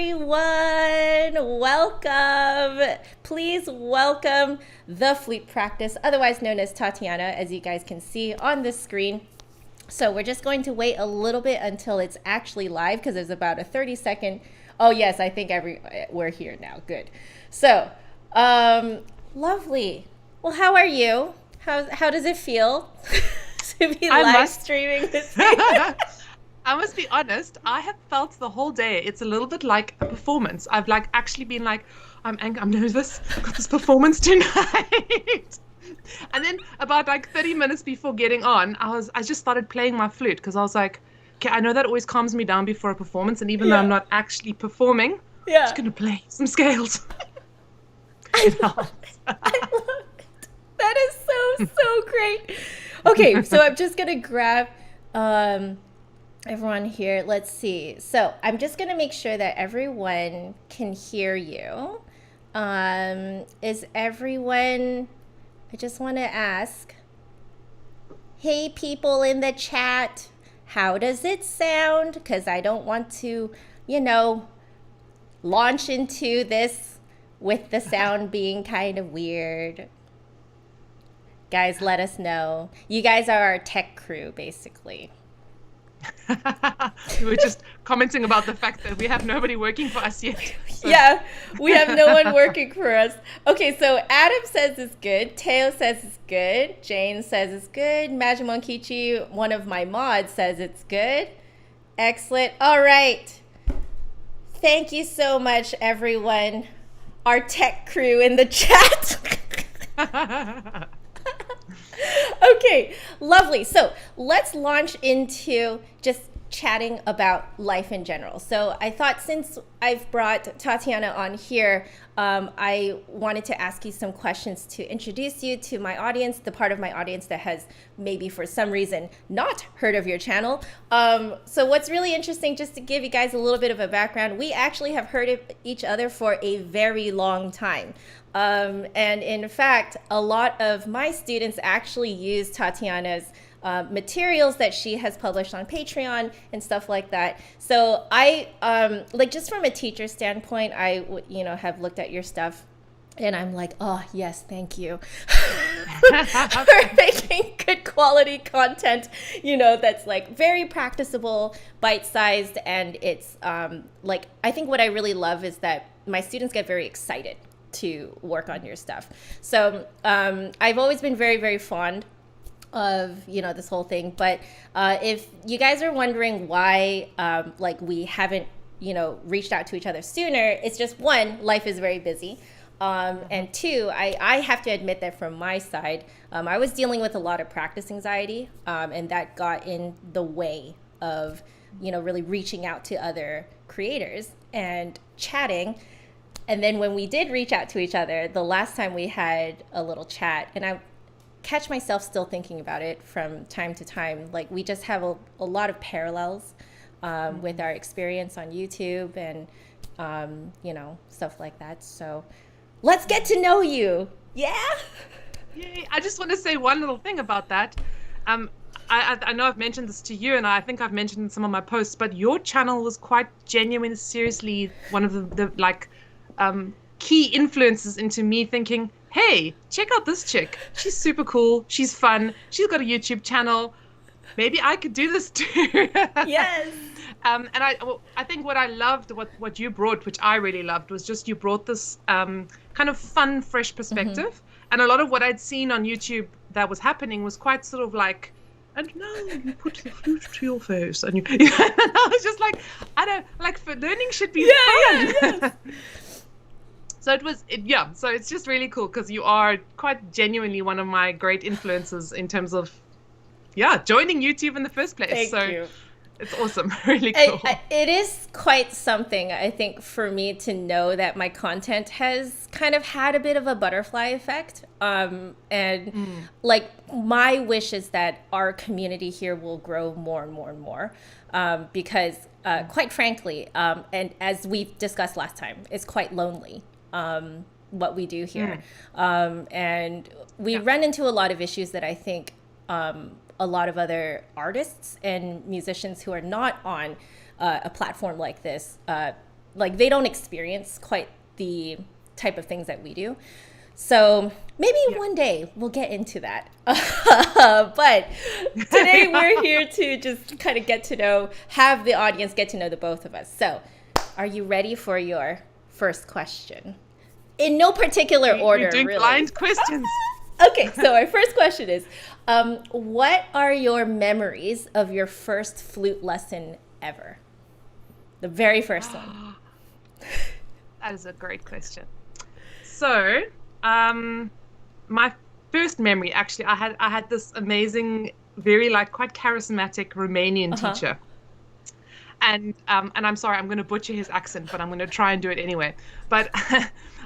everyone. Welcome. Please welcome the Flute Practice, otherwise known as Tatiana, as you guys can see on the screen. So we're just going to wait a little bit until it's actually live because there's about a 30-second. Oh yes, I think we're here now. Good. So, lovely. Well, how are you? How does it feel to be live streaming this? I must be honest, I have felt the whole day it's a little bit like a performance. I've actually been like, I'm nervous, I've got this performance tonight. And then about 30 minutes before getting on, I just started playing my flute because I was like, okay, I know that always calms me down before a performance, and even though I'm not actually performing, I'm just gonna play some scales. I love it. That is so great. Okay, so I'm just gonna grab everyone here. Let's see. So I'm just gonna make sure that everyone can hear you. Is everyone? I just want to ask. Hey, people in the chat, how does it sound? Because I don't want to, launch into this with the sound being kind of weird. Guys, let us know. You guys are our tech crew, basically. We were just commenting about the fact that we have nobody working for us yet. So. Yeah, we have no one working for us. Okay, so Adam says it's good. Teo says it's good. Jane says it's good. Majimonkichi, one of my mods, says it's good. Excellent. All right. Thank you so much, everyone. Our tech crew in the chat. Okay, lovely. So let's launch into just chatting about life in general. So I thought since I've brought Tatiana on here, I wanted to ask you some questions to introduce you to my audience, the part of my audience that has maybe for some reason not heard of your channel. So what's really interesting, just to give you guys a little bit of a background, we actually have heard of each other for a very long time. And in fact, a lot of my students actually use Tatiana's materials that she has published on Patreon and stuff like that. So I, just from a teacher standpoint, I have looked at your stuff and I'm like, oh yes, thank you for making good quality content, that's very practicable, bite-sized. And it's I think what I really love is that my students get very excited to work on your stuff. So I've always been very, very fond of this whole thing. But if you guys are wondering why we haven't reached out to each other sooner, it's just one, life is very busy. And two, I have to admit that from my side, I was dealing with a lot of practice anxiety, and that got in the way of really reaching out to other creators and chatting. And then when we did reach out to each other, the last time we had a little chat, and I catch myself still thinking about it from time to time, we just have a lot of parallels with our experience on YouTube and, stuff like that. So let's get to know you. Yeah? Yay. I just want to say one little thing about that. I know I've mentioned this to you, and I think I've mentioned in some of my posts, but your channel was quite genuine, seriously, one of the key influences into me thinking, hey, check out this chick. She's super cool. She's fun. She's got a YouTube channel. Maybe I could do this too. Yes. And I think what I loved, what you brought, which I really loved, was just you brought this kind of fun, fresh perspective. Mm-hmm. And a lot of what I'd seen on YouTube that was happening was quite sort of and now you put the flute to your face. And I was just for learning should be fun. Yeah. So so it's just really cool because you are quite genuinely one of my great influences in terms of, joining YouTube in the first place. Thank you. It's awesome. Really cool. It is quite something, I think, for me to know that my content has kind of had a bit of a butterfly effect. My wish is that our community here will grow more and more and more because quite frankly, and as we've discussed last time, it's quite lonely. What we do here. And we run into a lot of issues that I think a lot of other artists and musicians who are not on a platform like this like they don't experience quite the type of things that we do. So maybe one day we'll get into that. But today we're here to just kind of have the audience get to know the both of us. So are you ready for your first question? In no particular order, we're doing really. Blind questions. Okay, so our first question is, what are your memories of your first flute lesson ever? The very first one. That is a great question. So, my first memory, actually, I had this amazing, very quite charismatic Romanian teacher. And I'm sorry, I'm going to butcher his accent, but I'm going to try and do it anyway. But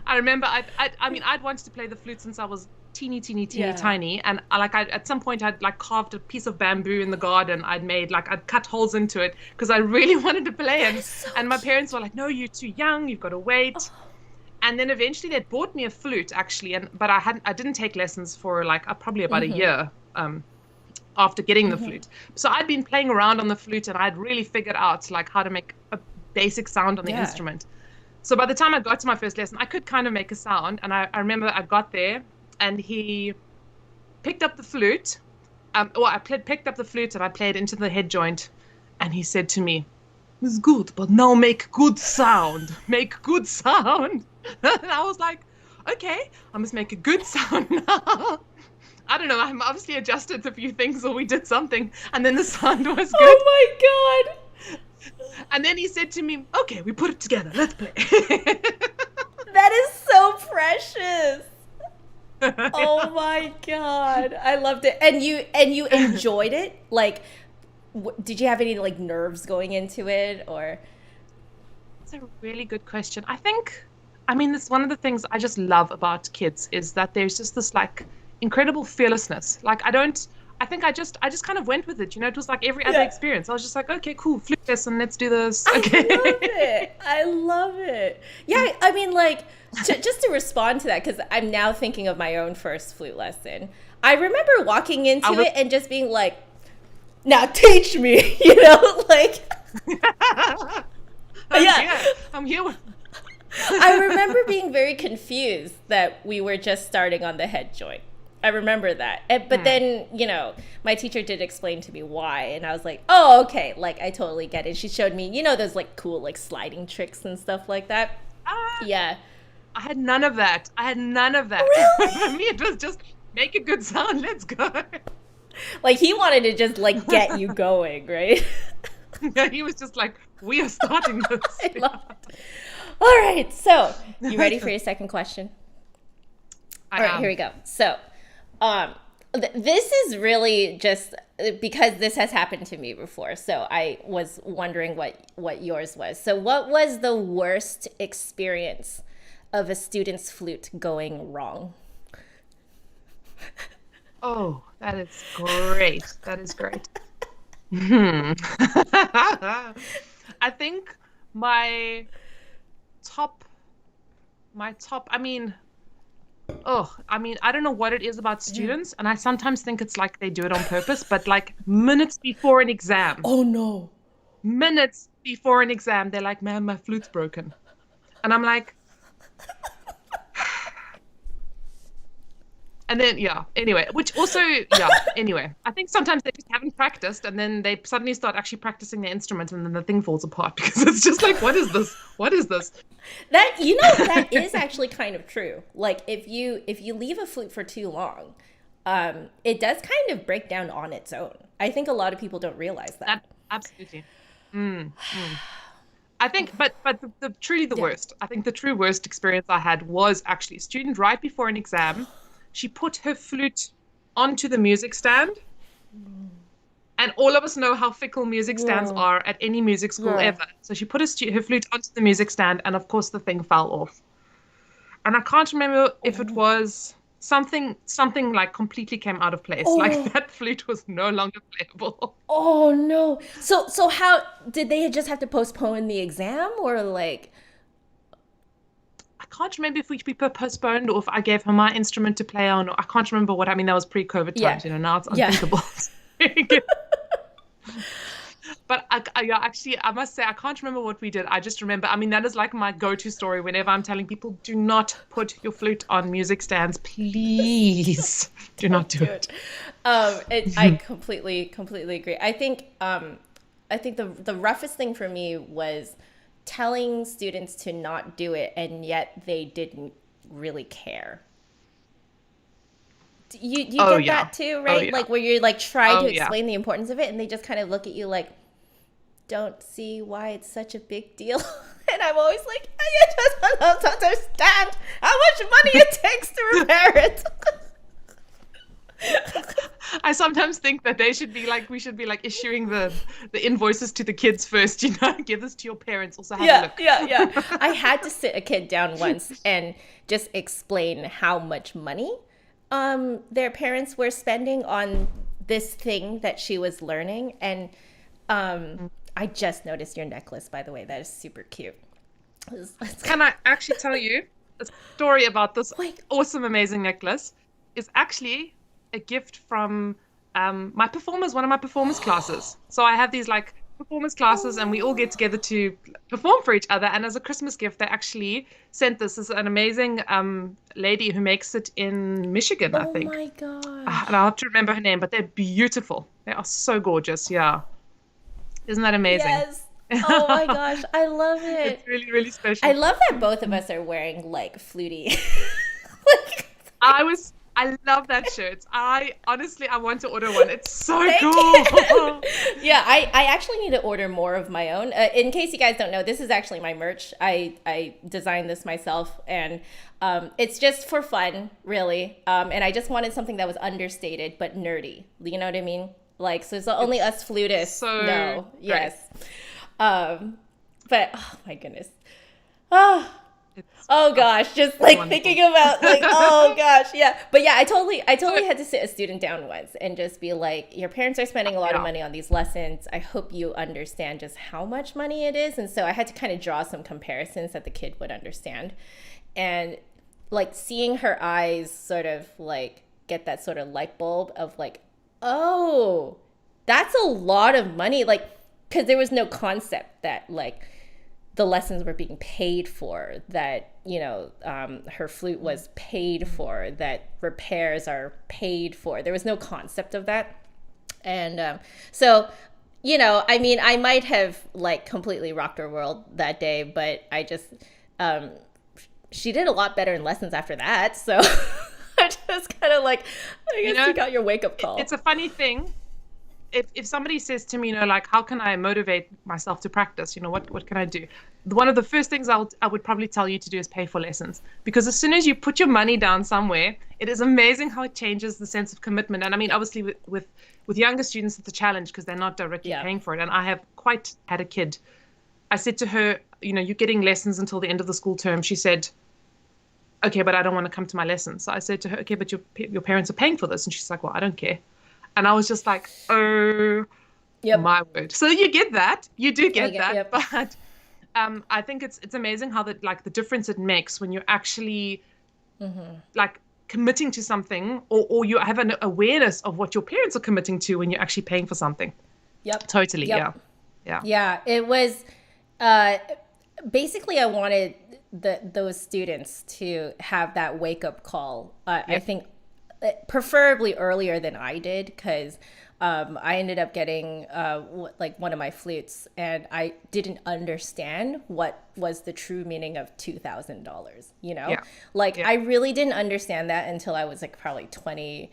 I remember, I'd wanted to play the flute since I was teeny, tiny. And at some point, I'd carved a piece of bamboo in the garden. I'd cut holes into it because I really wanted to play. And my parents were like, no, you're too young. You've got to wait. Oh. And then eventually they bought me a flute, actually. But I didn't take lessons for probably about a year. After getting the flute. So I'd been playing around on the flute and I'd really figured out how to make a basic sound on the instrument. So by the time I got to my first lesson, I could kind of make a sound. And I remember I got there and he picked up the flute. Picked up the flute and I played into the head joint. And he said to me, "It's good, but now make good sound. Make good sound." And I was like, okay, I must make a good sound now. I don't know, I'm obviously adjusted a few things or we did something and then the sound was good. Oh my God. And then he said to me, okay, we put it together, let's play. That is so precious. Oh my God. I loved it. And you enjoyed it? Did you have any nerves going into it or? That's a really good question. This one of the things I just love about kids is that there's just this incredible fearlessness. I think I just kind of went with it. It was like every other experience. I was just like, okay, cool, flute lesson, let's do this. Okay. I love it. Yeah, just to respond to that, because I'm now thinking of my own first flute lesson. I remember walking into it and just being like, now teach me, I'm here. I remember being very confused that we were just starting on the head joint. I remember that. But then, my teacher did explain to me why. And I was like, oh, okay. I totally get it. She showed me, those cool, sliding tricks and stuff like that. Yeah. I had none of that. Really? For me, it was just make a good sound. Let's go. He wanted to just get you going, right? Yeah, he was just like, we are starting this. I love it. All right. So you ready for your second question? All right, here we go. So, this is really just because this has happened to me before. So I was wondering what yours was. So what was the worst experience of a student's flute going wrong? Oh, that is great. That is great. I think my top, I don't know what it is about students, and I sometimes think it's they do it on purpose, but minutes before an exam. Oh no. Minutes before an exam, they're like, "Man, my flute's broken." And I'm like, and then, anyway, I think sometimes they just haven't practiced and then they suddenly start actually practicing their instrument and then the thing falls apart because it's just what is this? What is this? That is actually kind of true. If you leave a flute for too long, it does kind of break down on its own. I think a lot of people don't realize that. Absolutely. I think, but truly the worst, I think the true worst experience I had was actually a student right before an exam. She put her flute onto the music stand. And all of us know how fickle music stands are at any music school ever. So she put her flute onto the music stand, and of course the thing fell off. And I can't remember if it was something completely came out of place. That flute was no longer playable. Oh no! So how did they just have to postpone the exam, or I can't remember if we postponed or if I gave her my instrument to play on. I can't remember that was pre-COVID times. Now it's unthinkable. But yeah, actually, I must say, I can't remember what we did. I just remember, I mean, that is like my go-to story whenever I'm telling people, do not put your flute on music stands. Please do not do it. I completely agree. I think the roughest thing for me was telling students to not do it, and yet they didn't really care. You Oh, get yeah. that too, Oh, right? yeah. Like where you're like trying Oh, to yeah. explain the importance of it, and they just kind of look at you like, don't see why it's such a big deal. And I'm always like, you just don't understand how much money it takes to repair it. I sometimes think that we should be like issuing the invoices to the kids first, give this to your parents, also have a look. Yeah. I had to sit a kid down once and just explain how much money their parents were spending on this thing that she was learning. And I just noticed your necklace, by the way. That is super cute. Can I actually tell you a story about this Wait. awesome, amazing necklace? Is actually a gift from one of my performance classes. So I have these like performance classes, and we all get together to perform for each other. And as a Christmas gift, they actually sent this. This is an amazing lady who makes it in Michigan, I Oh think. my gosh. And I'll have to remember her name, but they're beautiful. They are so gorgeous. Yeah. Isn't that amazing? Yes. Oh my gosh. I love it. It's really, really special. I love that both of us are wearing like fluty. Like, I love that shirt. I want to order one. It's so thank cool. you. Yeah, I actually need to order more of my own. In case you guys don't know, this is actually my merch. I designed this myself, and it's just for fun, really. And I just wanted something that was understated but nerdy. You know what I mean? Like, so it's only us flutists so know. great. Yes. But oh my goodness. Oh. Oh gosh, just like wonderful. thinking about like, oh gosh, yeah. But yeah, I totally had to sit a student down once and just be like, your parents are spending a lot of money on these lessons. I hope you understand just how much money it is. And so I had to kind of draw some comparisons that the kid would understand. And like seeing her eyes sort of like get that sort of light bulb of like, oh, that's a lot of money. Like, because there was no concept that like the lessons were being paid for, that, her flute was paid for, that repairs are paid for. There was no concept of that. And so, I mean, I might have like completely rocked her world that day, but I just, she did a lot better in lessons after that. So I just kind of like, I guess you got your wake up call. It's a funny thing. If somebody says to me, like, how can I motivate myself to practice? What can I do? One of the first things I would probably tell you to do is pay for lessons, because as soon as you put your money down somewhere, it is amazing how it changes the sense of commitment. And I mean, obviously with younger students, it's a challenge because they're not directly paying for it. And I have quite had a kid. I said to her, you're getting lessons until the end of the school term. She said, okay, but I don't want to come to my lessons. So I said to her, okay, but your parents are paying for this. And she's like, well, I don't care. And I was just like, oh, my word. So you get that. You do get that. Yep. But I think it's amazing how the difference it makes when you're actually like committing to something, or you have an awareness of what your parents are committing to when you're actually paying for something. Yep. Totally. Yep. Yeah. Yeah. It was basically I wanted those students to have that wake up call. I think preferably earlier than I did, because I ended up getting like one of my flutes, and I didn't understand what was the true meaning of $2,000. I really didn't understand that until I was like probably 20,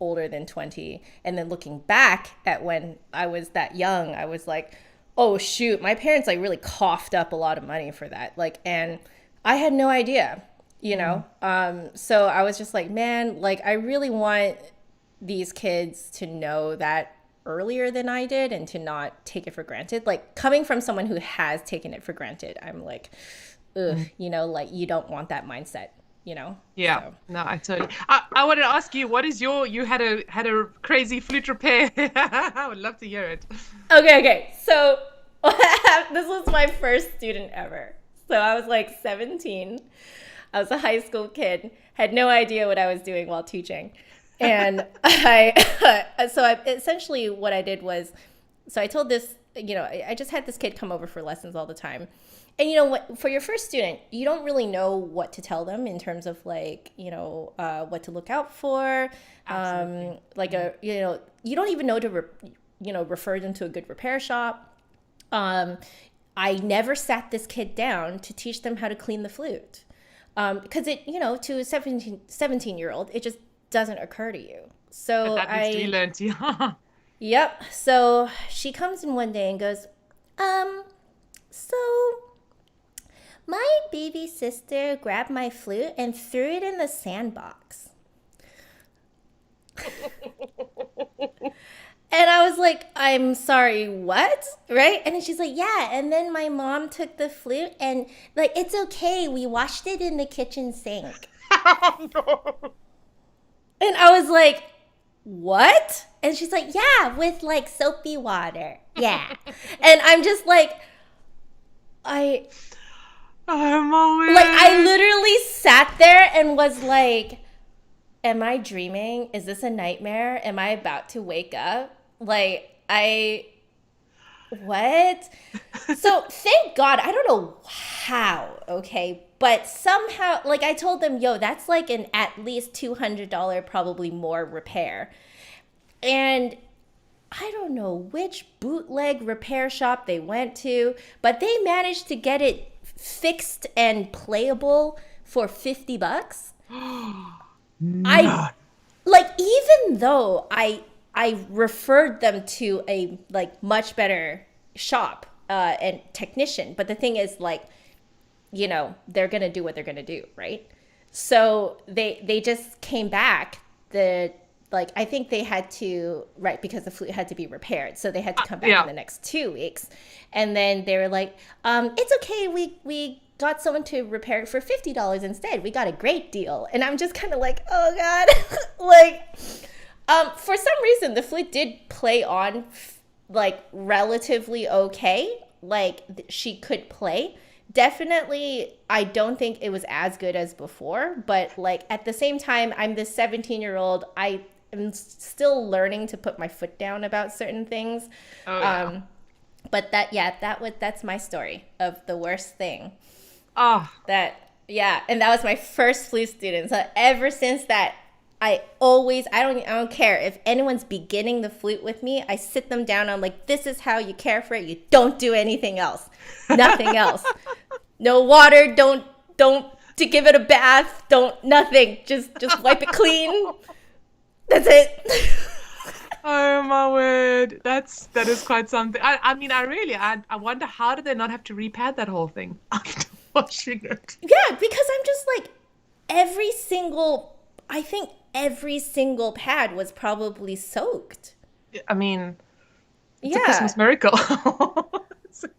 older than 20. And then looking back at when I was that young, I was like, oh shoot, my parents like really coughed up a lot of money for that. Like, and I had no idea. So I was just like, man, like I really want these kids to know that earlier than I did, and to not take it for granted. Like, coming from someone who has taken it for granted, I'm like, ugh, like you don't want that mindset, Yeah. So. No, I totally. I wanted to ask you, what is you had a crazy flute repair? I would love to hear it. Okay. So this was my first student ever. So I was like 17. I was a high school kid, had no idea what I was doing while teaching. And essentially what I did was, so I told this I just had this kid come over for lessons all the time. And you know what, for your first student, you don't really know what to tell them in terms of like, what to look out for. Like you don't even know to, refer them to a good repair shop. I never sat this kid down to teach them how to clean the flute. Because to a 17-year-old, it just doesn't occur to you. So But that needs to be learned, yeah. Yep. So she comes in one day and goes, so my baby sister grabbed my flute and threw it in the sandbox. And I was like, I'm sorry, what? Right? And then she's like, yeah. And then my mom took the flute and like, it's okay. We washed it in the kitchen sink. Oh, no. And I was like, what? And she's like, yeah, with like soapy water. Yeah. And I'm just like, Oh, my word. like, I literally sat there and was like, am I dreaming? Is this a nightmare? Am I about to wake up? Like, what? So thank God, I don't know how, okay? But somehow, like I told them, yo, that's like an at least $200, probably more repair. And I don't know which bootleg repair shop they went to, but they managed to get it fixed and playable for $50. No. Even though I referred them to a like much better shop and technician, but the thing is like, they're gonna do what they're gonna do, right? So they just came back. I think they had to, right, because the flute had to be repaired, so they had to come back in the next 2 weeks, and then they were like, it's okay, we got someone to repair it for $50 instead. We got a great deal. And I'm just kind of like, oh God. For some reason, the flute did play on like relatively okay. Like she could play. Definitely, I don't think it was as good as before. But like at the same time, I'm this 17-year-old. I am still learning to put my foot down about certain things. Oh, yeah. But that's my story of the worst thing. Oh. And that was my first flute student. So ever since that, I don't care if anyone's beginning the flute with me. I sit them down. I'm like, this is how you care for it. You don't do anything else. Nothing else. No water. Don't to give it a bath. Don't just wipe it clean. That's it. Oh my word, that is quite something. I wonder, how did they not have to repad that whole thing after washing it? Yeah, because I'm just like, every single pad was probably soaked. I mean, it's a Christmas miracle.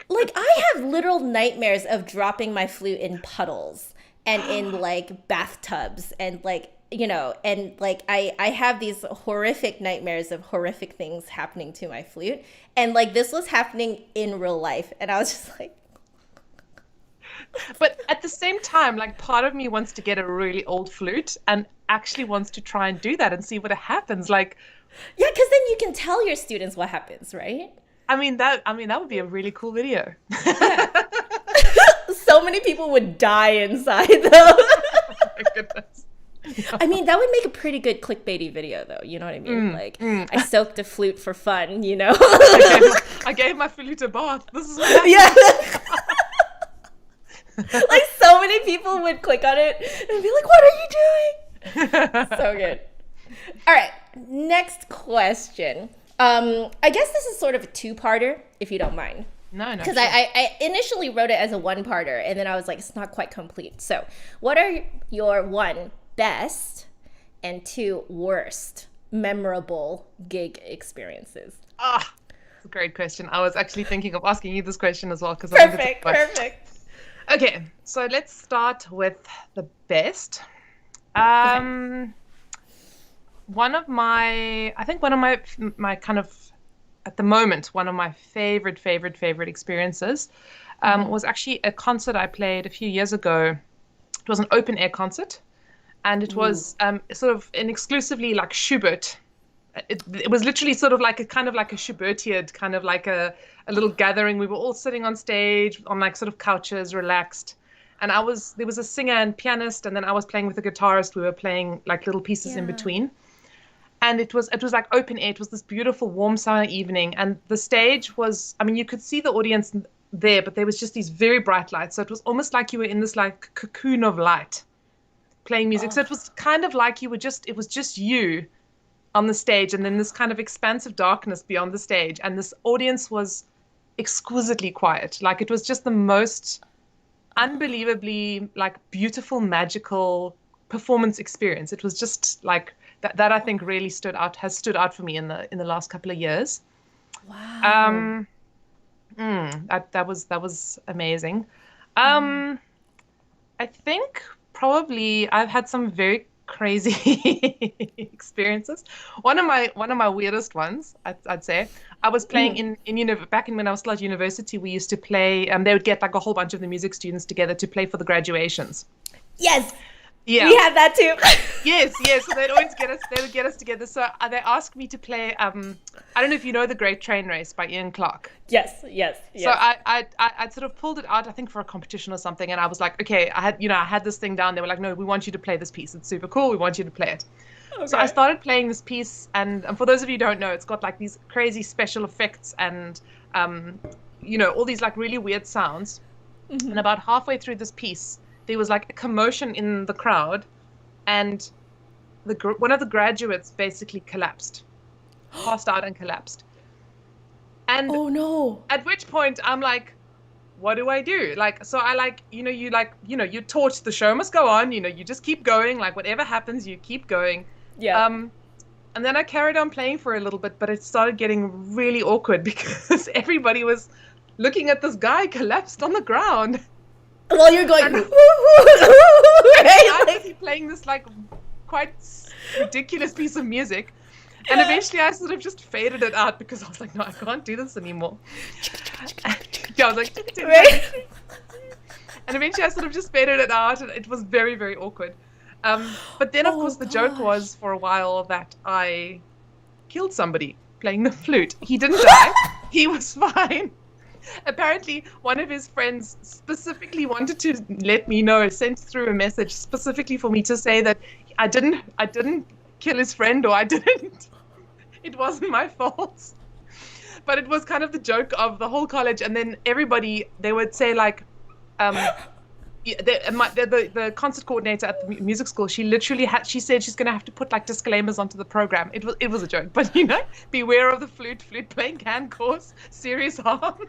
Like, I have literal nightmares of dropping my flute in puddles and in like bathtubs and like, and like I have these horrific nightmares of horrific things happening to my flute. And like this was happening in real life. And I was just like. But at the same time, like part of me wants to get a really old flute and actually wants to try and do that and see what happens. Like, yeah, because then you can tell your students what happens, right? That would be a really cool video. Yeah. So many people would die inside though. Oh my goodness. No. I mean, that would make a pretty good clickbaity video, though. You know what I mean? I soaked a flute for fun, I gave my flute a bath. This is what happened. Yeah. Like, so many people would click on it and be like, what are you doing? So good. All right. Next question. I guess this is sort of a two-parter, if you don't mind. No. Because sure. I initially wrote it as a one-parter, and then I was like, it's not quite complete. So what are your one best and two worst memorable gig experiences? That's a great question. I was actually thinking of asking you this question as well. Perfect. Okay, so let's start with the best. Okay. One of my kind of, at the moment, one of my favorite experiences was actually a concert I played a few years ago. It was an open air concert, and it was sort of an exclusively like Schubert. It was literally sort of like a kind of like a Schubertiad, kind of like a a little gathering. We were all sitting on stage on like sort of couches, relaxed. And there was a singer and pianist, and then I was playing with a guitarist. We were playing like little pieces in between. And it was like open air. It was this beautiful warm summer evening. And the stage was, I mean, you could see the audience there, but there was just these very bright lights. So it was almost like you were in this like cocoon of light playing music. So it was kind of like it was just you on the stage, and then this kind of expansive darkness beyond the stage. And this audience was exquisitely quiet. Like it was just the most unbelievably like beautiful, magical performance experience. It was just like that I think really has stood out for me in the last couple of years. Wow. That was amazing. I think probably I've had some very crazy experiences. One of my weirdest ones, I'd say. I was playing back in when I was still at university. We used to play. They would get like a whole bunch of the music students together to play for the graduations. Yes. Yeah. We had that too. Yes. So they'd always they would get us together. So they asked me to play. I don't know if you know The Great Train Race by Ian Clarke. Yes. So I sort of pulled it out, I think, for a competition or something, and I was like, okay, I had this thing down. They were like, no, we want you to play this piece. It's super cool. We want you to play it. Okay. So I started playing this piece, and for those of you who don't know, it's got like these crazy special effects and all these like really weird sounds. Mm-hmm. And about halfway through this piece, there was like a commotion in the crowd, and one of the graduates basically passed out and collapsed. And oh no! At which point I'm like, what do I do? Like, so I like, you taught the show must go on. You just keep going. Like whatever happens, you keep going. Yeah. And then I carried on playing for a little bit, but it started getting really awkward because everybody was looking at this guy collapsed on the ground. Well, you're going, right? I'm playing this like quite ridiculous piece of music, and eventually I sort of just faded it out because I was like, no, I can't do this anymore. Yeah, I was like, right? And eventually I sort of just faded it out, and it was very, very awkward. But then, of course, the joke was for a while that I killed somebody playing the flute. He didn't die. He was fine. Apparently, one of his friends specifically wanted to let me know, sent through a message specifically for me to say that I didn't kill his friend, or I didn't. It wasn't my fault. But it was kind of the joke of the whole college, and then everybody, they would say like, the concert coordinator at the music school, she she said she's going to have to put like disclaimers onto the program. It was a joke, but beware of the flute playing can cause serious harm.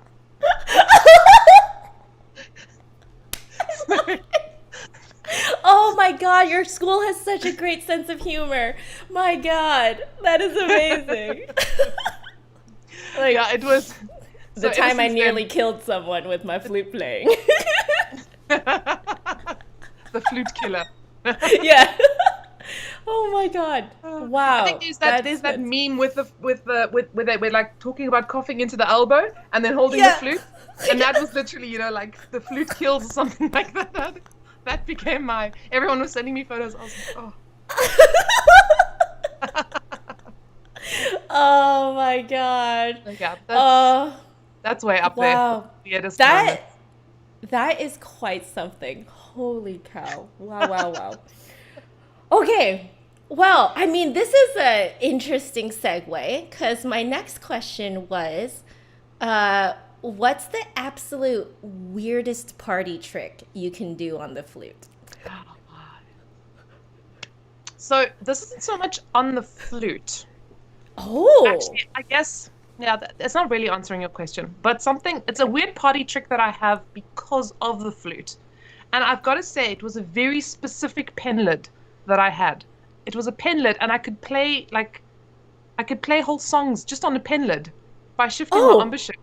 Oh my god, your school has such a great sense of humor. My god, that is amazing. Like, yeah, it was the time I nearly killed someone with my flute playing. The flute killer. Yeah. Oh my god! Wow. I think there's that meme with like talking about coughing into the elbow and then holding the flute, and that was literally like the flute kills or something like that. That became everyone was sending me photos. I was like, oh. Oh my god. Yeah, that's way up there. Weirdest moment. That is quite something. Holy cow. Wow. Okay. Well, I mean, this is an interesting segue, because my next question was, what's the absolute weirdest party trick you can do on the flute? So this isn't so much on the flute. Oh. Actually, I guess, yeah, it's not really answering your question, but it's a weird party trick that I have because of the flute. And I've got to say, it was a very specific pen lid that I had. It was a pen lid, and I could play whole songs just on a pen lid by shifting my embouchure.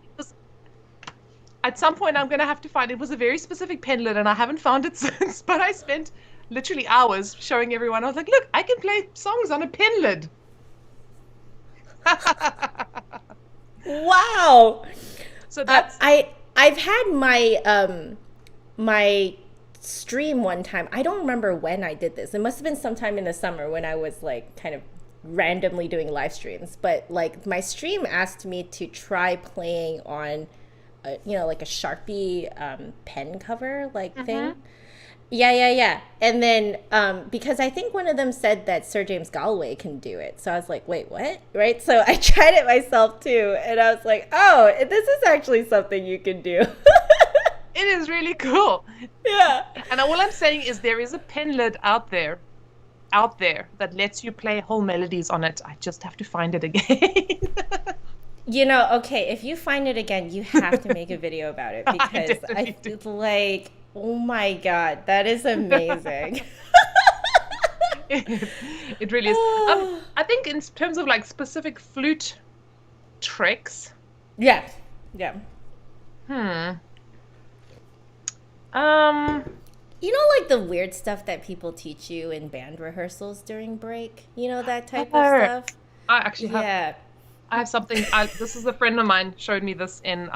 At some point, I'm going to have to find it. Was a very specific pen lid, and I haven't found it since, but I spent literally hours showing everyone. I was like, look, I can play songs on a pen lid. Wow. So that's I've had my stream one time. I don't remember when I did this. It must have been sometime in the summer when I was like kind of randomly doing live streams, but like my stream asked me to try playing on like a Sharpie pen cover like thing. Yeah. And then because I think one of them said that Sir James Galway can do it. So I was like, wait, what? Right? So I tried it myself too. And I was like, oh, this is actually something you can do. It is really cool. Yeah. And all I'm saying is there is a pen lid out there that lets you play whole melodies on it. I just have to find it again. Okay, if you find it again, you have to make a video about it because I like, oh my God, that is amazing. It really is. I think in terms of like specific flute tricks. Yeah. Like the weird stuff that people teach you in band rehearsals during break? That type of stuff? I actually have. Yeah. I have something. This is a friend of mine showed me this in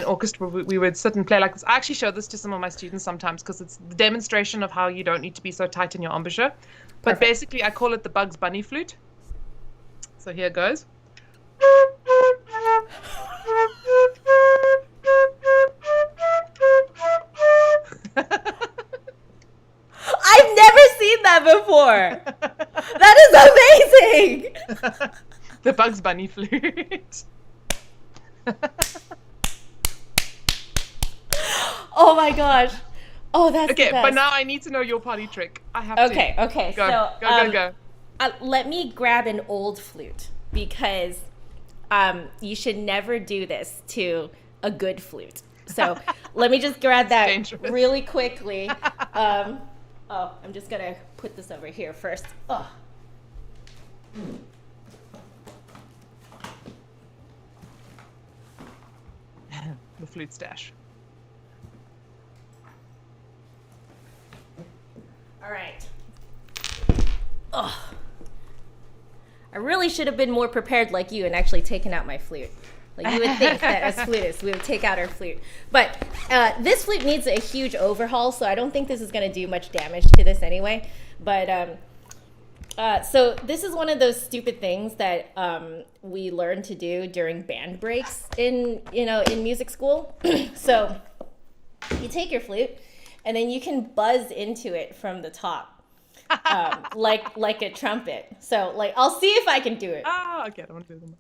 orchestra. We would sit and play like this. I actually show this to some of my students sometimes because it's the demonstration of how you don't need to be so tight in your embouchure. But Perfect. Basically, I call it the Bugs Bunny flute. So here goes. I've never seen that before. That is amazing. The Bugs Bunny flute. Oh my gosh. Oh, that's okay. The best. But now I need to know your party trick. I have to. Okay. Go. Let me grab an old flute because you should never do this to a good flute. So let me just grab that really quickly. I'm just gonna put this over here first. Oh. The flute stash. All right. Oh. I really should have been more prepared like you and actually taken out my flute. Like you would think that as flutists, we would take out our flute. But this flute needs a huge overhaul, so I don't think this is going to do much damage to this anyway. But so this is one of those stupid things that we learn to do during band breaks in music school. So you take your flute, and then you can buzz into it from the top, like a trumpet. So I'll see if I can do it. Ah, okay, I want to do them.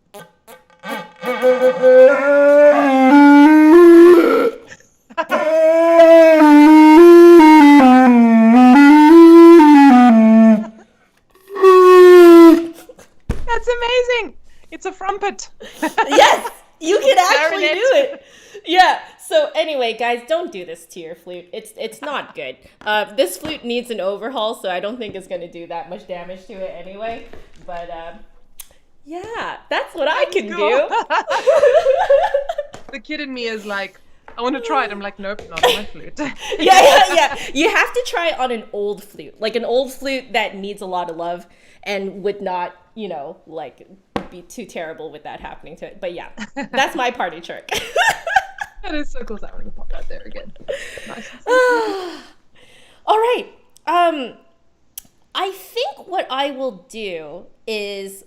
That's amazing. It's a trumpet. Yes, you can actually do it. Yeah. So anyway, guys, don't do this to your flute. It's not good. This flute needs an overhaul, so I don't think it's going to do that much damage to it anyway. But yeah, that's what I can do. The kid in me is like, I want to try it. I'm like, nope, not on my flute. Yeah. You have to try it on an old flute, like an old flute that needs a lot of love and would not, be too terrible with that happening to it. But yeah, that's my party trick. That is so cool. I want to pop that there again. Nice. All right. I think what I will do is,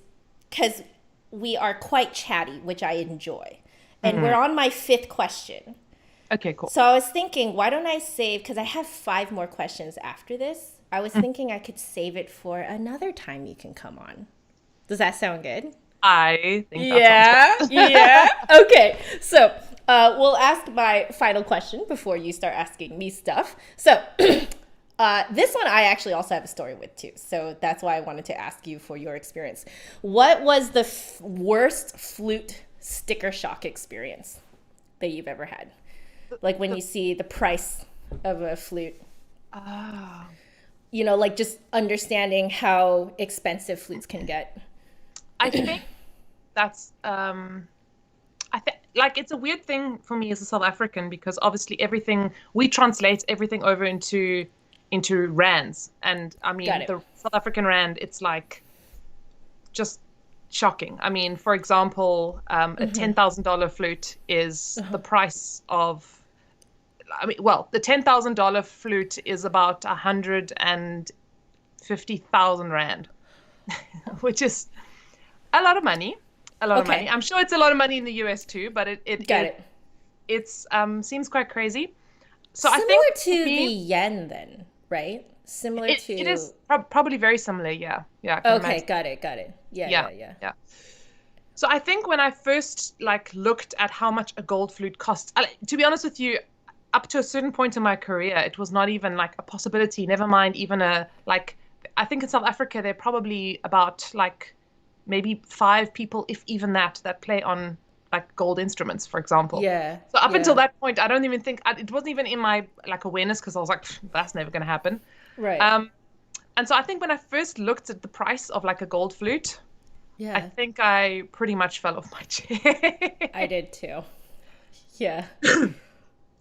because we are quite chatty, which I enjoy, and we're on my 5th question. Okay, cool. So I was thinking, why don't I save, because I have 5 more questions after this. I was thinking I could save it for another time you can come on. Does that sound good? I think that sounds good. Yeah. Okay. So we'll ask my final question before you start asking me stuff. So this one I actually also have a story with too. So that's why I wanted to ask you for your experience. What was the worst flute sticker shock experience that you've ever had? Like when you see the price of a flute. Oh. Just understanding how expensive flutes can get. I think that's it's a weird thing for me as a South African because obviously we translate everything over into rands, and I mean the South African rand, it's like just shocking. I mean, for example, a $10,000 flute is the price of. The $10,000 flute is about 150,000 rand. which is a lot of money. A lot of money. Okay, I'm sure it's a lot of money in the US too, but got it. it's seems quite crazy. So I Similar think for to the me, yen then, right? Similar it to. is probably very similar. Yeah, yeah, I can Okay, imagine. got it. Yeah, Yeah, yeah, yeah. yeah. So I think when I first like looked at how much a gold flute costs, to be honest with you, up to a certain point in my career, it was not even like a possibility. Never mind even a like. I think in South Africa there are probably about like maybe 5 people, if even that, that play on like gold instruments, for example. Yeah, So up until yeah. that point, I don't even think it wasn't even in my like awareness because I was like, that's never going to happen. Right. Um, and so I think when I first looked at the price of like a gold flute, I Yeah, think I pretty much fell off my chair. I did too. Yeah.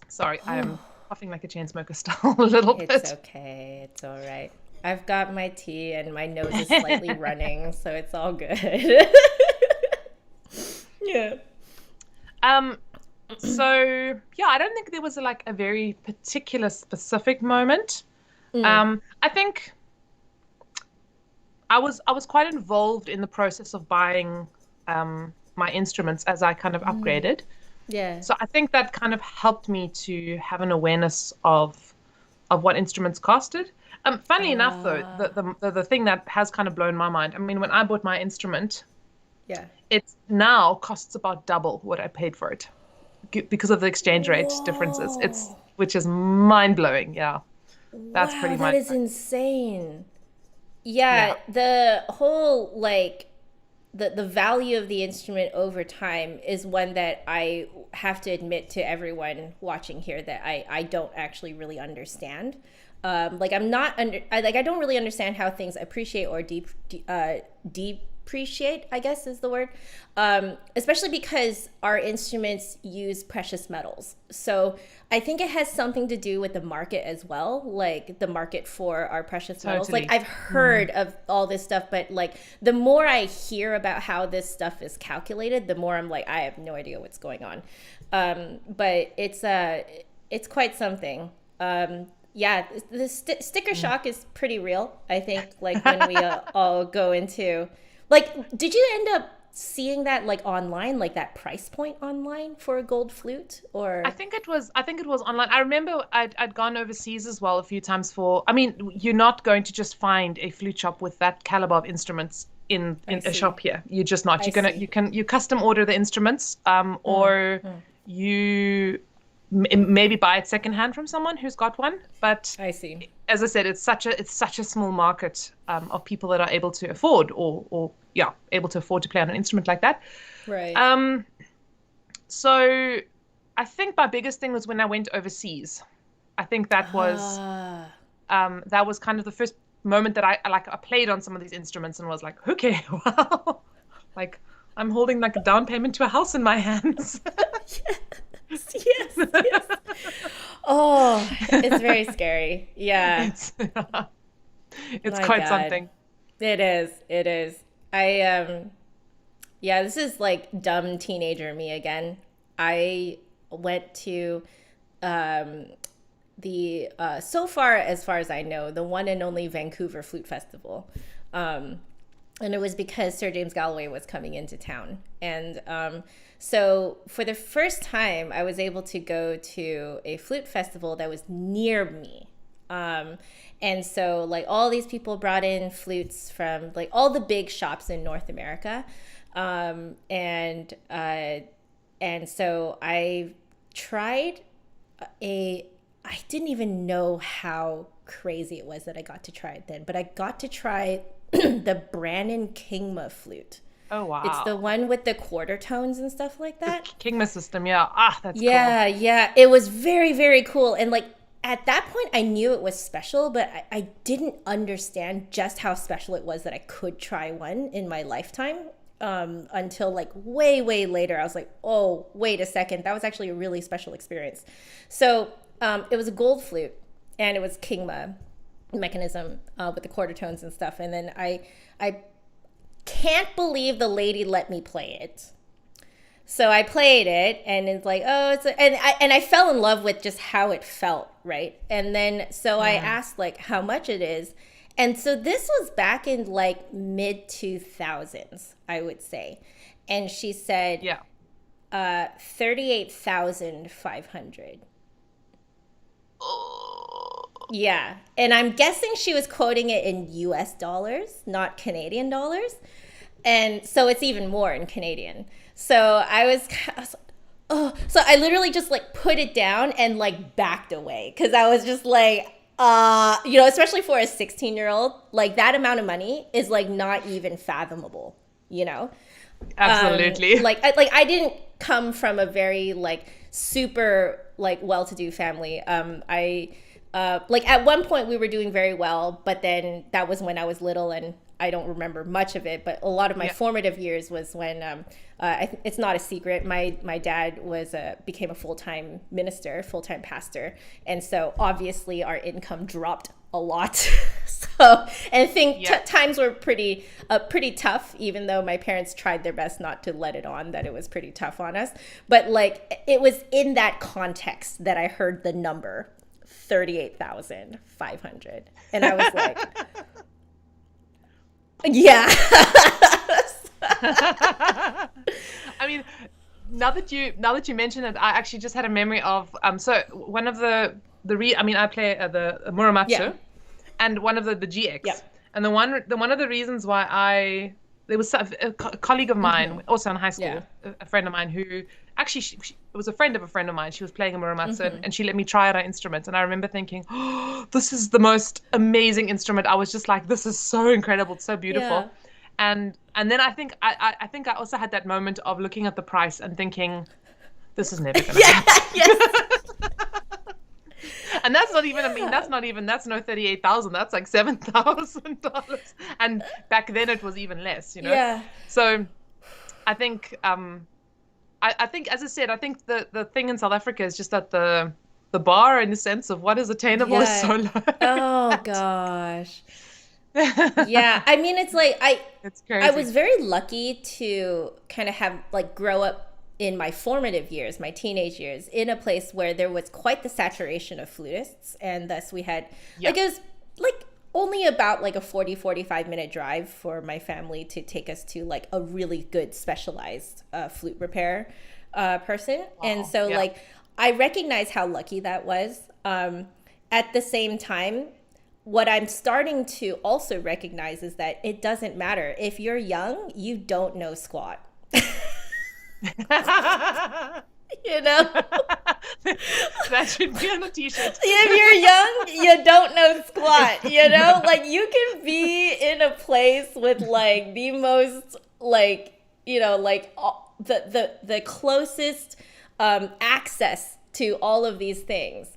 Sorry, I am puffing like a chain smoker still a little It's bit. okay. It's all right. I've got my tea and my nose is slightly running, so it's all good. Yeah. Um, so yeah, I don't think there was like a very particular specific moment. Mm, I think I was quite involved in the process of buying my instruments as I kind of upgraded. yeah. So I think that kind of helped me to have an awareness of what instruments costed. Funnily enough, though, Uh, the thing that has kind of blown my mind. I mean, when I bought my instrument, yeah. it now costs about double what I paid for it because of the exchange rate differences. It's Whoa. which is mind blowing. Yeah, that's Wow, pretty that mind is blowing. insane. Yeah, Yeah, the whole like the value of the instrument over time is one that I have to admit to everyone watching here that I don't actually really understand. Like I'm not under I don't really understand how things appreciate or depreciate, I guess is the word. Especially because our instruments use precious metals. So I think it has something to do with the market as well, like the market for our precious metals. Like totally. I've heard of all this stuff, but like the more I hear about how this stuff is calculated, the more I'm like, I have no idea what's going on. But it's quite something. Yeah, the sticker shock is pretty real. I think like when we all go into like, did you end up seeing that like online, like that price point online for a gold flute, or? I think it was online. I remember I'd gone overseas as well a few times for I mean, you're not going to just find a flute shop with that caliber of instruments I in a see. shop here. You're just not. I You see. can you custom order the instruments Mm, or mm, you maybe buy it secondhand from someone who's got one, but I see. as I said, it's such a small market of people that are able to afford or yeah, able to afford to play on an instrument like that. Right. Um, so I think my biggest thing was when I went overseas. I think Ah, that was kind of the first moment that I played on some of these instruments and was like, okay, wow, like I'm holding like a down payment to a house in my hands. yes, yes, yes. Oh, it's very scary. Yeah. It's it's My quite God. something. It is. It is. I yeah, this is like dumb teenager me again. I went to um the so far as I know, the one and only Vancouver Flute Festival. Um and it was because Sir James Galloway was coming into town. And so for the first time, I was able to go to a flute festival that was near me. Um, and so, like, all these people brought in flutes from like all the big shops in North America. Um, and uh, and so I tried a I didn't even know how crazy it was that I got to try it then, but I got to try the Brannon Kingma flute. Oh It's the wow. one with the quarter tones and stuff like The that. Kingma system, yeah. Ah, that's cool. Yeah, yeah. It was very, very cool. And like at that point, I knew it was special, but I didn't understand just how special it was that I could try one in my lifetime. Until like way, way later, I was like, oh, wait a second. That was actually a really special experience. So it was a gold flute and it was Kingma mechanism with the quarter tones and stuff. And then I can't believe the lady let me play it. So I played it, and it's like, oh, and I fell in love with just how it felt, right? And then so I asked like how much it is, And so this was back in like mid 2000s, I would say. And she said, Yeah. 38,500. Yeah. And I'm guessing she was quoting it in US dollars, not Canadian dollars. And so it's even more in Canadian. So I was like, oh, so I literally just like put it down and like backed away because I was just like, especially for a 16-year-old, like that amount of money is like not even fathomable, you know? Absolutely. I didn't come from a very like super like well-to-do family. I like at one point we were doing very well, but then that was when I was little and I don't remember much of it. But a lot of my formative years was when it's not a secret. My dad became a full-time minister, full-time pastor, and so obviously our income dropped a lot. So, and I think times were pretty tough, even though my parents tried their best not to let it on that it was pretty tough on us. But like, it was in that context that I heard the number 38,500. And I was like, yeah. I mean, now that you mention it, I actually just had a memory of so one of I play the Muramatsu, and one of the GX, and one of the reasons why there was a colleague of mine, also in high school, a friend of mine who actually she was a friend of a friend of mine. She was playing a Muramatsu, and she let me try out her instrument, and I remember thinking, oh, this is the most amazing instrument. I was just like, this is so incredible, it's so beautiful. And then I think I also had that moment of looking at the price and thinking, this is never going to happen. Yes. And that's not even, that's no 38,000, that's like $7,000. And back then it was even less, you know? Yeah. So I think, I think, as I said, I think the thing in South Africa is just that the bar in the sense of what is attainable is so low. Oh gosh. Yeah. I mean, it's like, it's crazy. I was very lucky to kind of have like grow up in my formative years, my teenage years, in a place where there was quite the saturation of flutists. And thus we had, like, it was like only about like a 45 minute drive for my family to take us to like a really good specialized flute repair person. Wow. And so like, I recognize how lucky that was. At the same time, what I'm starting to also recognize is that it doesn't matter. If you're young, you don't know squat. You know? That should be on a t-shirt. If you're young, you don't know squat, you know? Like, you can be in a place with like the most like, you know, like the closest access to all of these things,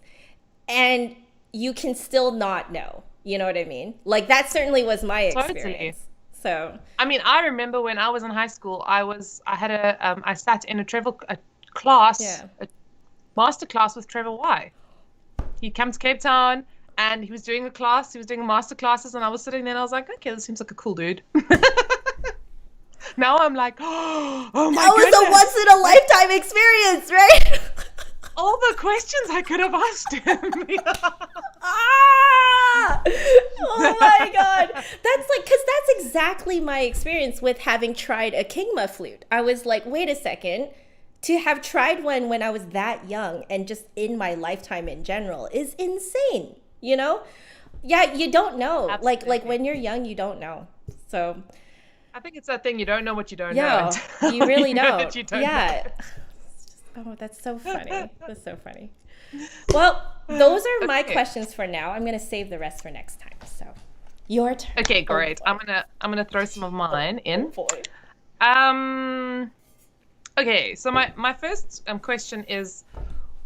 and you can still not know. You know what I mean? Like, that certainly was my experience. Totally. So, I mean, I remember when I was in high school, I sat in a class, a master class with Trevor Y. He came to Cape Town and he was doing a class, he was doing master classes, and I was sitting there and I was like, okay, this seems like a cool dude. Now I'm like, oh my goodness. That was a once in a lifetime experience, right? All the questions I could have asked him. Oh my God. That's like, because that's exactly my experience with having tried a Kingma flute. I was like, wait a second, to have tried one when I was that young and just in my lifetime in general is insane, you know? Yeah, you don't know. Absolutely. Like when you're young, you don't know. So I think it's that thing, you don't know what you don't know. You really you know don't. that you don't know. Oh, that's so funny. That's so funny. Well, those are my questions for now. I'm going to save the rest for next time. So, your turn. Okay, great. I'm gonna throw some of mine in. Oh boy. Okay, so my first question is,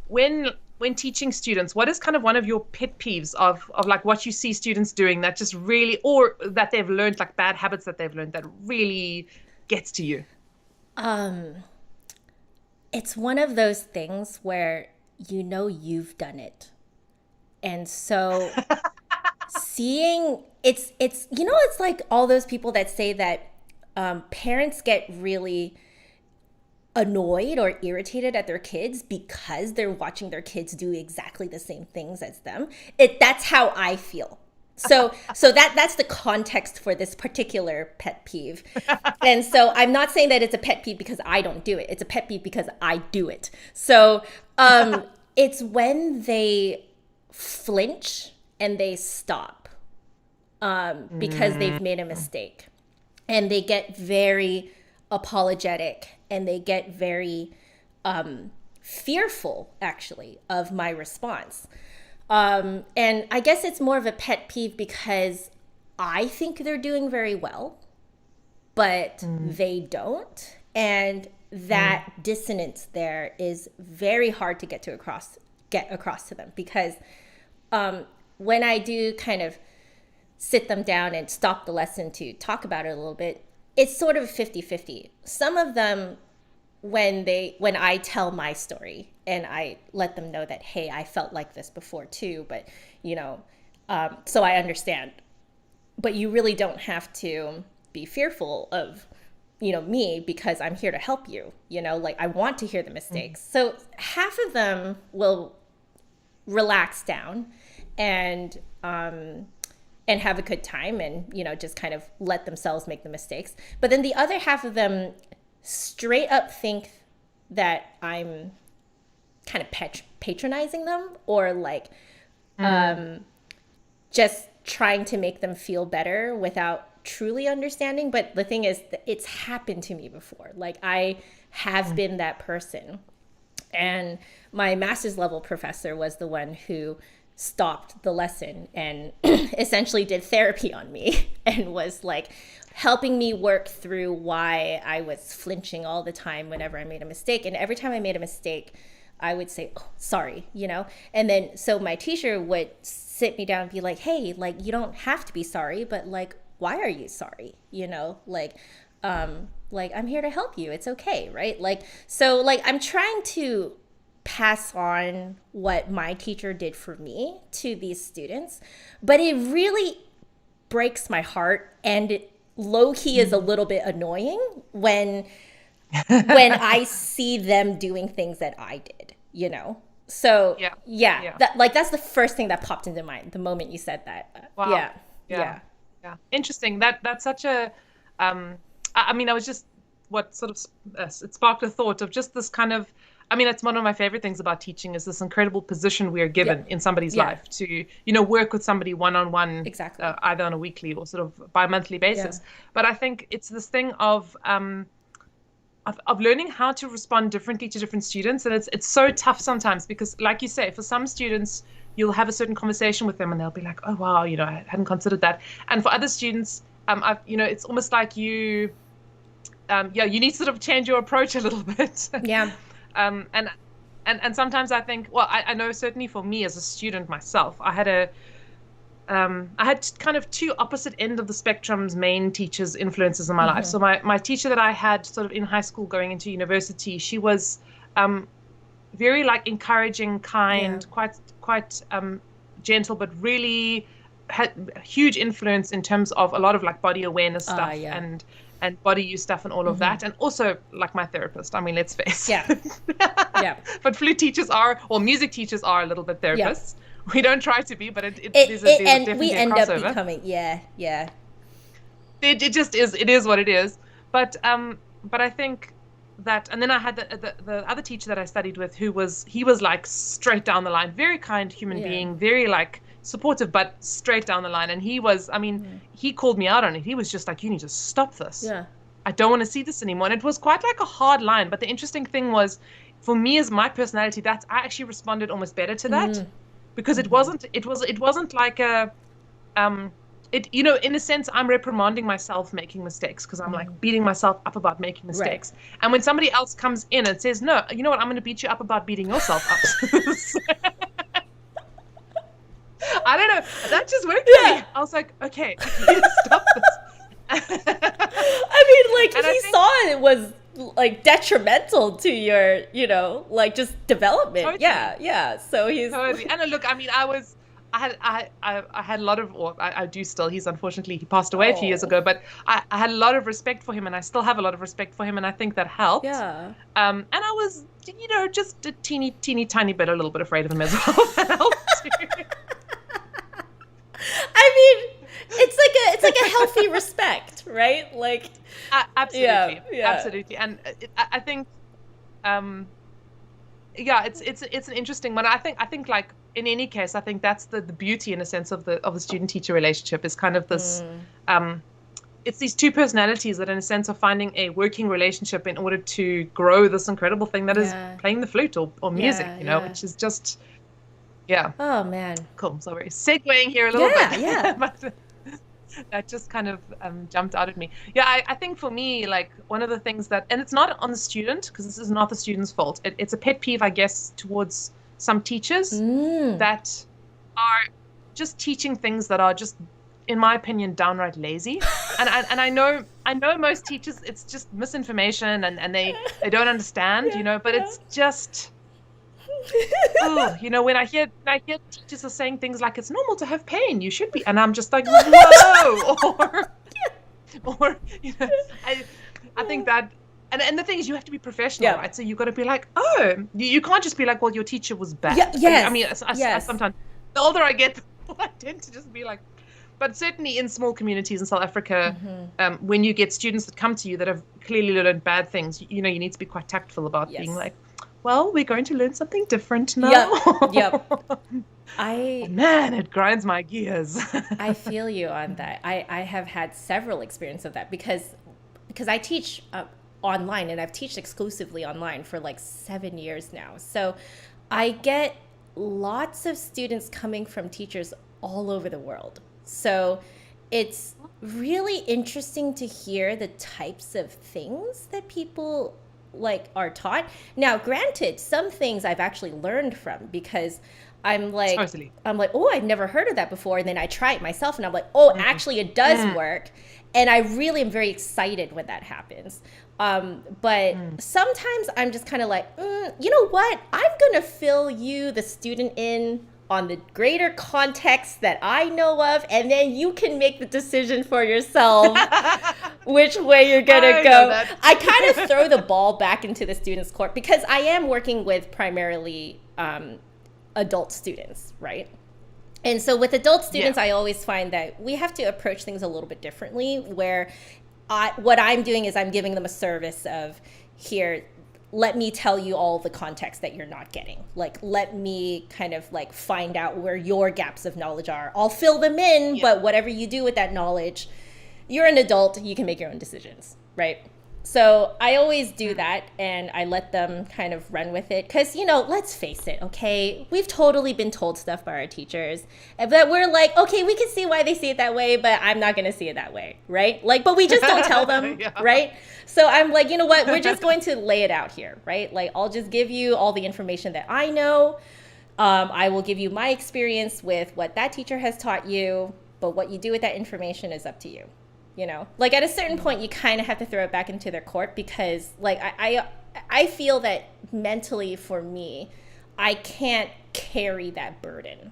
when teaching students, what is kind of one of your pet peeves of like what you see students doing that just really, or that they've learned, like bad habits that they've learned that really gets to you? It's one of those things where you know you've done it. And so seeing it's you know, it's like all those people that say that parents get really annoyed or irritated at their kids because they're watching their kids do exactly the same things as them. That's how I feel. So that's the context for this particular pet peeve. And so I'm not saying that it's a pet peeve because I don't do it. It's a pet peeve because I do it. So it's when they flinch and they stop because they've made a mistake, and they get very apologetic, and they get very fearful, actually, of my response. And I guess it's more of a pet peeve because I think they're doing very well, but they don't. And that dissonance there is very hard to get across to them, because when I do kind of sit them down and stop the lesson to talk about it a little bit, it's sort of 50-50. Some of them, when I tell my story and I let them know that, hey, I felt like this before too, but so I understand. But you really don't have to be fearful of me, because I'm here to help you. Like, I want to hear the mistakes. So half of them will relax down and have a good time, and just kind of let themselves make the mistakes. But then the other half of them straight up think that I'm kind of patronizing them, or like just trying to make them feel better without truly understanding. But the thing is, it's happened to me before. Like, I have been that person. And my master's level professor was the one who stopped the lesson and essentially did therapy on me and was like helping me work through why I was flinching all the time whenever I made a mistake. And every time I made a mistake, I would say, oh, sorry, and then so my teacher would sit me down and be like, hey, like, you don't have to be sorry, but like, why are you sorry? Like I'm here to help you. It's okay, right? Like, so like, I'm trying to pass on what my teacher did for me to these students, but it really breaks my heart, and it low-key is a little bit annoying when I see them doing things that I did, So yeah. That's the first thing that popped into mind the moment you said that. Wow. Yeah. Interesting. That's such a I mean, I was just what sort of it sparked a thought of just this kind of, I mean, that's one of my favorite things about teaching, is this incredible position we are given in somebody's life to, work with somebody one-on-one, exactly, either on a weekly or sort of bi-monthly basis. But I think it's this thing of learning how to respond differently to different students. And it's so tough sometimes, because like you say, for some students, you'll have a certain conversation with them and they'll be like, oh, wow, I hadn't considered that. And for other students, it's almost like you need to sort of change your approach a little bit. Yeah. And sometimes I think, well, I know certainly for me as a student myself, I had kind of two opposite end of the spectrum's main teachers' influences in my life. So my teacher that I had sort of in high school going into university, she was very like encouraging, kind, quite gentle, but really had a huge influence in terms of a lot of like body awareness stuff and body use stuff and all of that. And also like my therapist. I mean, let's face it. Yeah. But flute teachers or music teachers are a little bit therapists. Yeah. We don't try to be, but it is definitely we end a crossover. Up becoming, It just is. It is what it is. But I think that, and then I had the other teacher that I studied with, he was like straight down the line, very kind human being, very like supportive, but straight down the line. And he was, I mean, he called me out on it. He was just like, you need to stop this. Yeah. I don't want to see this anymore. And it was quite like a hard line. But the interesting thing was, for me as my personality, I actually responded almost better to that. Because it wasn't like a, in a sense, I'm reprimanding myself making mistakes, because I'm like beating myself up about making mistakes. Right. And when somebody else comes in and says, no, you know what, I'm going to beat you up about beating yourself up. I don't know. That just worked for me. I was like, okay, I need to stop this. I mean, like, he saw it was like detrimental to your, like just development. Totally. Yeah. So he's totally. And look, I mean, I had a lot of, or I do still. He passed away a few years ago, but I had a lot of respect for him, and I still have a lot of respect for him, and I think that helped. Yeah. And I was, just a teeny tiny bit, a little bit afraid of him as well. That helped too. I mean, it's like a healthy respect, right? Like, Absolutely, yeah. absolutely. And I think, yeah, it's an interesting one. I think like in any case, I think that's the beauty in a sense of the student teacher relationship is kind of this. It's these two personalities that in a sense are finding a working relationship in order to grow this incredible thing that is playing the flute or music, which is just, yeah. Oh man. Cool. So we're segueing here a little bit. Yeah. But that just kind of jumped out at me. Yeah, I think for me, like one of the things that, and it's not on the student, because this is not the student's fault. It's a pet peeve, I guess, towards some teachers that are just teaching things that are just, in my opinion, downright lazy. And I know most teachers, it's just misinformation and they don't understand, but it's just, when I hear teachers are saying things like it's normal to have pain, you should be, and I'm just like, whoa, or I think that, and the thing is, you have to be professional, right? So you've got to be like, you can't just be like, well, your teacher was bad. I mean, I sometimes, the older I get, the more I tend to just be like, but certainly in small communities in South Africa, when you get students that come to you that have clearly learned bad things, you need to be quite tactful about being like, well, we're going to learn something different now. Yep. Man, it grinds my gears. I feel you on that. I have had several experiences of that because I teach online, and I've taught exclusively online for like 7 years now. So I get lots of students coming from teachers all over the world. So it's really interesting to hear the types of things that people like are taught. Now, granted, some things I've actually learned from, because I'm like, oh, I've never heard of that before. And then I try it myself and I'm like, oh, actually it does work. And I really am very excited when that happens. But sometimes I'm just kind of like, you know what? I'm going to fill you, the student, in on the greater context that I know of, and then you can make the decision for yourself which way you're gonna go. I kind of throw the ball back into the student's court because I am working with primarily adult students, right? And so with adult students, I always find that we have to approach things a little bit differently, where what I'm doing is I'm giving them a service of, here, let me tell you all the context that you're not getting. Like, let me kind of like find out where your gaps of knowledge are. I'll fill them in, but whatever you do with that knowledge, you're an adult, you can make your own decisions, right? So I always do that, and I let them kind of run with it. Because, let's face it, okay? We've totally been told stuff by our teachers. But we're like, okay, we can see why they see it that way, but I'm not going to see it that way, right? Like, but we just don't tell them, right? So I'm like, you know what? We're just going to lay it out here, right? Like, I'll just give you all the information that I know. I will give you my experience with what that teacher has taught you. But what you do with that information is up to you. Like at a certain point, you kind of have to throw it back into their court, because like I feel that mentally for me, I can't carry that burden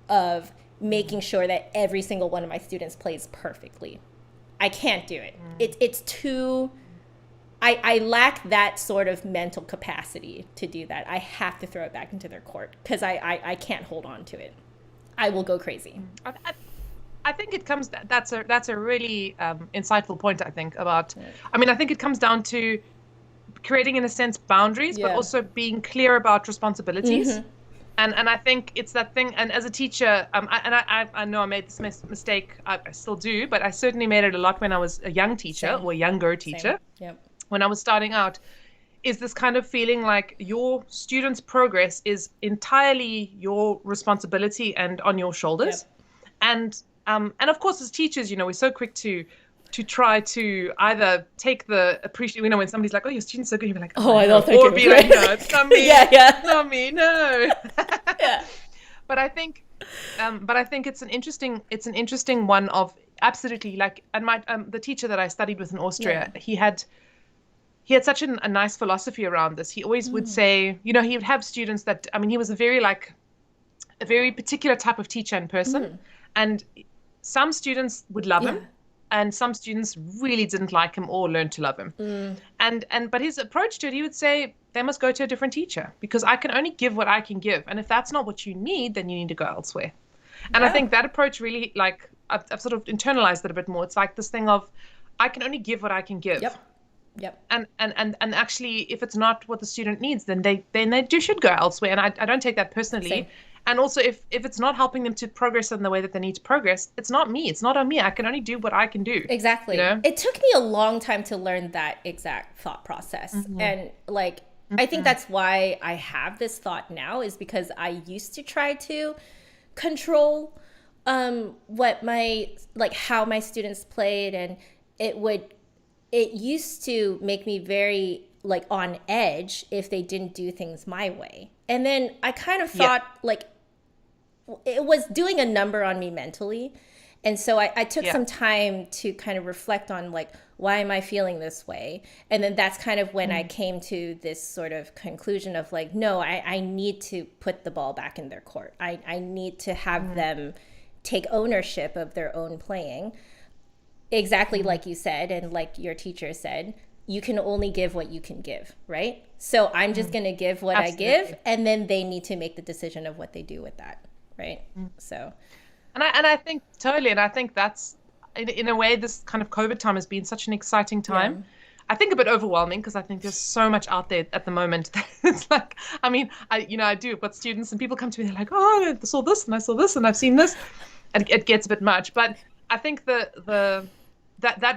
of making sure that every single one of my students plays perfectly. I can't do it. It's too, I lack that sort of mental capacity to do that. I have to throw it back into their court because I can't hold on to it. I will go crazy. I think it comes. That's a really insightful point. I think about. I mean, I think it comes down to creating, in a sense, boundaries, but also being clear about responsibilities. And I think it's that thing. And as a teacher, I know I made this mistake. I still do, but I certainly made it a lot when I was a young teacher or younger teacher. When I was starting out, is this kind of feeling like your students' progress is entirely your responsibility and on your shoulders, and of course, as teachers, we're so quick to try to either take the appreciation, when somebody's like, oh, your student's so good, you're like, oh, I don't think or be like, no, it's not me, not me, no. But I think it's an interesting one of absolutely, like, and the teacher that I studied with in Austria, he had such a nice philosophy around this. He always would say, he would have students that, he was a very particular type of teacher and person, and some students would love him, and some students really didn't like him or learned to love him. But his approach to it, he would say, they must go to a different teacher, because I can only give what I can give. And if that's not what you need, then you need to go elsewhere. And I Yeah. think that approach really, like, I've sort of internalized it a bit more. It's like this thing of, I can only give what I can give. Yep. Yep. And actually, if it's not what the student needs, then they should go elsewhere. And I don't take that Same. personally. And also, if it's not helping them to progress in the way that they need to progress, it's not me. It's not on me. I can only do what I can do. You Exactly. know? It took me a long time to learn that exact thought process. And like, I think that's why I have this thought now, is because I used to try to control what my, like, how my students played, and it used to make me very, like, on edge if they didn't do things my way. And then I kind of thought, like, it was doing a number on me mentally. And so I took some time to kind of reflect on, like, why am I feeling this way? And then that's kind of when I came to this sort of conclusion of, like, no, I need to put the ball back in their court. I need to have them take ownership of their own playing. Exactly like you said, and like your teacher said, you can only give what you can give, right? So I'm just going to give what Absolutely. I give, and then they need to make the decision of what they do with that, right? So And I think totally, and I think that's in a way, this kind of COVID time has been such an exciting time. I think a bit overwhelming, because I think there's so much out there at the moment. It's like, I mean, I do. I've got students and people come to me, they're like, oh, I saw this and I saw this and I've seen this, and it gets a bit much. But I think that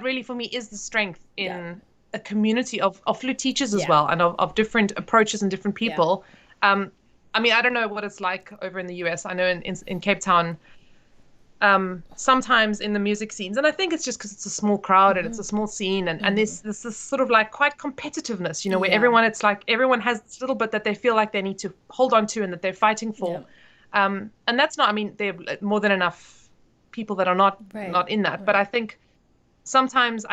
really for me is the strength in a community of flute teachers as well, and of different approaches and different people. I mean, I don't know what it's like over in the US. I know in Cape Town, sometimes in the music scenes, and I think it's just because it's a small crowd and it's a small scene, and there's this sort of like quite competitiveness, you know, where it's like everyone has this little bit that they feel like they need to hold on to and that they're fighting for. And that's not, I mean, there are more than enough people that are not in that. But I think sometimes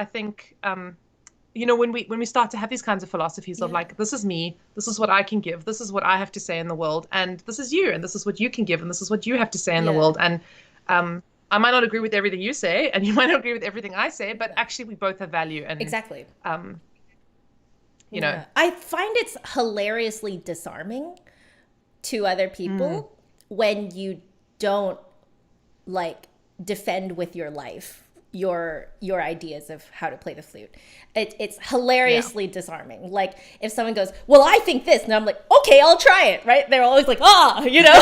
you know, when we start to have these kinds of philosophies of, like, this is me, this is what I can give, this is what I have to say in the world, and this is you, and this is what you can give, and this is what you have to say in the world. And I might not agree with everything you say, and you might not agree with everything I say, but actually we both have value. And exactly. You know, I find it's hilariously disarming to other people when you don't, like, defend with your life your ideas of how to play the flute. It's hilariously disarming. Like, if someone goes, well, I think this, and I'm like, okay, I'll try it, right? They're always like, you know,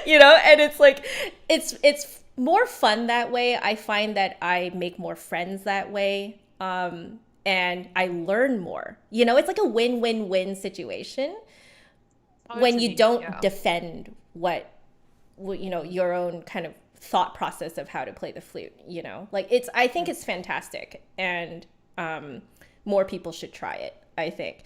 you know, and it's like, it's more fun that way. I find that I make more friends that way, and I learn more. You know, it's like a win-win-win situation when you don't defend what you know, your own kind of thought process of how to play the flute, you know, like, I think it's fantastic, and more people should try it. I think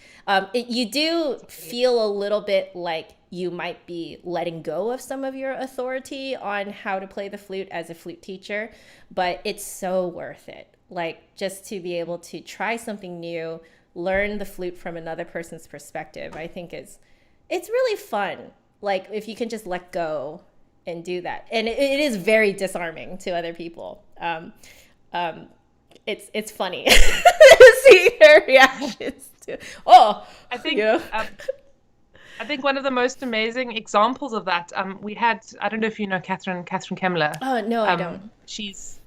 you do feel a little bit like you might be letting go of some of your authority on how to play the flute as a flute teacher, but it's so worth it. Like, just to be able to try something new, learn the flute from another person's perspective, I think it's really fun. Like, if you can just let go and do that, and it is very disarming to other people. It's funny to see their reactions to. I think you know? I think one of the most amazing examples of that, we had, I don't know if you know Catherine Kemmler. Oh no, I don't. She's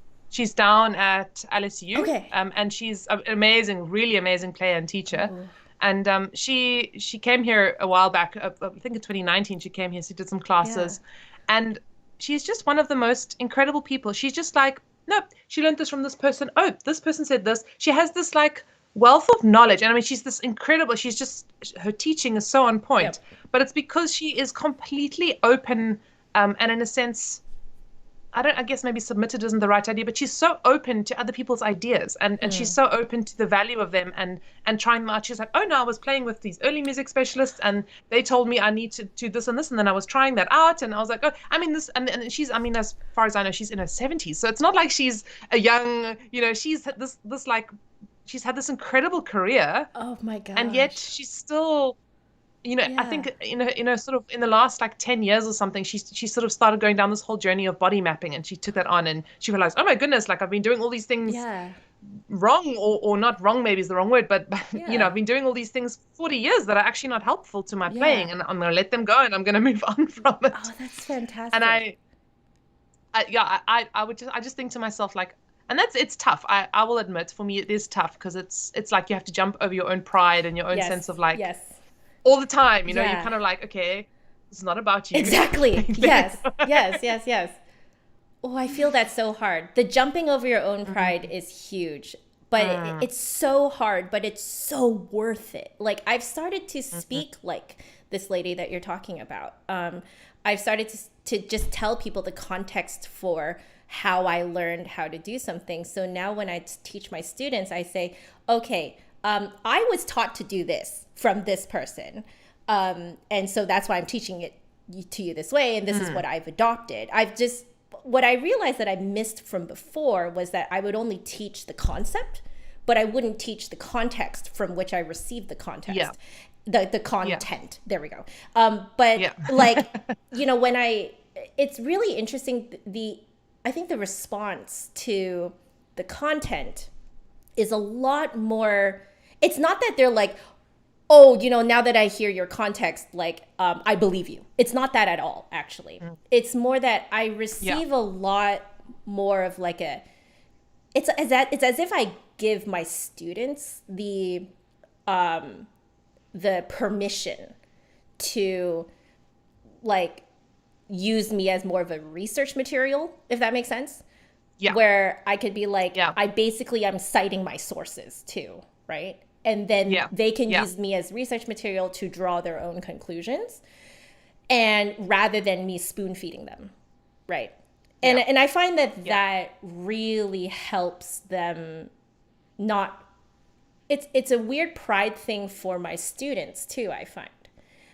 down at LSU. Okay. And she's an amazing, really amazing player and teacher. Ooh. And she came here a while back. I think in 2019 she came here. She did some classes, and she's just one of the most incredible people. She's just like, nope, she learned this from this person. Oh, this person said this. She has this, like, wealth of knowledge, and I mean, she's this incredible. She's just, her teaching is so on point. But it's because she is completely open, and in a sense, I guess maybe submitted isn't the right idea, but she's so open to other people's ideas, and she's so open to the value of them, and trying them out. She's like, oh no, I was playing with these early music specialists and they told me I need to do this and this, and then I was trying that out, and I was like, oh, I mean this, and she's, I mean, as far as I know, she's in her 70s, so it's not like she's a young, you know, she's this like, she's had this incredible career. Oh my god. And yet she's still, you know, I think in a sort of in the last like 10 years or something, she sort of started going down this whole journey of body mapping, and she took that on, and she realized, oh my goodness, like, I've been doing all these things wrong, or not wrong, maybe is the wrong word, but you know, Yeah. I've been doing all these things 40 years that are actually not helpful to my Yeah. playing, and I'm going to let them go and I'm going to move on from it. Oh, that's And fantastic. I just think to myself, like, and it's tough. I will admit, for me, it is tough because it's like you have to jump over your own pride and your own sense Yes. of like Yes. all the time, you know, you're Yeah. kind of like, okay, it's not about you. Exactly. Like, let Yes. it go. Yes. Yes. Yes. Oh, I feel that so hard. The jumping over your own pride Mm, is huge, but mm, it's so hard, but it's so worth it. Like, I've started to mhm. speak like this lady that you're talking about. I've started to just tell people the context for how I learned how to do something. So now when I teach my students, I say, okay, I was taught to do this from this person. And so that's why I'm teaching it to you this way. And this is Mm, what I've adopted. What I realized that I missed from before was that I would only teach the concept, but I wouldn't teach the context from which I received the yeah, context, the yeah, content. There we go. But yeah. like, when it's really interesting. I think the response to the content is a lot more. It's not that they're like, oh, now that I hear your context, like, I believe you. It's not that at all, actually. Mm, It's more that I yeah. receive a lot more of like it's as if I give my students the permission to like use me as more of a research material, if that makes sense. Yeah. Where I could be like, Yeah. I'm citing my sources too, right? And then Yeah. they can Yeah. use me as research material to draw their own conclusions, and rather than me spoon feeding them, right? And Yeah. I find that Yeah. really helps them not. It's a weird pride thing for my students too. I find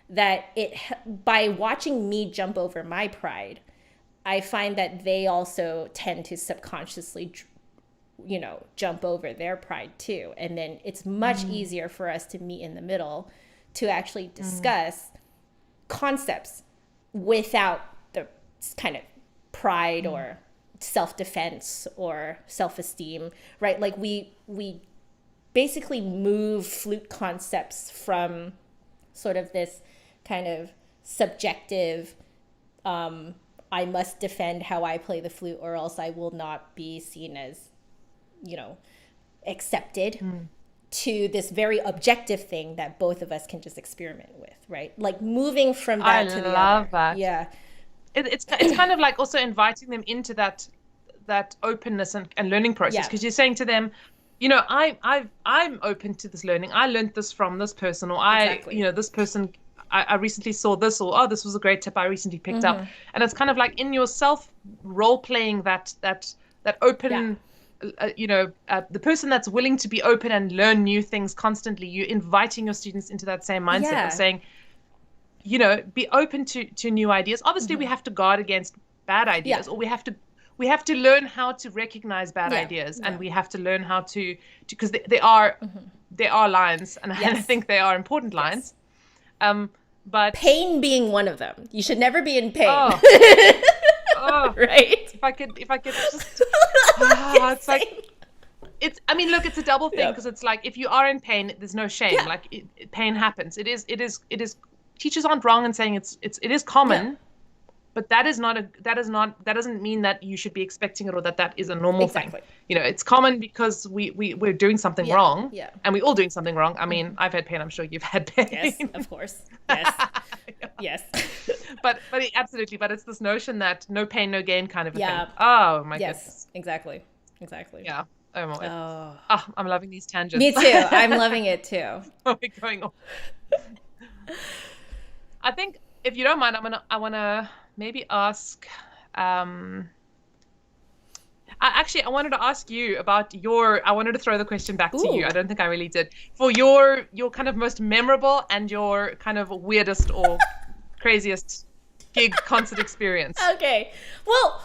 that by watching me jump over my pride, I find that they also tend to subconsciously, jump over their pride too. And then it's much Mm, easier for us to meet in the middle to actually mm, discuss concepts without the kind of pride mm, or self-defense or self-esteem, right? Like we basically move flute concepts from sort of this kind of subjective, I must defend how I play the flute or else I will not be seen as, you know, accepted, mm. to this very objective thing that both of us can just experiment with, right? Like moving from I that to the love other. that. Yeah. It's kind of like also inviting them into that openness and learning process, Yeah. because you're saying to them, you know, I'm open to this learning. I learned this from this person, or Exactly. this person. I recently saw this, or oh, this was a great tip I recently picked up. And it's kind of like in yourself role playing that Yeah. open, the person that's willing to be open and learn new things constantly. You're inviting your students into that same mindset of Yeah. saying, be open to new ideas. Obviously, we have to guard against bad Yeah. ideas, or we have to learn how to recognize bad Yeah. ideas, and Yeah. we have to learn how to because they are lines, and I Yes. think they are important Yes. lines. But Pain being one of them. You should never be in pain. oh, oh, Right? if I could just Yes, it's like same. I mean, look, it's a double thing, Yeah. because it's like if you are in pain, there's no shame. Yeah. Like pain happens. It is. Teachers aren't wrong in saying it is Yeah. common, but that doesn't mean that you should be expecting it, or that is a normal thing. Exactly. It's common because we're doing something Yeah. wrong, Yeah. and we're all doing something wrong. I mean, I've had pain. I'm sure you've had Yes, pain. of course. Yes. Yes. But absolutely. But it's this notion that no pain, no gain kind of a thing. Yeah. Oh my Yes. goodness. Exactly. Exactly. Yeah. Oh my word. Oh. Ah, I'm loving these Me tangents. too. I'm loving it too. Where are we going on? I think, if you don't mind, I wanna maybe ask. I wanted to ask you about I wanted to throw the question back to you. I Ooh. don't think I really did. For your kind of most memorable and your kind of weirdest or craziest gig concert experience. Okay. Well,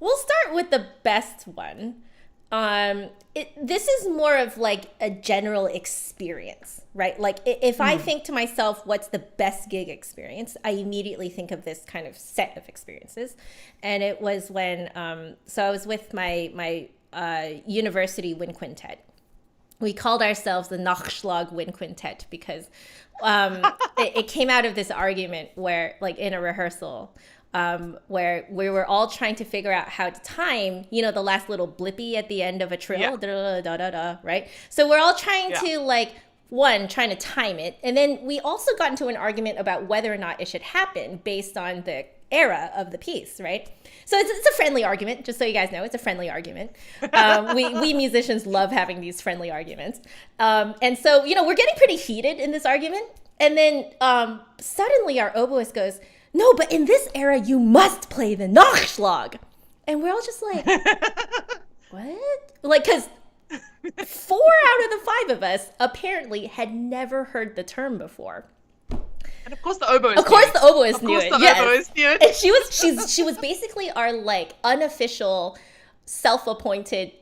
we'll start with the best one. This is more of like a general experience, right? Like if I think to myself, what's the best gig experience? I immediately think of this kind of set of experiences. And it was when, so I was with my university wind quintet. We called ourselves the Nachschlag Wind Quintet because it came out of this argument where, like in a rehearsal, where we were all trying to figure out how to time, the last little blippy at the end of a trill, da, da, da, da, right? So we're all trying to trying to time it. And then we also got into an argument about whether or not it should happen based on the era of the piece, right? So it's a friendly argument, just so you guys know, it's a friendly argument. We musicians love having these friendly arguments. And so, we're getting pretty heated in this argument. And then suddenly our oboist goes, no, but in this era, you must play the Nachschlag. And we're all just like, what? Like, because 4 out of the 5 of us apparently had never heard the term before. And of course the oboist knew it. And she was basically our unofficial self-appointed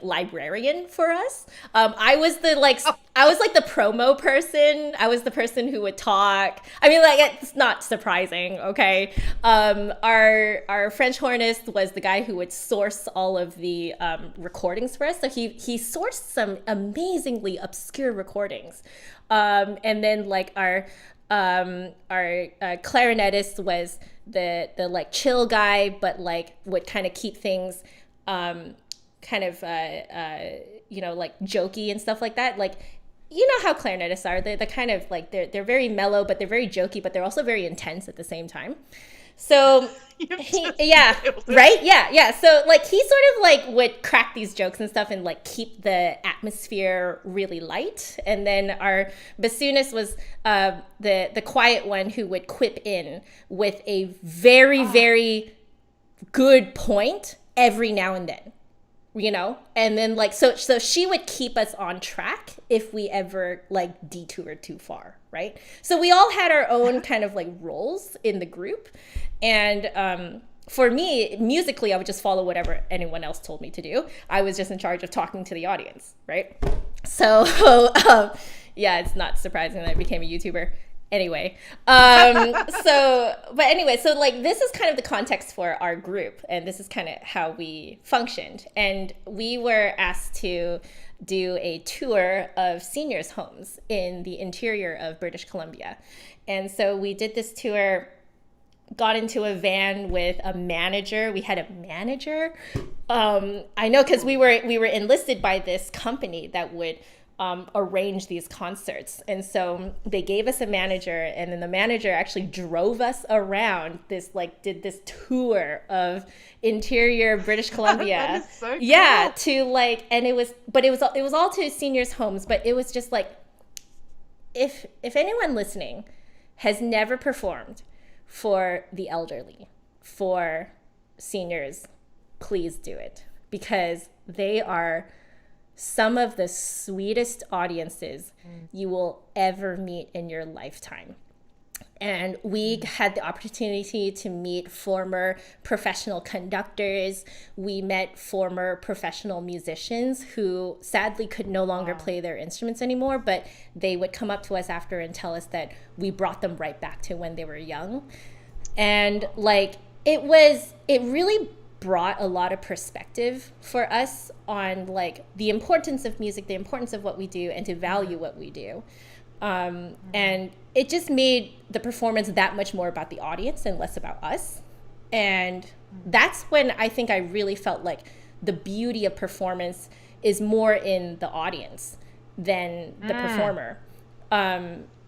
librarian for us. I was the promo person. I was the person who would talk. I mean, it's not surprising, okay? Our French hornist was the guy who would source all of the recordings for us. So he sourced some amazingly obscure recordings. And then our clarinetist was the chill guy, but would kind of keep things jokey and stuff like that. How clarinetists are. They're kind of they're very mellow, but they're very jokey, but they're also very intense at the same time. So right? Yeah. So he sort of would crack these jokes and stuff and keep the atmosphere really light. And then our bassoonist was the quiet one who would quip in with a very, very good point every now and then. And then so she would keep us on track if we ever detoured too far, right? So we all had our own kind of roles in the group. And for me, musically, I would just follow whatever anyone else told me to do. I was just in charge of talking to the audience, right? So it's not surprising that I became a YouTuber. Anyway, so this is kind of the context for our group, and this is kind of how we functioned. And we were asked to do a tour of seniors' homes in the interior of British Columbia. And so we did this tour, got into a van with a manager. We had a manager. I know, because we were enlisted by this company that would arrange these concerts. And so they gave us a manager, and then the manager actually drove us around did this tour of interior British Columbia. That is so cool. Yeah, and it was all to seniors' homes, but it was just if anyone listening has never performed for the elderly, for seniors, please do it, because they are some of the sweetest audiences you will ever meet in your lifetime. And we had the opportunity to meet former professional conductors. We met former professional musicians who sadly could no longer play their instruments anymore, but they would come up to us after and tell us that we brought them right back to when they were young. And it really brought a lot of perspective for us on the importance of music, the importance of what we do, and to value what we do. And it just made the performance that much more about the audience and less about us. And that's when I think I really felt the beauty of performance is more in the audience than the performer.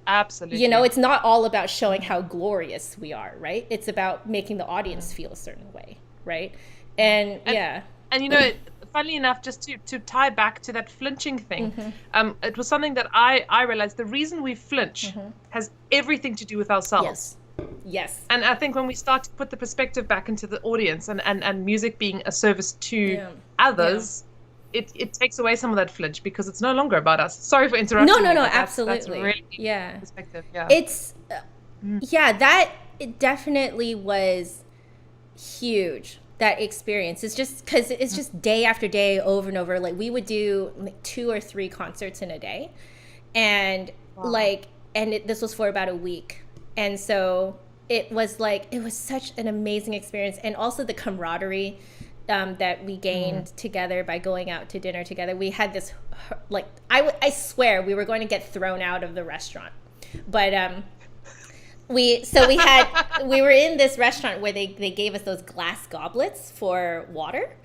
Absolutely. It's not all about showing how glorious we are, right? It's about making the audience feel a certain way, right? And funnily enough, just to tie back to that flinching thing, it was something that I realized the reason we flinch has everything to do with ourselves. Yes. And I think when we start to put the perspective back into the audience and music being a service to others, it takes away some of that flinch, because it's no longer about us. Sorry for interrupting. No, absolutely. That's really perspective. Yeah. It's that it definitely was huge. That experience is just because it's just day after day, over and over. We would do 2 or 3 concerts in a day, and this was for about a week. And so it was such an amazing experience, and also the camaraderie that we gained together by going out to dinner together. We had this, like, I swear we were going to get thrown out of the restaurant. But we were in this restaurant where they gave us those glass goblets for water.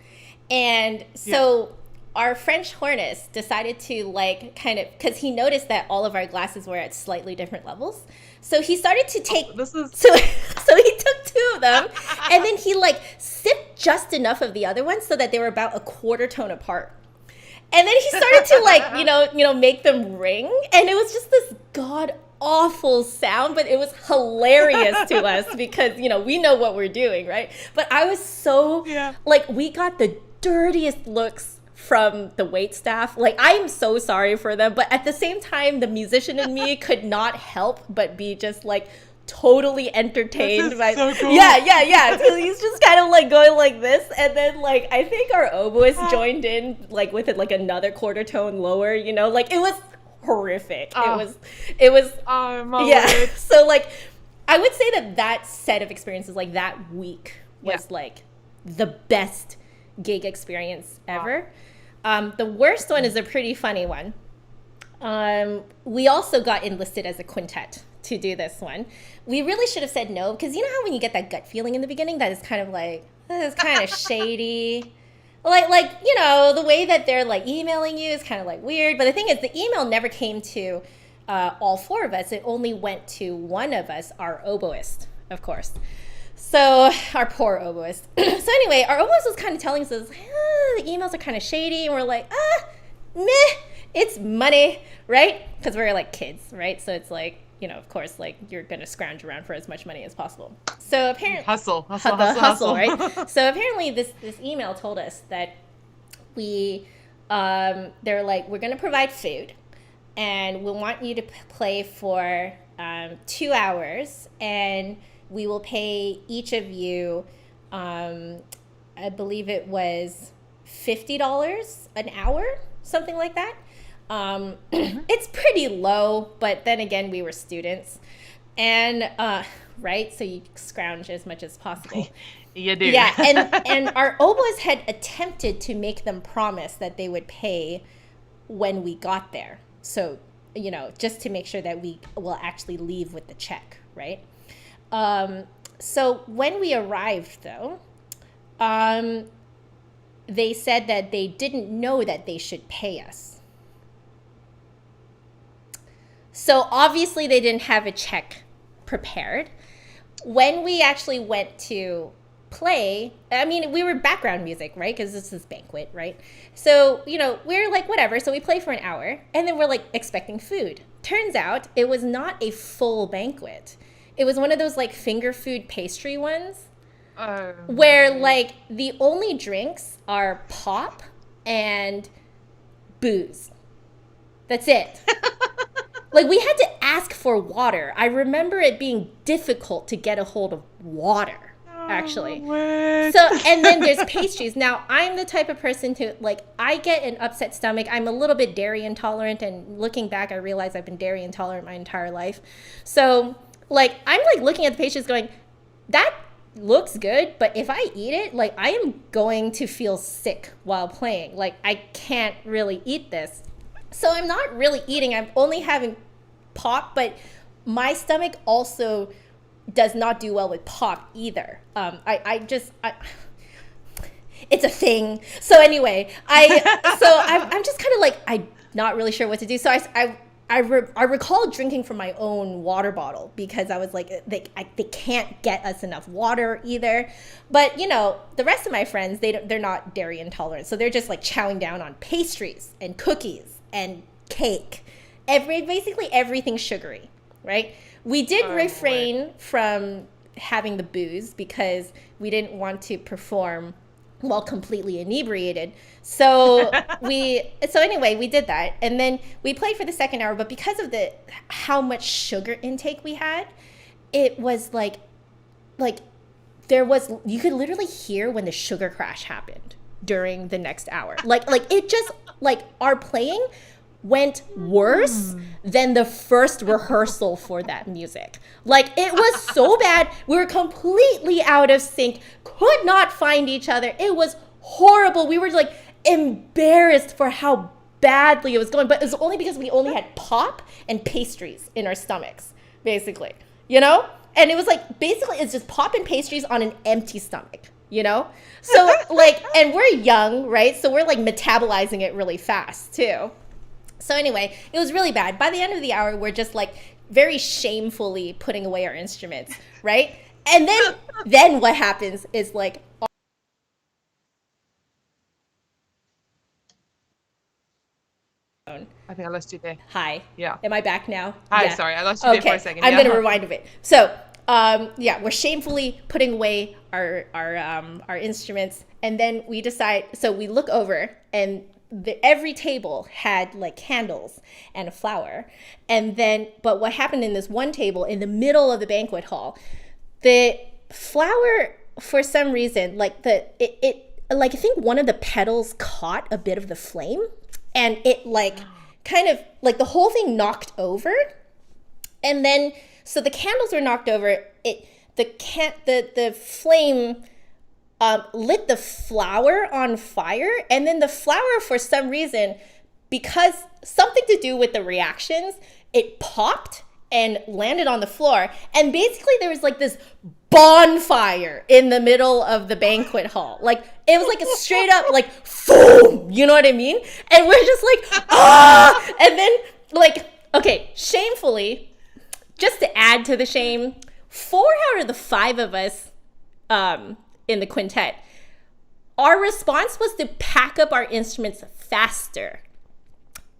And so our French hornist decided to, like, kind of, because he noticed that all of our glasses were at slightly different levels. So he started to take, so he took 2 of them, and then he, like, sipped just enough of the other ones so that they were about a quarter tone apart. And then he started to, like, you know, make them ring, and it was just this god awful sound, but it was hilarious to us because, you know, we know what we're doing, right? But I was so, like, we got the dirtiest looks from the wait staff. Like, I'm so sorry for them, but at the same time, the musician in me could not help but be just, like, totally entertained by so cool. So he's just kind of, like, going like this, and then, like, I think our oboist joined in, like, with it, like, another quarter tone lower, you know, like, it was horrific. It was word. So, like, I would say that set of experiences, like, that week was like the best gig experience ever. The worst one is a pretty funny one. We also got enlisted as a quintet to do this one. We really should have said no, because you know how when you get that gut feeling in the beginning that is kind of like, this is kind of shady. Like, you know, the way that they're, like, emailing you is kind of, like, weird. But the thing is, the email never came to all 4 of us. It only went to one of us, our oboist, of course. So, our poor oboist. So anyway, our oboist was kind of telling us, the emails are kind of shady. And we're like, meh, it's money, right? Because we're, like, kids, right? So it's like, you know, of course, like, you're going to scrounge around for as much money as possible. So apparently, hustle, right? So apparently this email told us that they're like, we're going to provide food, and we want you to play for 2 hours, and we will pay each of you, I believe it was $50 an hour, something like that. It's pretty low, but then again, we were students, and right, so you scrounge as much as possible. You do. Yeah, and our oboist had attempted to make them promise that they would pay when we got there, so, you know, just to make sure that we will actually leave with the check, right? So when we arrived, though, they said that they didn't know that they should pay us. So obviously they didn't have a check prepared. When we actually went to play, I mean, we were background music, right? Because this is banquet, right? So, you know, we're like, whatever. So we play for an hour, and then we're, like, expecting food. Turns out it was not a full banquet. It was one of those, like, finger food pastry ones where, like, the only drinks are pop and booze. That's it. Like, we had to ask for water. I remember it being difficult to get a hold of water, actually. So, and then there's pastries. Now, I'm the type of person to, like, I get an upset stomach. I'm a little bit dairy intolerant, and looking back, I realize I've been dairy intolerant my entire life. So, like, I'm, like, looking at the pastries going, that looks good, but if I eat it, like, I am going to feel sick while playing. Like, I can't really eat this. So I'm not really eating. I'm only having pop, but my stomach also does not do well with pop either. It's a thing. So anyway, I'm just kind of like, I'm not really sure what to do. So I recall drinking from my own water bottle because I was like, they can't get us enough water either. But, you know, the rest of my friends, they're not dairy intolerant. So they're just, like, chowing down on pastries and cookies and cake, basically everything sugary, right? We did refrain from having the booze because we didn't want to perform while completely inebriated. So anyway, we did that, and then we played for the second hour. But because of how much sugar intake we had, it was like you could literally hear when the sugar crash happened during the next hour. Like it just, like, our playing went worse than the first rehearsal for that music. Like, it was so bad. We were completely out of sync, could not find each other. It was horrible. We were like embarrassed for how badly it was going, but it was only because we only had pop and pastries in our stomachs, basically, you know? And it was like, basically it's just pop and pastries on an empty stomach, you know? So like, and we're young, right? So we're like metabolizing it really fast too. So anyway, it was really bad. By the end of the hour, we're just like very shamefully putting away our instruments, right? And then what happens is like, I think I lost you there. hi. Yeah. Am I back now? Hi, Yeah. sorry, I lost you there for a second. I'm Yeah. going to rewind a bit. So, yeah, we're shamefully putting away our instruments, and then we decide. So we look over, and every table had like candles and a flower, and then. But what happened in this one table in the middle of the banquet hall, the flower for some reason, like like I think one of the petals caught a bit of the flame. And it like kind of like the whole thing knocked over. And then, so the candles were knocked over. The flame lit the flower on fire. And then the flower, for some reason, because something to do with the reactions, it popped and landed on the floor. And basically there was like this bonfire in the middle of the banquet hall. Like it was like a straight up like boom, you know what I mean? And we're just like, ah! And then like, okay, shamefully, just to add to the shame, 4 out of the 5 of us in the quintet, our response was to pack up our instruments faster,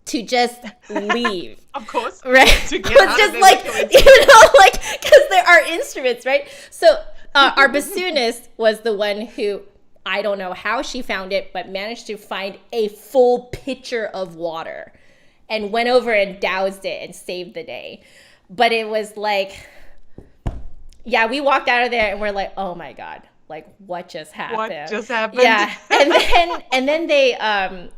to just leave. Of course. Right? To get It's out just of like, there you know, like, because there are instruments, right? So our bassoonist was the one who, I don't know how she found it, but managed to find a full pitcher of water and went over and doused it and saved the day. But it was like, yeah, we walked out of there and we're like, oh my God, like what just happened? What just happened? Yeah. And then they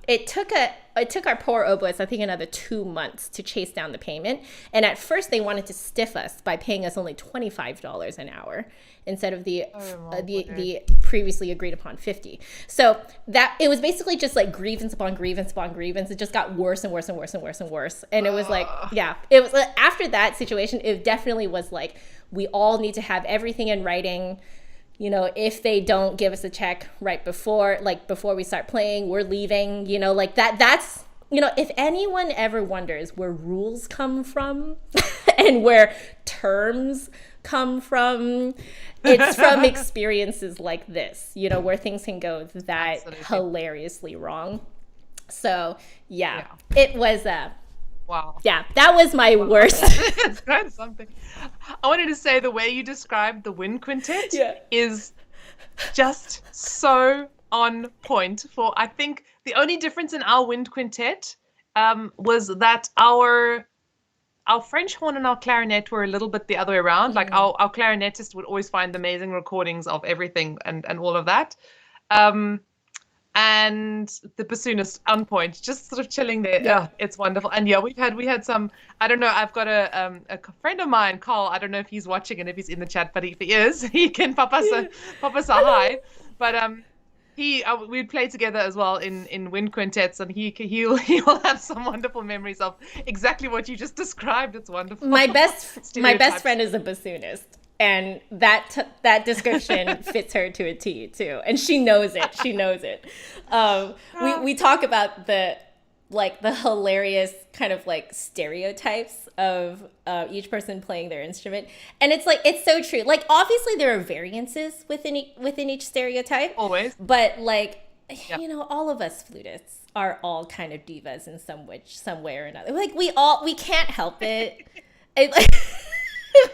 it took our poor oboist, I think, another 2 months to chase down the payment. And at first they wanted to stiff us by paying us only $25 an hour instead of the previously agreed upon 50. So that it was basically just like grievance upon grievance upon grievance. It just got worse and worse and worse and worse and worse. And it was like, yeah, it was after that situation, it definitely was like, we all need to have everything in writing. You know, if they don't give us a check right before we start playing, we're leaving, you know, like that's, you know, if anyone ever wonders where rules come from and where terms come from, it's from experiences like this, you know, where things can go that Absolutely. hilariously wrong. So, yeah. It was, wow. Yeah, that was my worst. It's kind of something. I wanted to say the way you described the wind quintet is just so on point. For I think the only difference in our wind quintet was that our French horn and our clarinet were a little bit the other way around. Like our clarinetist would always find amazing recordings of everything and all of that. And the bassoonist on point, just sort of chilling there. Yeah, it's wonderful. And yeah, we had some. I don't know. I've got a friend of mine, Carl. I don't know if he's watching and if he's in the chat, but if he is, he can pop us a hi. But we'd play together as well in wind quintets, and he will have some wonderful memories of exactly what you just described. It's wonderful. My best friend is a bassoonist. And that description fits her to a T too, and she knows it. She knows it. We talk about the hilarious kind of like stereotypes of each person playing their instrument, and it's like it's so true. Like obviously there are variances within each stereotype, always, but like you know, all of us flutists are all kind of divas in some way or another. Like we can't help it.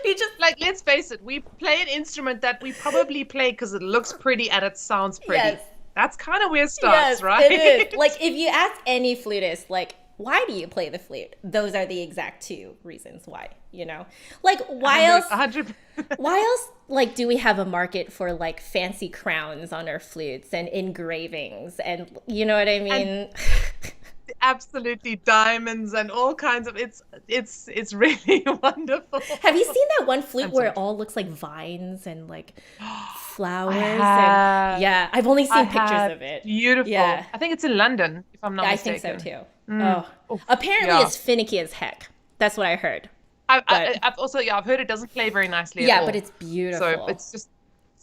We just like, let's face it, we play an instrument that we probably play because it looks pretty and it sounds pretty. Yes. That's kind of where it starts, right? It is. Like if you ask any flutist, like, why do you play the flute? Those are the exact 2 reasons why, you know? Like why 100. Why else like do we have a market for like fancy crowns on our flutes and engravings and you know what I mean? absolutely diamonds and all kinds of it's really wonderful. Have you seen that one flute I'm where sorry. it all looks like vines and like I flowers? And have. yeah, I've only I seen pictures have. of it. Beautiful. Yeah, I think it's in London, if I'm not I think so mistaken. too. Mm. Oh, Oh, apparently yeah. it's finicky as heck. That's what I heard. But I've also, yeah, I've heard it doesn't play very nicely at yeah, but all. it's So beautiful. it's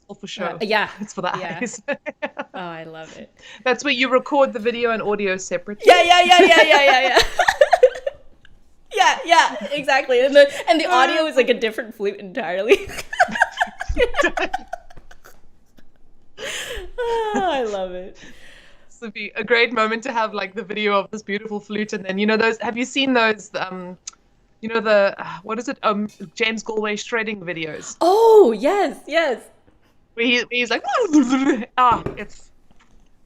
all for show. Yeah, It's for the yeah. eyes. Oh, I love it. That's where you record the video and audio separately. Yeah. Yeah, exactly. And the audio is like a different flute entirely. Oh, I love it. This would be a great moment to have like the video of this beautiful flute, and then those. Have you seen those? The what is it? James Galway shredding videos Oh, yes. where he's like, it's.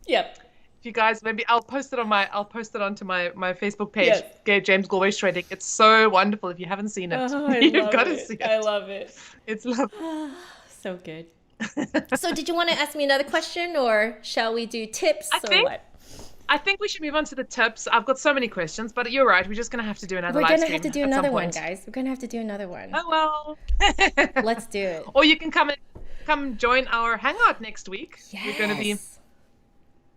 Yep. If you guys, maybe I'll post it onto my Facebook page. Yes. Get James Galway shredding. It's so wonderful. If you haven't seen it, Oh, I you've love got to it. see it. I love it. It's lovely. So good. So did you want to ask me another question, or shall we do tips what? I think we should move on to the tips. I've got so many questions, but you're right. We're just going to have to do another We're live gonna stream have to do at some another one, point. guys. We're gonna have to do another one. Oh well. Let's do it. Or you can come join our hangout next week. Yes. We're going to be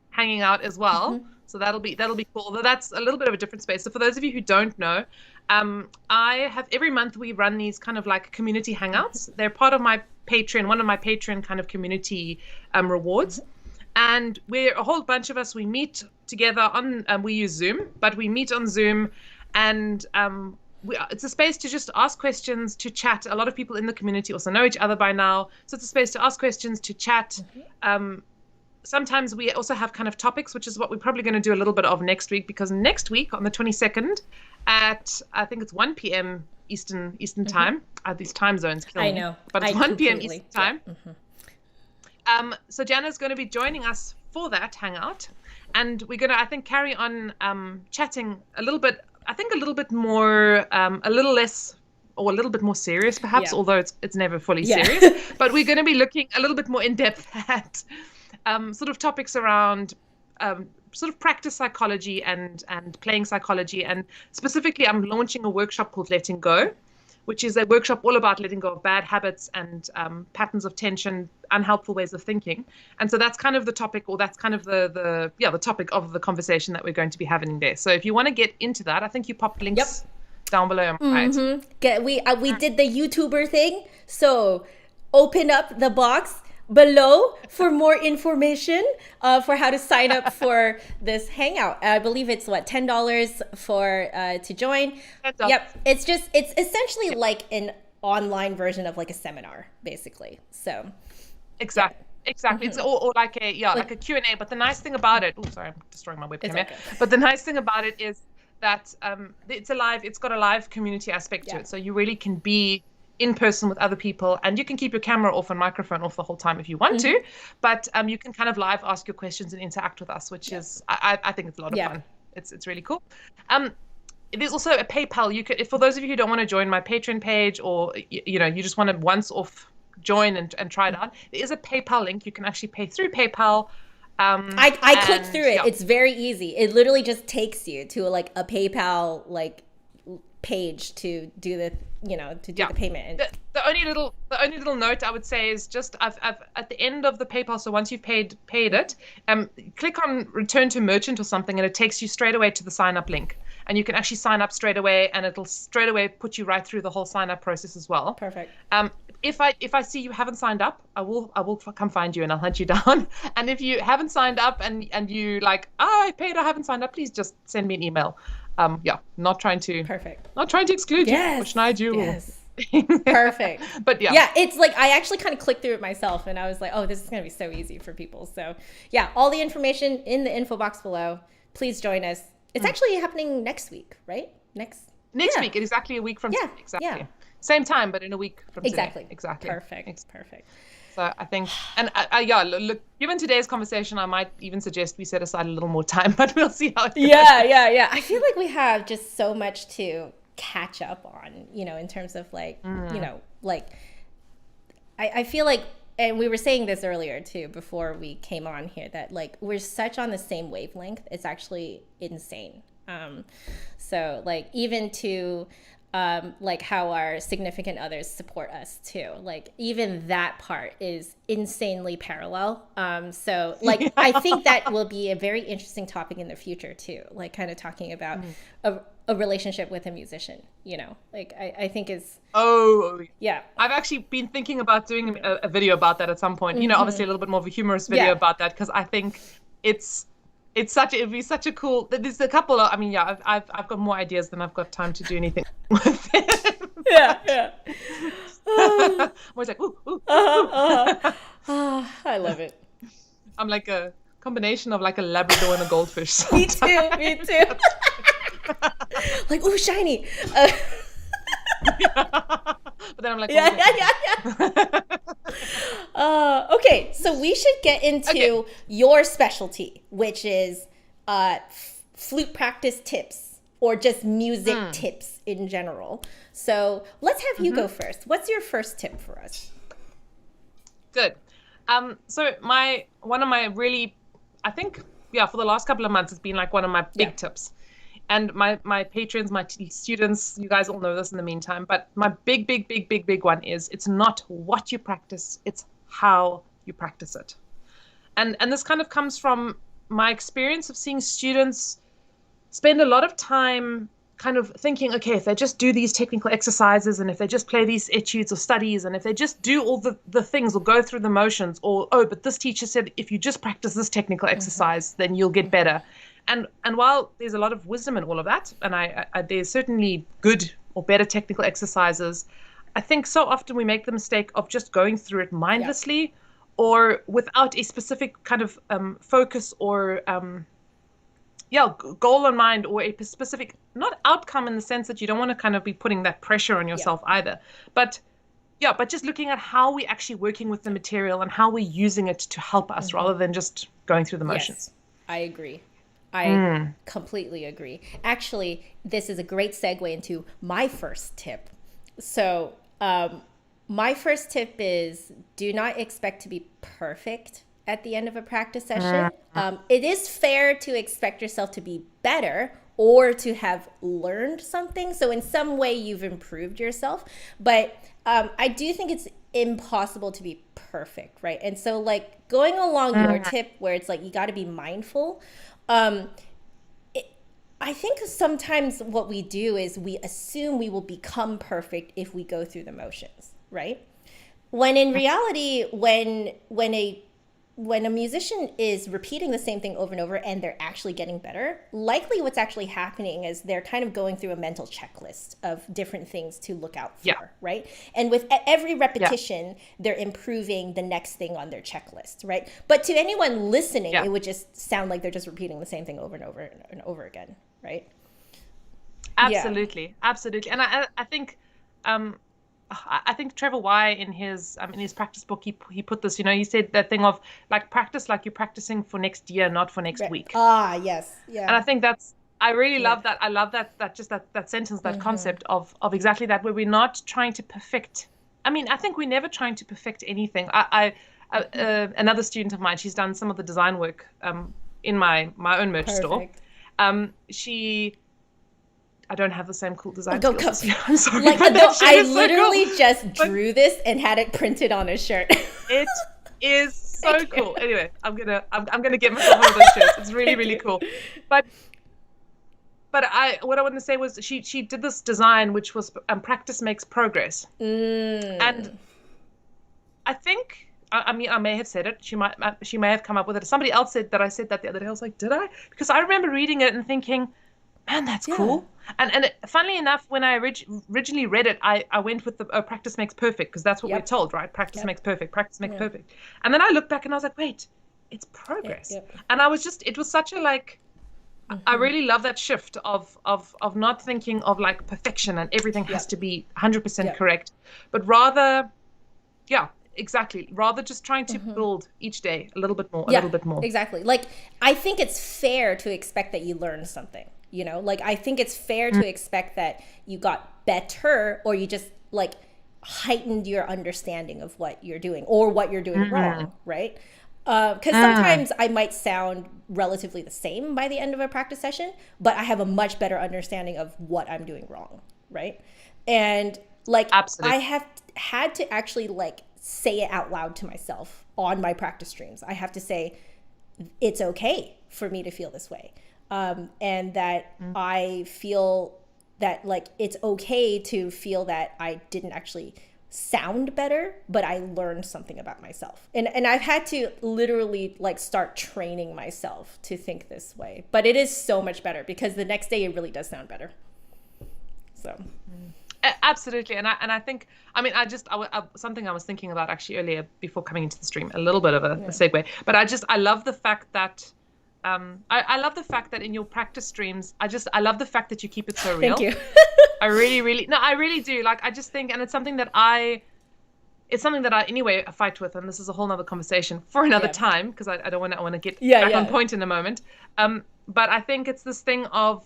hanging out as well. So that'll be cool. Although that's a little bit of a different space. So for those of you who don't know, I have every month we run these kind of like community hangouts. They're part of my Patreon, one of my Patreon kind of community rewards. And we're a whole bunch of us. We meet together on we use Zoom, but we meet on Zoom, and it's a space to just ask questions, to chat. A lot of people in the community also know each other by now, so it's a space to ask questions, to chat. Sometimes we also have kind of topics, which is what we're probably going to do a little bit of next week, because next week on the 22nd at I think it's 1 p.m. Eastern time. These time zones kill me. I know, but it's 1 p.m. Eastern time. Yeah. So Jana's going to be joining us for that hangout, and we're going to, I think, carry on chatting a little bit. I think a little bit more, a little less, or a little bit more serious, perhaps. Yeah. Although it's never fully serious. But we're going to be looking a little bit more in depth at sort of topics around sort of practice psychology and playing psychology, and specifically, I'm launching a workshop called Letting Go, which is a workshop all about letting go of bad habits and patterns of tension, unhelpful ways of thinking. And so that's kind of the topic, or that's kind of the topic of the conversation that we're going to be having there. So if you want to get into that, I think you popped links down below. Right? We did the YouTuber thing, so open up the box below for more information for how to sign up for this hangout. I believe it's $10 for to join. Yep, it's essentially like an online version of like a seminar, basically. So exactly. It's or like a Q&A. But the nice thing about it, sorry, I'm destroying my webcam here. But the nice thing about it is that it's got a live community aspect to it, so you really can be in person with other people, and you can keep your camera off and microphone off the whole time if you want to, but you can kind of live ask your questions and interact with us, which is I think it's a lot of fun. It's really cool. There's also a PayPal. You could, for those of you who don't want to join my Patreon page, or you just want to once off join and try it out, there is a PayPal link. You can actually pay through PayPal. I clicked through it. It's very easy. It literally just takes you to like a PayPal like page to do the the payment. The only little note I would say is just I've at the end of the PayPal, so once you've paid it, click on return to merchant or something, and it takes you straight away to the sign up link, and you can actually sign up straight away, and it'll straight away put you right through the whole sign up process as well. Perfect. If I see you haven't signed up, I will come find you and I'll hunt you down. And if you haven't signed up and you like, I paid, I haven't signed up, please just send me an email. Not trying to exclude you, which I do. Yes. Perfect. But it's like I actually kind of clicked through it myself, and I was like, oh, this is going to be so easy for people. So all the information in the info box below. Please join us. It's actually happening next week, right? Next week, exactly a week from today. Exactly. Same time, but in a week from today. Exactly. Perfect. So I think, and look, given today's conversation, I might even suggest we set aside a little more time, but we'll see how it goes. Yeah. I feel like we have just so much to catch up on, in terms of like, I feel like, and we were saying this earlier too, before we came on here, that like we're such on the same wavelength. It's actually insane. So like even to like how our significant others support us too. Like even that part is insanely parallel. So like I think that will be a very interesting topic in the future too. Like kind of talking about a relationship with a musician, you know, like I think is. Oh, yeah. I've actually been thinking about doing a video about that at some point. You know, obviously a little bit more of a humorous video about that, because I think it'd be such a cool. There's a couple of, I mean, yeah, I've got more ideas than I've got time to do anything with it. Yeah. I was like, ooh, ooh, ooh. I love it. I'm like a combination of like a Labrador and a goldfish. Me too. Like, ooh, shiny. But then I'm like, yeah. Okay, so we should get into your specialty, which is flute practice tips, or just music tips in general. So let's have you go first. What's your first tip for us? Good. So one of my really, I think, for the last couple of months, it's been like one of my big tips. And my patrons, my students, you guys all know this in the meantime, but my big one is, it's not what you practice, it's how you practice it. And this kind of comes from my experience of seeing students spend a lot of time kind of thinking, okay, if they just do these technical exercises, and if they just play these etudes or studies, and if they just do all the things or go through the motions, or, oh, but this teacher said if you just practice this technical exercise, then you'll get better. And while there's a lot of wisdom in all of that, and I there's certainly good or better technical exercises, I think so often we make the mistake of just going through it mindlessly or without a specific kind of focus or goal in mind, or a specific, not outcome in the sense that you don't want to kind of be putting that pressure on yourself either, but just looking at how we're actually working with the material and how we're using it to help us rather than just going through the motions. Yes, I agree. I completely agree. Actually, this is a great segue into my first tip. So my first tip is, do not expect to be perfect at the end of a practice session. It is fair to expect yourself to be better or to have learned something. So in some way you've improved yourself. But I do think it's impossible to be perfect, right? And so like going along your tip where it's like you got to be mindful, I think sometimes what we do is we assume we will become perfect if we go through the motions, right? When in reality, when a musician is repeating the same thing over and over and they're actually getting better, likely what's actually happening is they're kind of going through a mental checklist of different things to look out for, right? And with every repetition, they're improving the next thing on their checklist, right? But to anyone listening, it would just sound like they're just repeating the same thing over and over and over again, right? Absolutely. And I think Trevor Y in his practice book, he put this, he said that thing of like, practice like you're practicing for next year, not for next week. Yes. Yeah. And I think I really love that. I love that just that sentence, that concept of exactly that, where we're not trying to perfect. I mean, I think we're never trying to perfect anything. Another student of mine, she's done some of the design work in my own merch store. I don't have the same cool design skills. I'm sorry. Like, I literally just drew this and had it printed on a shirt. It is so cool. Anyway, I'm gonna get myself one of those shirts. It's really, really cool. But what I wanted to say was she did this design which was practice makes progress. And I think, I mean, I may have said it. She may have come up with it. Somebody else said that I said that the other day. I was like, did I? Because I remember reading it and thinking, man, that's cool. And funnily enough, when I originally read it, I went with the practice makes perfect, because that's what we're told, right? Practice makes perfect. Practice makes perfect. And then I looked back and I was like, wait, it's progress. And it was such a like, I really love that shift of not thinking of like perfection and everything has to be 100% correct, but rather, exactly. Rather just trying to build each day a little bit more, a little bit more. Exactly. Like, I think it's fair to expect that you learn something. Like, I think it's fair to expect that you got better, or you just like heightened your understanding of what you're doing or what you're doing wrong, right? Because sometimes I might sound relatively the same by the end of a practice session, but I have a much better understanding of what I'm doing wrong, right? And like, Absolutely. I have had to actually like say it out loud to myself on my practice streams. I have to say, it's okay for me to feel this way. And that I feel that like, it's okay to feel that I didn't actually sound better, but I learned something about myself. And I've had to literally like start training myself to think this way. But it is so much better because the next day it really does sound better. So absolutely. And I think, I mean, something I was thinking about actually earlier before coming into the stream, a little bit of a segue, but I love the fact that I love the fact that in your practice streams, I love the fact that you keep it so real. Thank you. I really do. Like, I just think, and it's something that I anyway fight with, and this is a whole nother conversation for another time, because I want to get back on point in a moment. But I think it's this thing of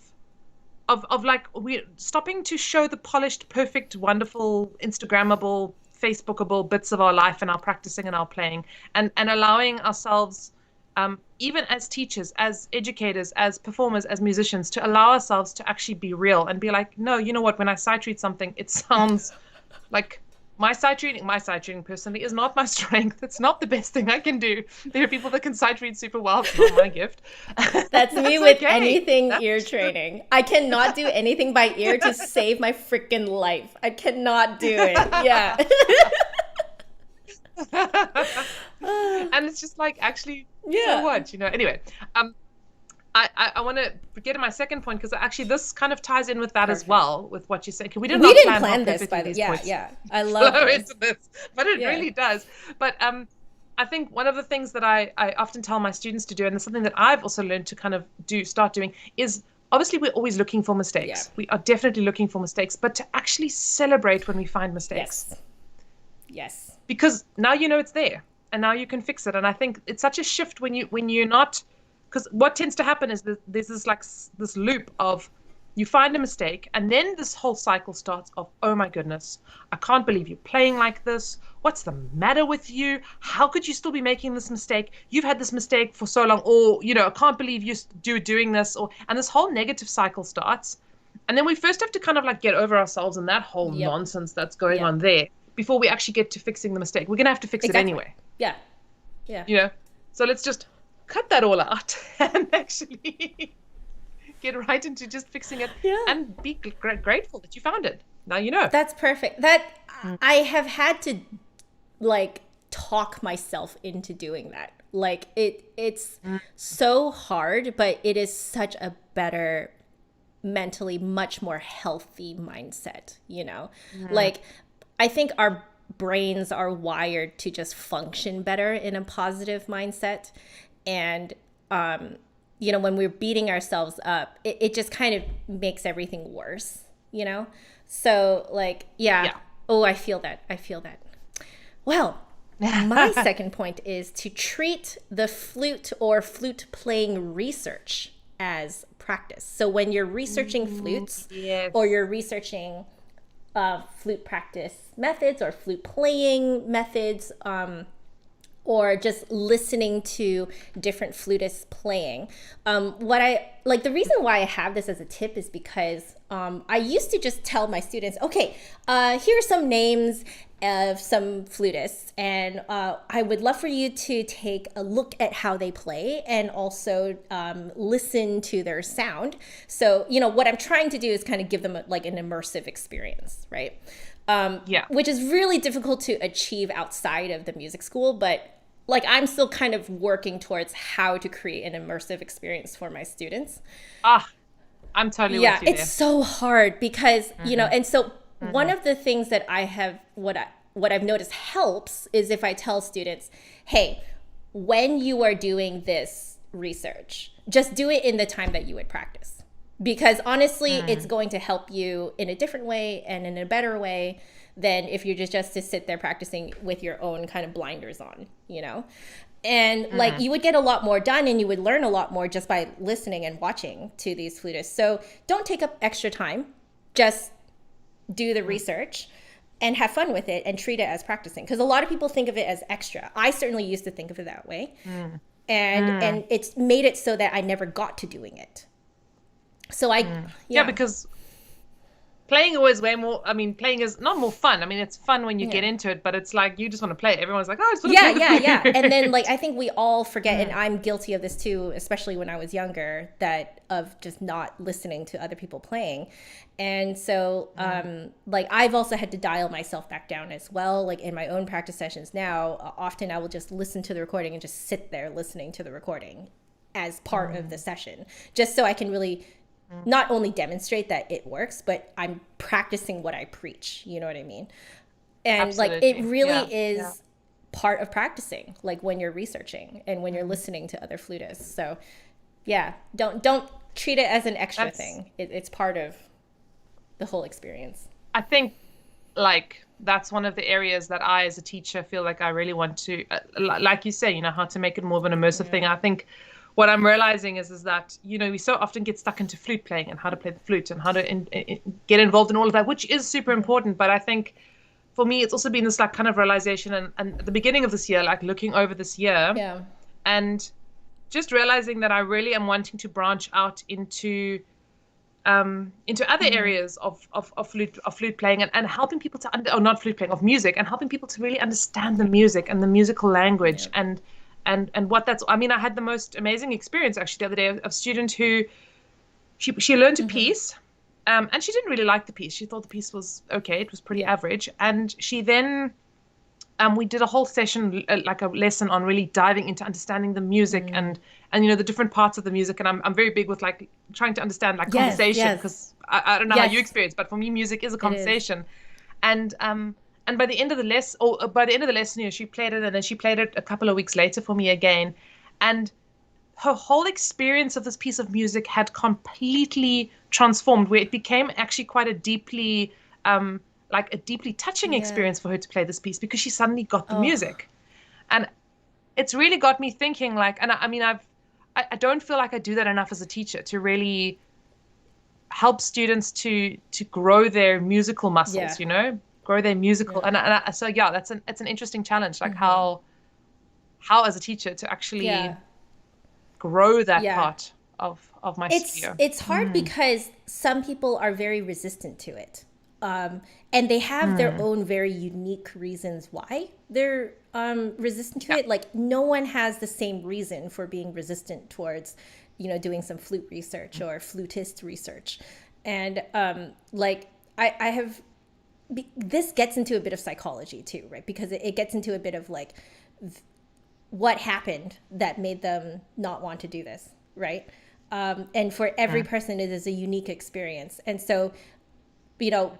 like, we're stopping to show the polished, perfect, wonderful, Instagrammable, Facebookable bits of our life and our practicing and our playing, and allowing ourselves, even as teachers, as educators, as performers, as musicians, to allow ourselves to actually be real and be like, no, you know what, when I sight read something, it sounds like my sight reading personally is not my strength. It's not the best thing I can do. There are people that can sight read super well. It's not my gift. That's me with anything ear training. I cannot do anything by ear to save my freaking life. I cannot do it. Yeah. And it's just like, actually, so what, you know? Anyway, I want to get to my second point, because actually this kind of ties in with that as well, with what you said. We didn't plan this, by the way. Yeah. I love into this, but it really does. But I think one of the things that I often tell my students to do, and it's something that I've also learned to kind of start doing, is obviously we're always looking for mistakes. We are definitely looking for mistakes, but to actually celebrate when we find mistakes. Yes. Because now you know it's there, and now you can fix it. And I think it's such a shift when you're not, because what tends to happen is that there's this loop of, you find a mistake, and then this whole cycle starts of, oh my goodness, I can't believe you're playing like this. What's the matter with you? How could you still be making this mistake? You've had this mistake for so long, or, you know, I can't believe you're doing this, and this whole negative cycle starts. And then we first have to kind of like get over ourselves and that whole nonsense that's going on there before we actually get to fixing the mistake. We're going to have to fix it anyway. Yeah. You know, so let's just cut that all out and actually get right into just fixing it and be grateful that you found it. Now you know. That's perfect. That I have had to like talk myself into doing that. Like it's so hard, but it is such a better, mentally much more healthy mindset, you know? Like, I think our brains are wired to just function better in a positive mindset. And, you know, when we're beating ourselves up, it just kind of makes everything worse, you know? So like, oh, I feel that. Well, my second point is to treat the flute or flute playing research as practice. So when you're researching flutes or you're researching flute practice methods or flute playing methods, or just listening to different flutists playing. What I like, the reason why I have this as a tip is because I used to just tell my students, okay, here are some names of some flutists, and I would love for you to take a look at how they play and also listen to their sound. So, you know, what I'm trying to do is kind of give them like an immersive experience, right? Which is really difficult to achieve outside of the music school, but like I'm still kind of working towards how to create an immersive experience for my students. I'm totally with you. It's so hard because, you know, and so one of the things that I have, what I've noticed helps is if I tell students, hey, when you are doing this research, just do it in the time that you would practice. Because honestly, it's going to help you in a different way and in a better way than if you're just to sit there practicing with your own kind of blinders on, you know? And like you would get a lot more done and you would learn a lot more just by listening and watching to these flutists. So don't take up extra time, just do the research and have fun with it and treat it as practicing. Because a lot of people think of it as extra. I certainly used to think of it that way. And it's made it so that I never got to doing it. So because playing always way more, I mean, playing is not more fun. I mean, it's fun when you get into it, but it's like, you just want to play it. Everyone's like, oh, I just want to play yeah. And then like, I think we all forget, and I'm guilty of this too, especially when I was younger, that of just not listening to other people playing. And so, like, I've also had to dial myself back down as well. Like in my own practice sessions now, often I will just listen to the recording and just sit there listening to the recording as part of the session, just so I can really not only demonstrate that it works, but I'm practicing what I preach. You know what I mean? And Absolutely. like, it really is part of practicing, like when you're researching and when you're listening to other flutists. So yeah, don't treat it as an extra thing. It's part of the whole experience. I think like that's one of the areas that I, as a teacher, feel like I really want to, like you say, you know, how to make it more of an immersive thing. I think what I'm realizing is that, you know, we so often get stuck into flute playing and how to play the flute and how to get involved in all of that, which is super important. But I think for me, it's also been this like kind of realization, and at the beginning of this year, like looking over this year, and just realizing that I really am wanting to branch out into other areas of flute playing, and helping people to not flute playing, of music, and helping people to really understand the music and the musical language and what that's. I mean, I had the most amazing experience actually the other day of a student who she learned a piece, and she didn't really like the piece. She thought the piece was okay, it was pretty average, and she then we did a whole session, like a lesson on really diving into understanding the music and you know, the different parts of the music. And I'm very big with like trying to understand like conversation, because I don't know how you experience, but for me, music is a conversation. And by the end of the lesson, you know, she played it, and then she played it a couple of weeks later for me again, and her whole experience of this piece of music had completely transformed, where it became actually quite a deeply touching experience for her to play this piece, because she suddenly got the music. And it's really got me thinking, like, and I mean, I don't feel like I do that enough as a teacher, to really help students to grow their musical muscles, you know, grow their musical. So yeah, it's an interesting challenge, like how as a teacher to actually grow that part of my studio. It's hard because some people are very resistant to it. And they have their own very unique reasons why they're resistant to it. Like, no one has the same reason for being resistant towards, you know, doing some flute research or flutist research. And like, I have, this gets into a bit of psychology too, right? Because it gets into a bit of like, what happened that made them not want to do this, right? And for every person, it is a unique experience. And so, you know,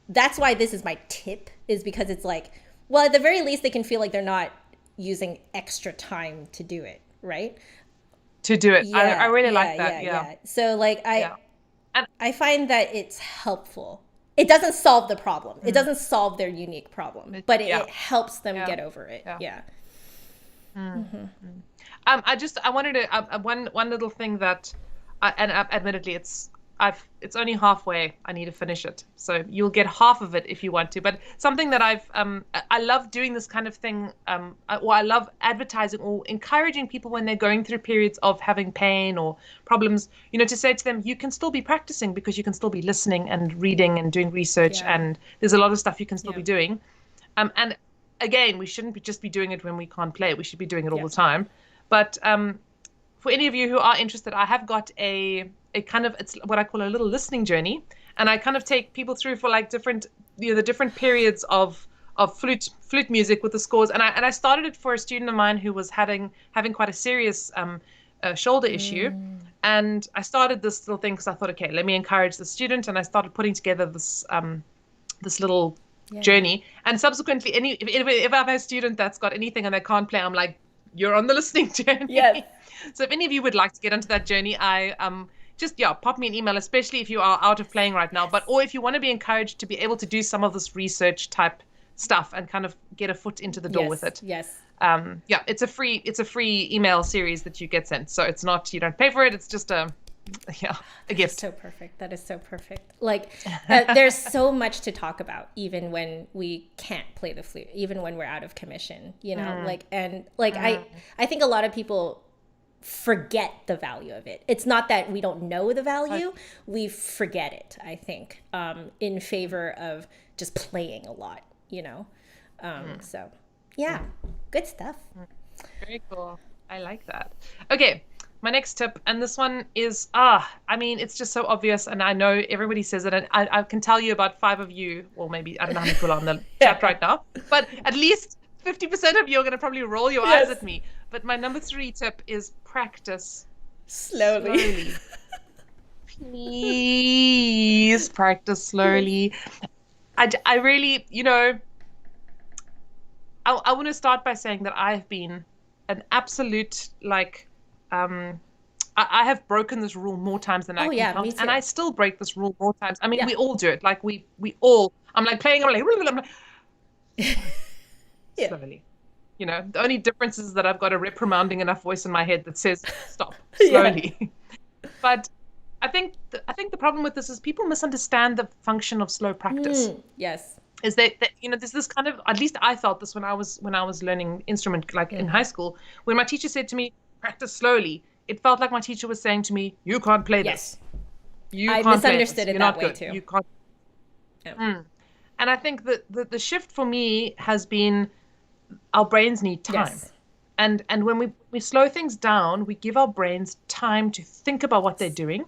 that's why this is my tip, is because it's like, well, at the very least, they can feel like they're not using extra time to do it, right? To do it. I really like that. Yeah. So like, I find that it's helpful. It doesn't solve the problem. It doesn't solve their unique problem, but it helps them get over it. I wanted to one little thing that, admittedly, it's only halfway. I need to finish it, so you'll get half of it if you want to. But something that I love doing this kind of thing, or I love advertising or encouraging people when they're going through periods of having pain or problems, you know, to say to them, you can still be practicing, because you can still be listening and reading and doing research, and there's a lot of stuff you can still be doing. And again, we shouldn't just be doing it when we can't play. We should be doing it all the time. But for any of you who are interested, I have got a kind of, it's what I call a little listening journey, and I kind of take people through for like different, you know, the different periods of flute music with the scores. And I started it for a student of mine who was having quite a serious shoulder issue, and I started this little thing because I thought, okay, let me encourage the student, and I started putting together this little journey. And subsequently, if I have a student that's got anything and they can't play, I'm like, you're on the listening journey. Yes. So if any of you would like to get onto that journey, just pop me an email, especially if you are out of playing right now, or if you want to be encouraged to be able to do some of this research type stuff and kind of get a foot into the door with it. Yes. It's a free email series that you get sent. So it's not, you don't pay for it. It's just a yeah, a gift. So perfect. That is so perfect. Like, there's so much to talk about, even when we can't play the flute, even when we're out of commission, you know, like, and like, I think a lot of people forget the value of it. It's not that we don't know the value, we forget it, I think, in favor of just playing a lot, you know? So yeah, good stuff. Very cool. I like that. Okay. My next tip, and this one is, I mean, it's just so obvious, and I know everybody says it, and I can tell you about 5 of you, or maybe, I don't know how many people are on the chat right now, but at least 50% of you are going to probably roll your eyes at me. But my number 3 tip is practice slowly. Please practice slowly. I really, you know, I want to start by saying that I've been an absolute, like, I have broken this rule more times than I can count, me too. and I still break this rule more times. I mean, we all do it. Like we all. I'm like playing. I'm like slowly. You know, the only difference is that I've got a reprimanding enough voice in my head that says stop slowly. But I think the problem with this is people misunderstand the function of slow practice. Yes. Is that you know, there's this kind of, at least I felt this when I was learning instrument, like in high school, when my teacher said to me, practice slowly, it felt like my teacher was saying to me, you can't play this. I misunderstood it that way too. You can't. And I think that the shift for me has been, our brains need time. And when we slow things down, we give our brains time to think about what they're doing.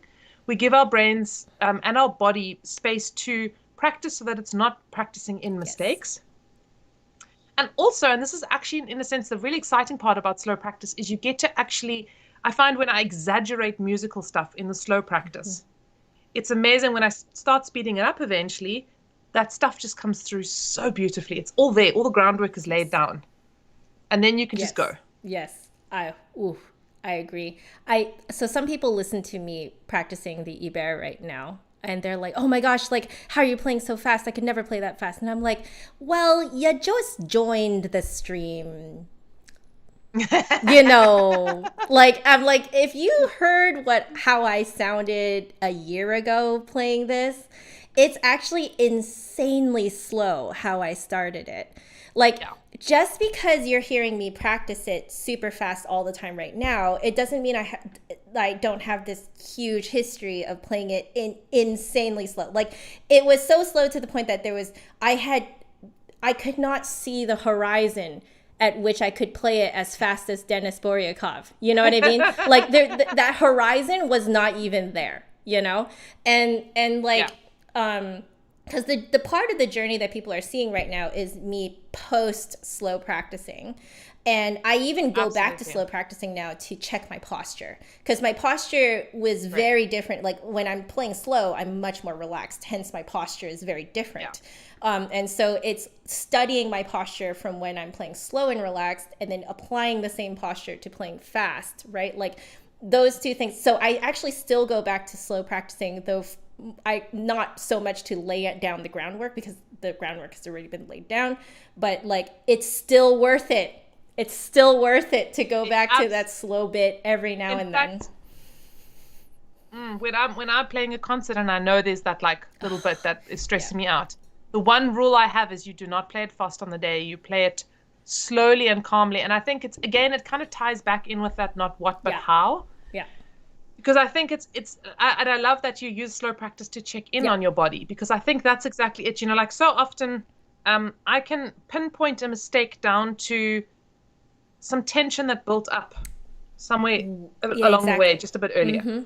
We give our brains and our body space to practice so that it's not practicing in mistakes. And also, and this is actually, in a sense, the really exciting part about slow practice is you get to actually, I find when I exaggerate musical stuff in the slow practice, it's amazing when I start speeding it up eventually, that stuff just comes through so beautifully. It's all there. All the groundwork is laid down. And then you can just go. Yes. I agree. So some people listen to me practicing the Iber right now, and they're like, oh my gosh, like, how are you playing so fast? I could never play that fast. And I'm like, well, you just joined the stream. You know, like, I'm like, if you heard how I sounded a year ago playing this, it's actually insanely slow how I started it. Like, just because you're hearing me practice it super fast all the time right now, it doesn't mean I don't have this huge history of playing it insanely slow. Like, it was so slow to the point that I could not see the horizon at which I could play it as fast as Denis Boryakov. You know what I mean? Like, that horizon was not even there, you know? And like, because the part of the journey that people are seeing right now is me post slow practicing. And I even go back to slow practicing now to check my posture, because my posture was very different. Like, when I'm playing slow, I'm much more relaxed. Hence, my posture is very different. And so it's studying my posture from when I'm playing slow and relaxed, and then applying the same posture to playing fast, right? Like, those two things. So I actually still go back to slow practicing, though not so much to lay down the groundwork, because the groundwork has already been laid down, but like, it's still worth it. It's still worth it to go back to that slow bit every now and then. When I'm playing a concert and I know there's that like little bit that is stressing me out, the one rule I have is you do not play it fast on the day. You play it slowly and calmly. And I think it kind of ties back in with that not what but how. Because I think and I love that you use slow practice to check in on your body, because I think that's exactly it. You know, like, so often I can pinpoint a mistake down to some tension that built up somewhere along the way, just a bit earlier.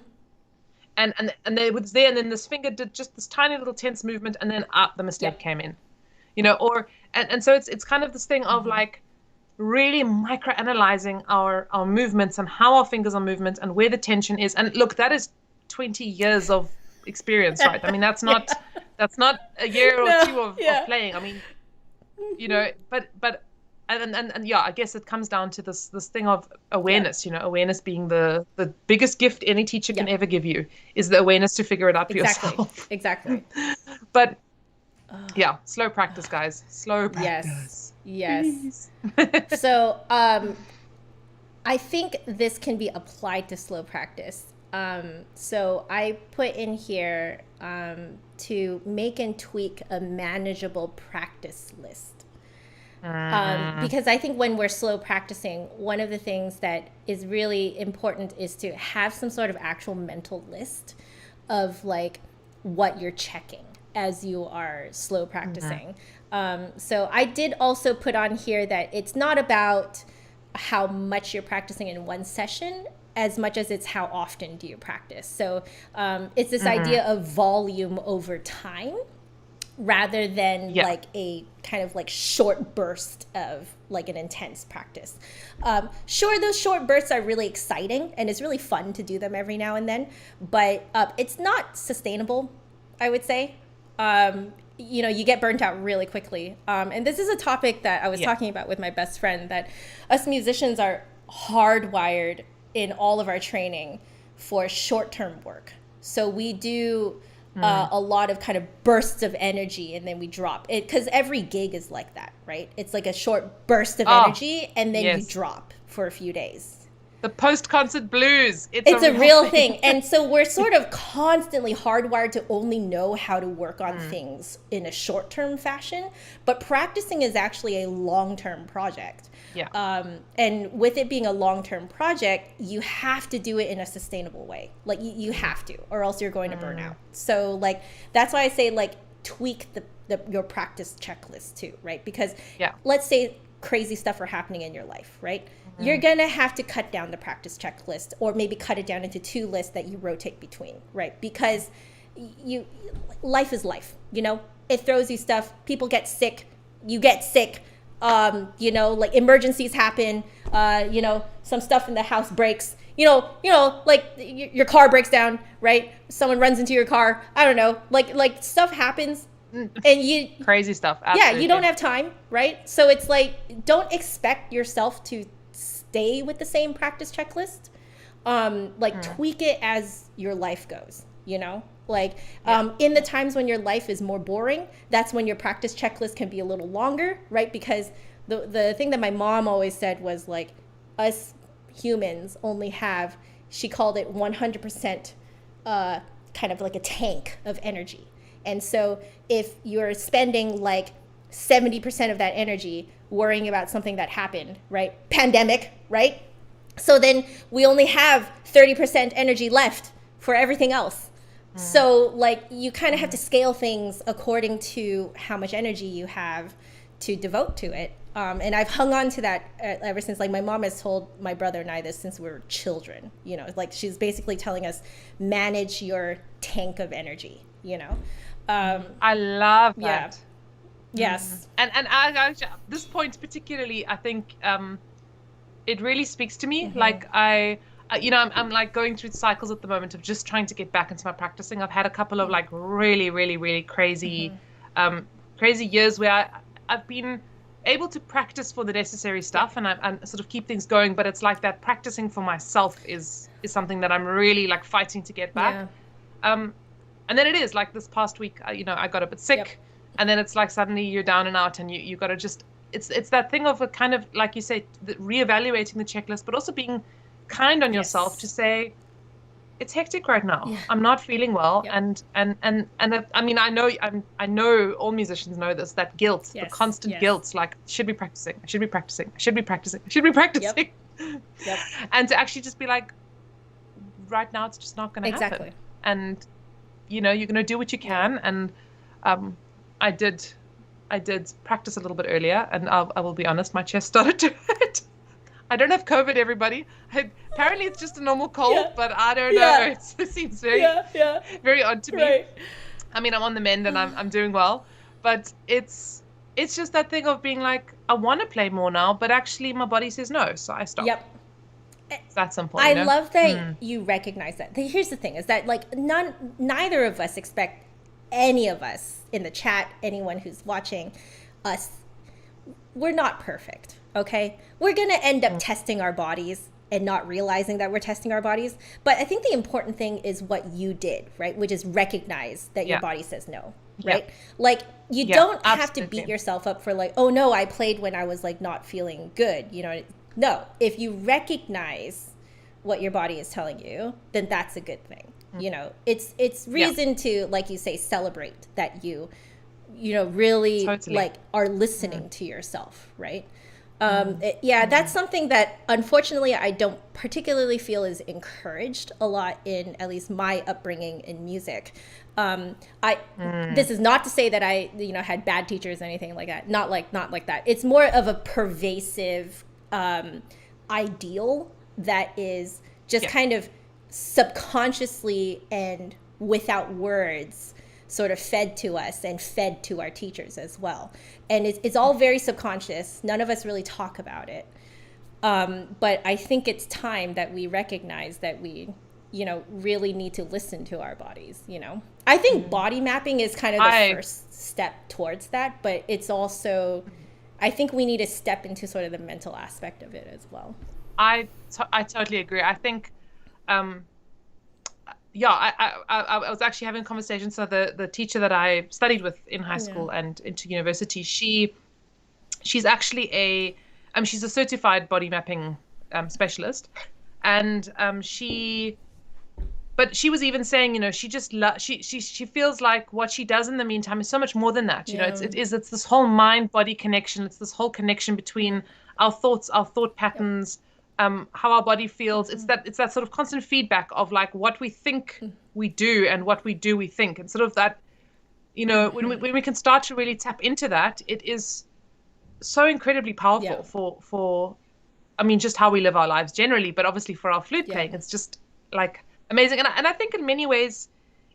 And it was there, and then this finger did just this tiny little tense movement, and then the mistake came in. You know, and so it's kind of this thing of like, really micro-analyzing our movements and how our fingers are movements and where the tension is. And look, that is 20 years of experience, right? I mean, that's not a year or two of playing. I mean, you know, but I guess it comes down to this thing of awareness. You know, awareness being the biggest gift any teacher can ever give you, is the awareness to figure it out for yourself. Exactly. But slow practice, guys. Slow practice. Yes. So I think this can be applied to slow practice So I put in here to make and tweak a manageable practice list. Because I think when we're slow practicing, one of the things that is really important is to have some sort of actual mental list of like what you're checking as you are slow practicing. So I did also put on here that it's not about how much you're practicing in one session as much as it's how often do you practice. So it's this idea of volume over time rather than like a kind of like short burst of like an intense practice. Sure, those short bursts are really exciting and it's really fun to do them every now and then, but it's not sustainable, I would say. You know, you get burnt out really quickly. And this is a topic that I was talking about with my best friend, that us musicians are hardwired in all of our training for short-term work. So we do a lot of kind of bursts of energy and then we drop it, because every gig is like that, right? It's like a short burst of energy and then you drop for a few days. The post-concert blues. It's a real thing. And so we're sort of constantly hardwired to only know how to work on things in a short-term fashion. But practicing is actually a long-term project. And with it being a long-term project, you have to do it in a sustainable way. Like you have to, or else you're going to burn out. So like, that's why I say like tweak your practice checklist too, right? Because let's say crazy stuff are happening in your life, right? You're going to have to cut down the practice checklist, or maybe cut it down into 2 lists that you rotate between, right? Because life is life, you know? It throws you stuff. People get sick. You get sick. You know, like emergencies happen. You know, some stuff in the house breaks. You know, like your car breaks down, right? Someone runs into your car. I don't know. Like stuff happens. And crazy stuff. Absolutely. You don't have time, right? So it's like, don't expect yourself to stay with the same practice checklist. Tweak it as your life goes, you know? Like in the times when your life is more boring, that's when your practice checklist can be a little longer, right? Because the thing that my mom always said was like, us humans only have, she called it 100% kind of like a tank of energy. And so if you're spending like 70% of that energy worrying about something that happened, right? Pandemic, right? So then we only have 30% energy left for everything else. So like you kind of have to scale things according to how much energy you have to devote to it. And I've hung on to that ever since. Like my mom has told my brother and I this since we were children, you know, like she's basically telling us, manage your tank of energy, you know? I love that. Yes. And I, this point particularly, I think it really speaks to me. Like I'm like going through cycles at the moment of just trying to get back into my practicing. I've had a couple of like really, really, really crazy, crazy years where I've been able to practice for the necessary stuff and I sort of keep things going. But it's like that practicing for myself is something that I'm really like fighting to get back. And then it is like this past week, you know, I got a bit sick, and then it's like suddenly you're down and out, and you got to just, it's that thing of a kind of, like you say, reevaluating the checklist, but also being kind on yourself to say, it's hectic right now. I'm not feeling well, and that, I mean, I know all musicians know this, that guilt, the constant guilt, like should be practicing, I should be practicing, I should be practicing, I should be practicing, and to actually just be like, right now it's just not going to happen, and you know, you're going to do what you can. And I did practice a little bit earlier, and I will be honest, my chest started to hurt. I don't have COVID, everybody. Apparently it's just a normal cold, but I don't know. It seems very, very odd to me. I mean, I'm on the mend and I'm doing well, but it's just that thing of being like, I want to play more now, but actually my body says no, so I stop. It's that simple. I love that you recognize that. Here's the thing, is that like neither of us expect any of us in the chat, anyone who's watching us, we're not perfect, okay? We're going to end up testing our bodies and not realizing that we're testing our bodies. But I think the important thing is what you did, right? Which is recognize that your body says no, right? Like you don't have to beat yourself up for like, oh no, I played when I was like not feeling good, you know? No, if you recognize what your body is telling you, then that's a good thing. It's reason to, like you say, celebrate that you really Totally. like are listening to yourself, right? That's something that unfortunately I don't particularly feel is encouraged a lot in at least my upbringing in music. This is not to say that I had bad teachers or anything like that. Not like that. It's more of a pervasive ideal that is just kind of subconsciously and without words sort of fed to us and fed to our teachers as well. And it's all very subconscious. None of us really talk about it. But I think it's time that we recognize that we, really need to listen to our bodies, I think body mapping is kind of the first step towards that, but it's also, I think we need to step into sort of the mental aspect of it as well. I totally agree. I think, I was actually having a conversation. So the teacher that I studied with in high school and into university, she's actually she's a certified body mapping specialist, and but she was even saying, she just she feels like what she does in the meantime is so much more than that. It's this whole mind body connection. It's this whole connection between our thoughts, our thought patterns. How our body feels. It's that sort of constant feedback of like what we think we do and what we do we think, and sort of that, when we can start to really tap into that, it is so incredibly powerful for just how we live our lives generally, but obviously for our flute playing, it's just like amazing. And I think in many ways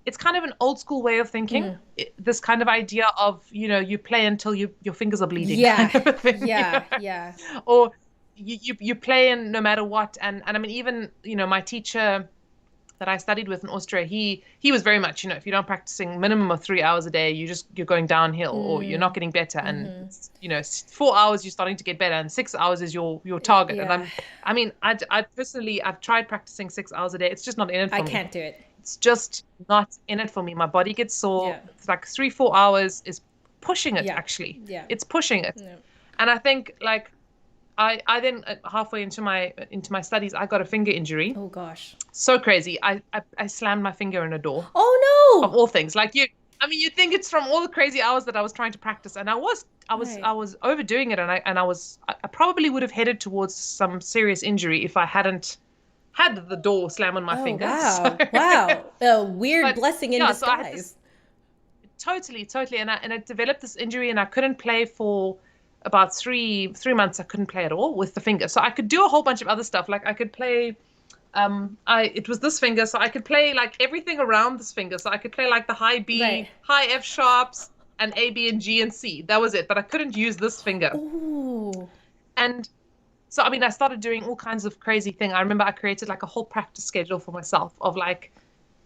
it's kind of an old school way of thinking. This kind of idea of you play until your fingers are bleeding, kind of a thing, or you play in no matter what. And I mean, even my teacher that I studied with in Austria, he was very much, if you're not practicing minimum of 3 hours a day, you're going downhill, or you're not getting better. And 4 hours you're starting to get better, and 6 hours is your target. And I personally, I've tried practicing 6 hours a day. It's just not in it for me. I can't do it. It's just not in it for me. My body gets sore. It's like 3-4 hours is pushing it. Actually, it's pushing it. And I think like I then halfway into my studies, I got a finger injury. Oh gosh. So crazy. I slammed my finger in a door. Oh no. Of all things. Like you think it's from all the crazy hours that I was trying to practice, and I was overdoing it, and I probably would have headed towards some serious injury if I hadn't had the door slam on my finger. Wow. Wow. A weird blessing in disguise. Totally. And I developed this injury, and I couldn't play for about three months. I couldn't play at all with the finger. So I could do a whole bunch of other stuff. Like I could play, it was this finger. So I could play like everything around this finger. So I could play like the high B, high F sharps, and A, B, and G, and C. That was it. But I couldn't use this finger. Ooh. And so, I started doing all kinds of crazy things. I remember I created like a whole practice schedule for myself of like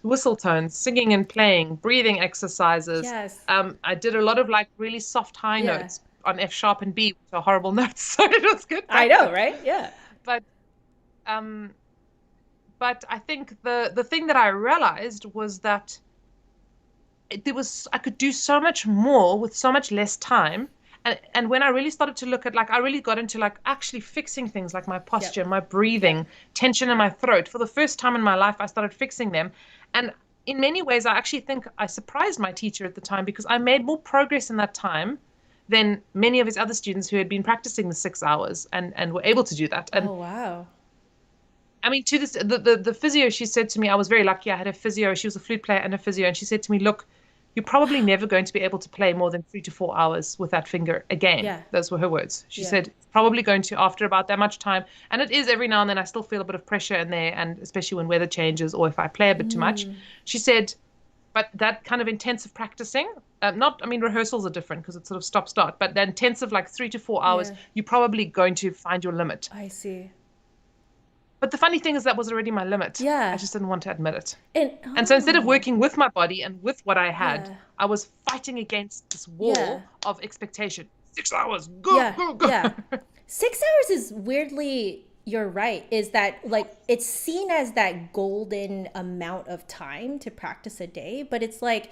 whistle tones, singing and playing, breathing exercises. Yes. I did a lot of like really soft high notes on F sharp and B, which are horrible notes. So it was good practice. I know, right? Yeah. But I think the thing that I realized was that I could do so much more with so much less time. And when I really started to look at, like, I really got into like actually fixing things like my posture, my breathing, tension in my throat. For the first time in my life, I started fixing them. And in many ways, I actually think I surprised my teacher at the time, because I made more progress in that time than many of his other students who had been practicing the 6 hours and were able to do that. And oh, wow. To this, the physio, she said to me, I was very lucky. I had a physio. She was a flute player and a physio. And she said to me, look, you're probably never going to be able to play more than 3 to 4 hours with that finger again. Yeah. Those were her words. She said, it's probably going to after about that much time. And it is every now and then I still feel a bit of pressure in there. And especially when weather changes or if I play a bit too much. She said, but that kind of intensive practicing, rehearsals are different because it's sort of stop-start. But that intensive, like 3 to 4 hours, you're probably going to find your limit. I see. But the funny thing is that was already my limit. Yeah. I just didn't want to admit it. And so instead of working with my body and with what I had, I was fighting against this wall of expectation. 6 hours, go. Yeah. 6 hours is weirdly, you're right, is that like it's seen as that golden amount of time to practice a day. But it's like,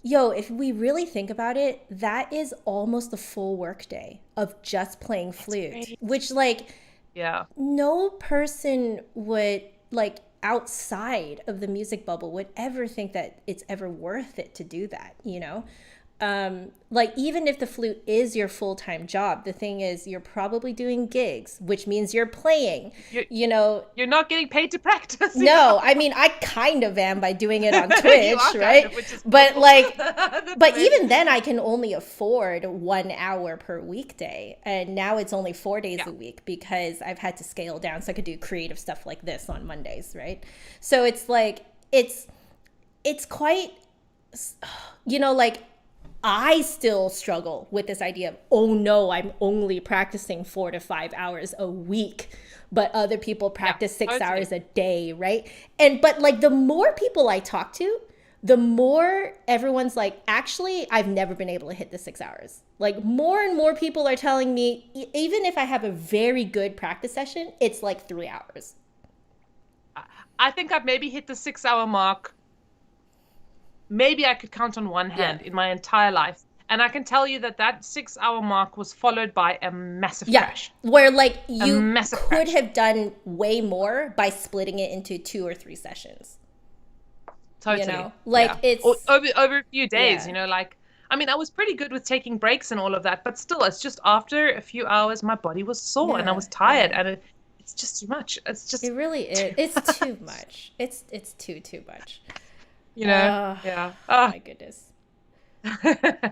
if we really think about it, that is almost a full work day of just playing flute, which like, Yeah. no person would, like, outside of the music bubble would ever think that it's ever worth it to do that, you know? Like, even if the flute is your full-time job, the thing is you're probably doing gigs, which means you're playing, you know. You're not getting paid to practice. No, I mean, I kind of am by doing it on Twitch, right? Kind of, which is but cool. like, but amazing. even then I can only afford 1 hour per weekday. And now it's only 4 days a week because I've had to scale down so I could do creative stuff like this on Mondays, right? So it's like, it's quite, you know, like, I still struggle with this idea of, oh no, I'm only practicing 4 to 5 hours a week, but other people practice 6 hours a day, right? But like, the more people I talk to, the more everyone's like, actually, I've never been able to hit the 6 hours. Like, more and more people are telling me, even if I have a very good practice session, it's like 3 hours. I think I've maybe hit the 6 hour mark. Maybe I could count on one hand in my entire life. And I can tell you that 6 hour mark was followed by a massive crash. Where, like, you could have done way more by splitting it into 2 or 3 sessions. Totally. You know? Like, it's... Or over a few days, you know, like... I mean, I was pretty good with taking breaks and all of that, but still, it's just after a few hours, my body was sore and I was tired, and it's just too much. It's just... It really is. It's too much. It's too much. You know? Yeah. Oh my goodness.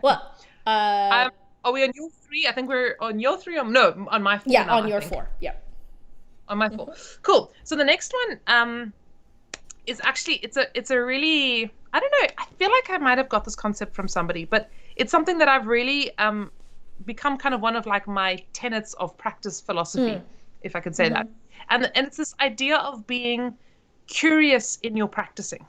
Well, are we on your 3? I think we're on your 3. No, on my 4. Yeah, now, on your 4. Yep. On my 4. Cool. So the next one is actually, it's a really, I don't know, I feel like I might have got this concept from somebody, but it's something that I've really become kind of one of, like, my tenets of practice philosophy, if I could say that. And it's this idea of being curious in your practicing.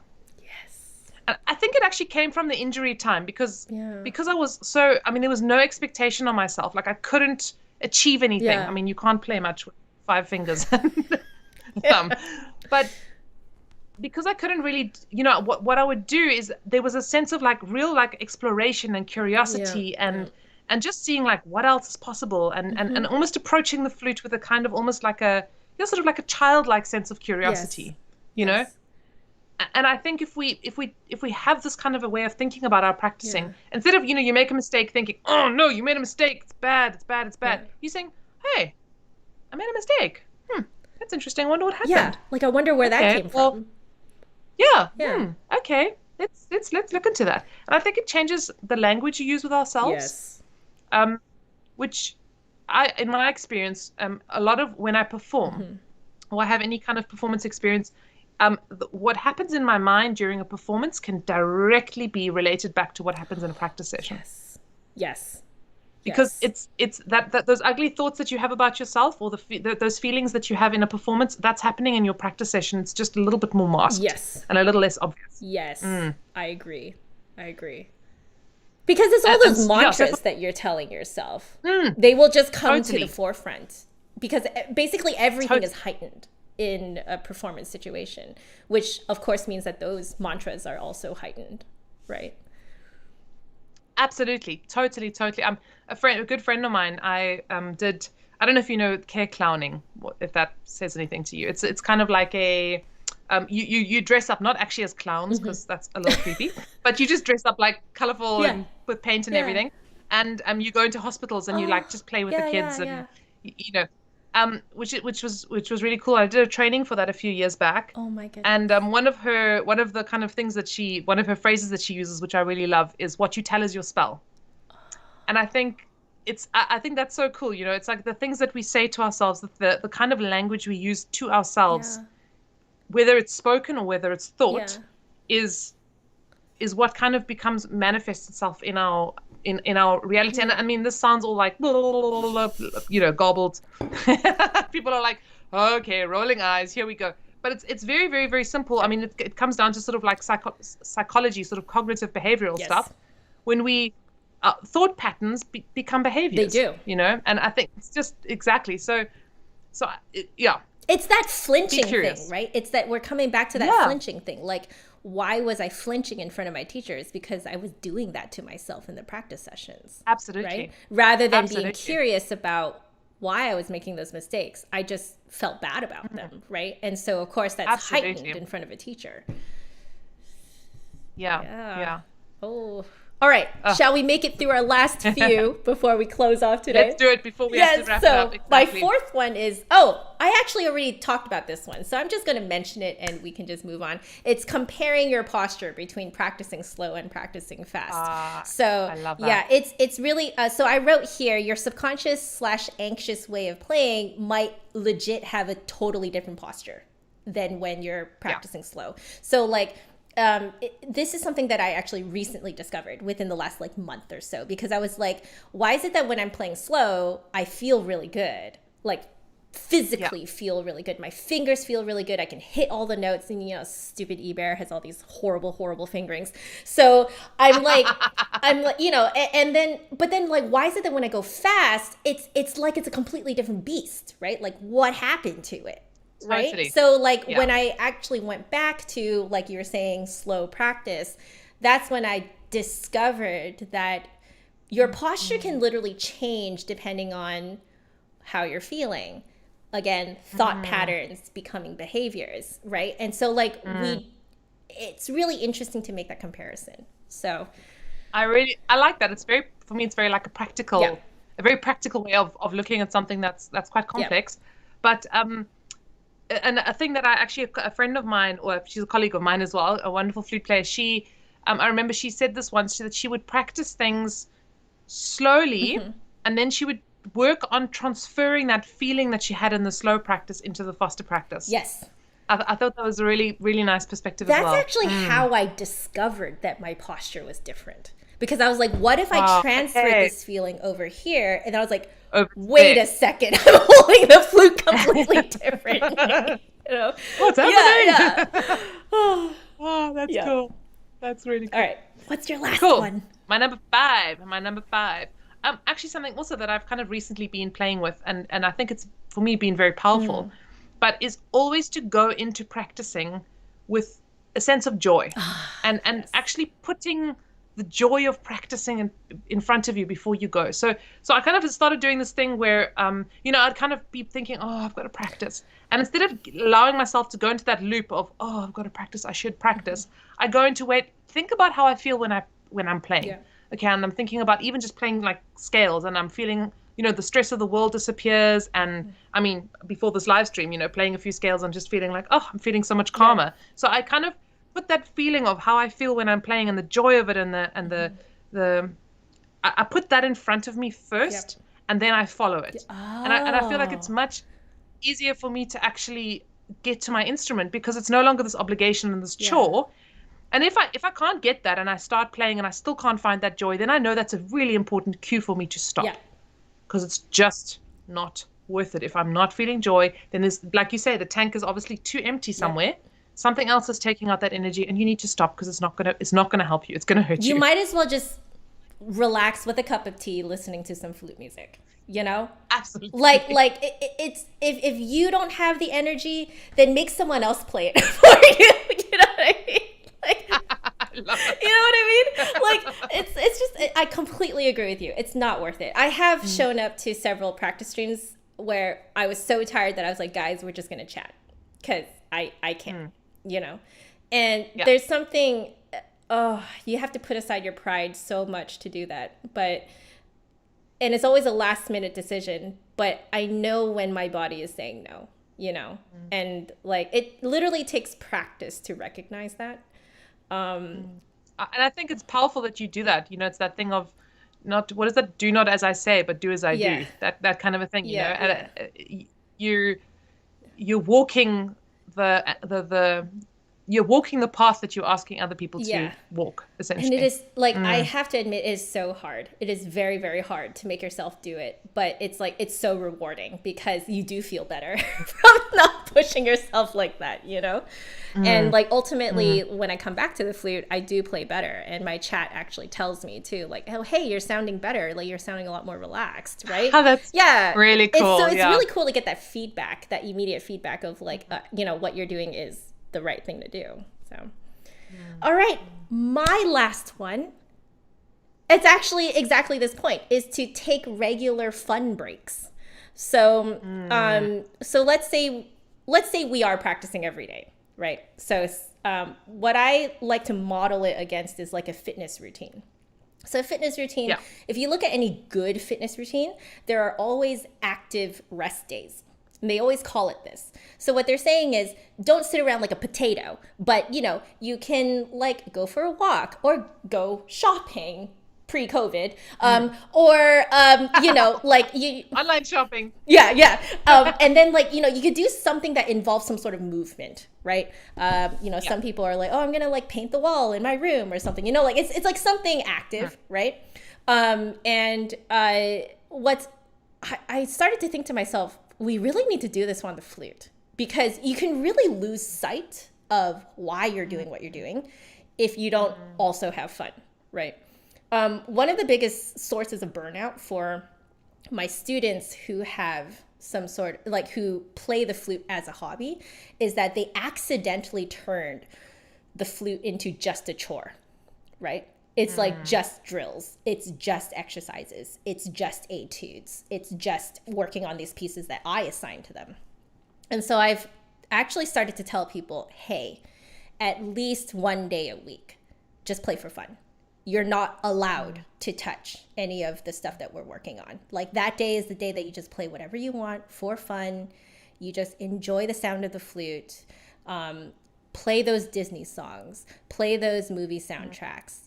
I think it actually came from the injury time because I was so, I mean, there was no expectation on myself. Like, I couldn't achieve anything. I mean, you can't play much with 5 fingers. But because I couldn't really, you know, what I would do is there was a sense of, like, real, like, exploration and curiosity and just seeing, like, what else is possible and almost approaching the flute with a kind of almost like a, you know, sort of like a childlike sense of curiosity, you know? And I think if we have this kind of a way of thinking about our practicing, instead of, you know, you make a mistake thinking, oh no, you made a mistake, it's bad, you're saying, hey, I made a mistake. That's interesting. I wonder what happened. Yeah, like, I wonder where that came from. Okay, let's look into that. And I think it changes the language you use with ourselves. Which in my experience, a lot of when I perform or I have any kind of performance experience, what happens in my mind during a performance can directly be related back to what happens in a practice session. Yes. Because it's that those ugly thoughts that you have about yourself or those feelings that you have in a performance, that's happening in your practice session. It's just a little bit more masked and a little less obvious. Yes, I agree. Because it's all those mantras that you're telling yourself. They will just come to the forefront because basically everything is heightened in a performance situation, which of course means that those mantras are also heightened, right? Absolutely, totally. A good friend of mine, I don't know if you know care clowning, if that says anything to you. It's kind of like a you dress up not actually as clowns because that's a little creepy, but you just dress up like colorful and with paint and everything, and you go into hospitals and you like just play with the kids and you know. Which was really cool. I did a training for that a few years back. Oh my goodness. And one of the kind of things one of her phrases that she uses, which I really love, is "What you tell is your spell." And I think I think that's so cool. You know, it's like the things that we say to ourselves, the kind of language we use to ourselves, whether it's spoken or whether it's thought, is what kind of manifests itself in our reality. And I mean, this sounds all like, you know, gobbled. People are like, okay, rolling eyes, here we go. But it's very, very, very simple. I mean, it comes down to sort of like psychology, sort of cognitive behavioral stuff. When we thought patterns become behaviors. They do. You know, and I think it's just exactly. So yeah. It's that flinching thing, right? It's that we're coming back to that flinching thing. Like, why was I flinching in front of my teachers? Because I was doing that to myself in the practice sessions. Absolutely. Right? Rather than being curious about why I was making those mistakes. I just felt bad about them, right? And so, of course, that's Absolutely. heightened in front of a teacher. Yeah. Oh, all right. Shall we make it through our last few before we close off today? Let's do it before we have to wrap it up. Exactly. My fourth one is, I actually already talked about this one, so I'm just going to mention it and we can just move on. It's comparing your posture between practicing slow and practicing fast. So I love that. Yeah, it's really, so I wrote here, your subconscious/anxious way of playing might legit have a totally different posture than when you're practicing slow. So like, this is something that I actually recently discovered within the last like month or so, because I was like, why is it that when I'm playing slow, I feel really good, like physically feel really good. My fingers feel really good. I can hit all the notes, and stupid eBear has all these horrible fingerings. So I'm like, but then like, why is it that when I go fast, it's like it's a completely different beast, right? Like what happened to it? Right. Totally. So like when I actually went back to, like you were saying, slow practice, that's when I discovered that your posture can literally change depending on how you're feeling. Again, thought patterns becoming behaviors. Right. And so like it's really interesting to make that comparison. So I like that. For me, it's very like a very practical way of looking at something that's quite complex. But, and a thing that a friend of mine, or she's a colleague of mine as well, a wonderful flute player, she, I remember she said this once, that she would practice things slowly, and then she would work on transferring that feeling that she had in the slow practice into the faster practice. Yes. I thought that was a really, really nice perspective as well. That's actually how I discovered that my posture was different. Because I was like, what if I transferred this feeling over here? And I was like, wait a second, I'm holding the flute completely different. What's happening? Yeah. Oh, that's cool. That's really cool. All right, what's your last one? My number five. Actually something also that I've kind of recently been playing with, and I think it's, for me, been very powerful, but is always to go into practicing with a sense of joy, and actually putting the joy of practicing in front of you before you go. So I kind of started doing this thing where, I'd kind of be thinking, I've got to practice. And instead of allowing myself to go into that loop of, I've got to practice, I should practice, I go into think about how I feel when I'm playing. Yeah. Okay, and I'm thinking about even just playing like scales, and I'm feeling, the stress of the world disappears. And I mean, before this live stream, playing a few scales, I'm just feeling like, I'm feeling so much calmer. Yeah. So I kind of put that feeling of how I feel when I'm playing and the joy of it I put that in front of me first, and then I follow it. And I feel like it's much easier for me to actually get to my instrument, because it's no longer this obligation and this chore. And if I can't get that and I start playing and I still can't find that joy, then I know that's a really important cue for me to stop, because it's just not worth it. If I'm not feeling joy, then there's, like you say, the tank is obviously too empty somewhere. Something else is taking out that energy, and you need to stop, because it's not gonna help you. It's gonna hurt you. You might as well just relax with a cup of tea, listening to some flute music. Absolutely. Like it's if you don't have the energy, then make someone else play it for you. You know what I mean? Like, I love it. You know what I mean? Like it's just, I completely agree with you. It's not worth it. I have shown up to several practice streams where I was so tired that I was like, guys, we're just gonna chat, because I can't. And there's something, you have to put aside your pride so much to do that. And it's always a last minute decision, but I know when my body is saying no, and like, it literally takes practice to recognize that. And I think it's powerful that you do that. It's that thing of not, what is that? Do not as I say, but do as I do. That kind of a thing, and you're walking you're walking the path that you're asking other people to walk, essentially. And it is like, I have to admit, it is so hard. It is very, very hard to make yourself do it. But it's like, it's so rewarding, because you do feel better from not pushing yourself like that, And like, ultimately, when I come back to the flute, I do play better. And my chat actually tells me too, like, oh, hey, you're sounding better. Like, you're sounding a lot more relaxed, right? Oh, that's really cool. It's really cool to get that feedback, that immediate feedback of like, what you're doing is the right thing to do. So, all right, my last one, it's actually exactly this point, is to take regular fun breaks. So, so let's say we are practicing every day, right? So, what I like to model it against is like a fitness routine. So, a fitness routine, if you look at any good fitness routine, there are always active rest days. And they always call it this. So what they're saying is, don't sit around like a potato, but you can like go for a walk or go shopping pre-COVID, or like online shopping. Yeah. And then like you could do something that involves some sort of movement, right? Some people are like, oh, I'm gonna like paint the wall in my room or something. Like it's like something active, right? I started to think to myself, we really need to do this on the flute, because you can really lose sight of why you're doing what you're doing if you don't also have fun, right? One of the biggest sources of burnout for my students who have some sort, like who play the flute as a hobby, is that they accidentally turned the flute into just a chore, right? It's like just drills. It's just exercises. It's just etudes. It's just working on these pieces that I assign to them. And so I've actually started to tell people, hey, at least one day a week, just play for fun. You're not allowed to touch any of the stuff that we're working on. Like that day is the day that you just play whatever you want for fun. You just enjoy the sound of the flute. Play those Disney songs, play those movie soundtracks,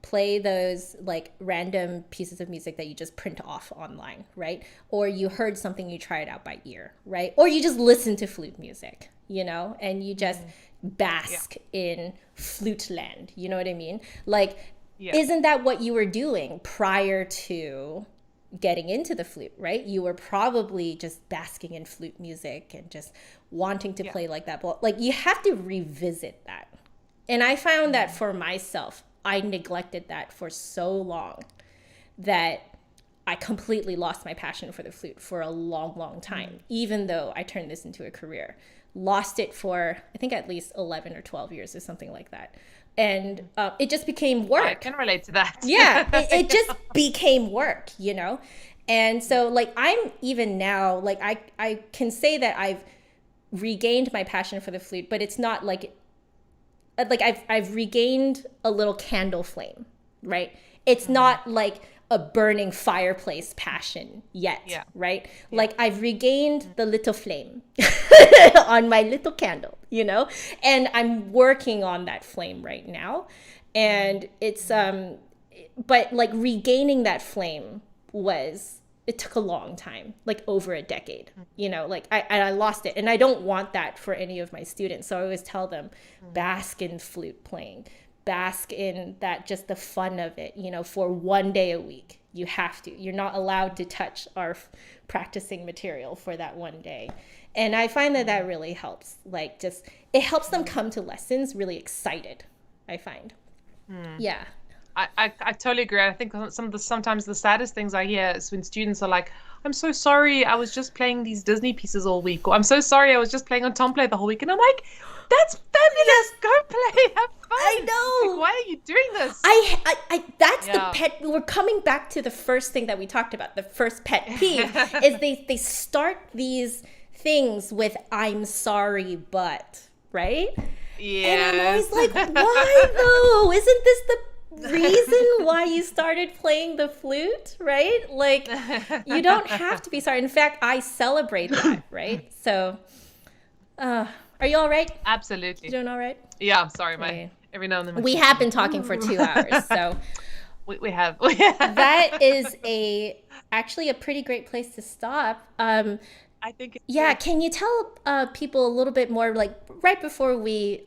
play those like random pieces of music that you just print off online, right? Or you heard something, you try it out by ear, right? Or you just listen to flute music, and you just bask in flute land. You know what I mean? Like, isn't that what you were doing prior to getting into the flute, right? You were probably just basking in flute music and just wanting to play like that. But like, you have to revisit that. And I found that for myself, I neglected that for so long that I completely lost my passion for the flute for a long, long time, even though I turned this into a career. Lost it for, I think, at least 11 or 12 years or something like that. And it just became work. I can relate to that. Yeah, it just became work, And so like I'm even now, like I can say that I've regained my passion for the flute, but it's not like I've regained a little candle flame, right? It's not like a burning fireplace passion yet, right? Like I've regained the little flame on my little candle, and I'm working on that flame right now. And it's, but like regaining that flame it took a long time, like over a decade, like I lost it. And I don't want that for any of my students. So I always tell them, bask in flute playing. Bask in that, just the fun of it, for one day a week. You have to. You're not allowed to touch our practicing material for that one day. And I find that really helps. Like, just, it helps them come to lessons really excited, I find. Yeah. I totally agree. I think sometimes the saddest things I hear is when students are like, I'm so sorry, I was just playing these Disney pieces all week, or I'm so sorry, I was just playing on Tom Play the whole week. And I'm like, that's fabulous. Go play, have fun. I know. Like, why are you doing this? I that's the pet. We're coming back to the first thing that we talked about. The first pet peeve is they start these things with "I'm sorry, but," right? Yeah. And I'm always like, why though? Isn't this the reason why you started playing the flute, right? Like, you don't have to be sorry. In fact, I celebrate that, right? So, are you all right? Absolutely. You doing all right? Yeah, I'm sorry. Every now and then. We have been talking for 2 hours, so. We have. That is actually a pretty great place to stop. I think it's yeah, good. can you tell people a little bit more, like right before we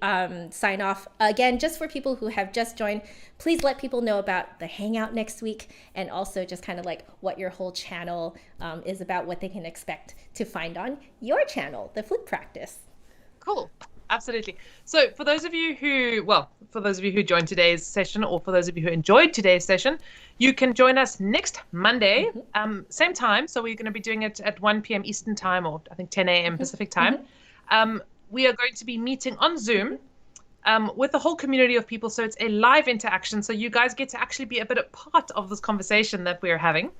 sign off, again, just for people who have just joined, please let people know about the Hangout next week, and also just kind of like what your whole channel is about, what they can expect to find on your channel, the Flute Practice. Cool. Absolutely. So for those of you who joined today's session, or for those of you who enjoyed today's session, you can join us next Monday, same time. So we're going to be doing it at 1 p.m. Eastern time, or I think 10 a.m. Pacific time. We are going to be meeting on Zoom with a whole community of people. So it's a live interaction. So you guys get to actually be a bit of part of this conversation that we're having,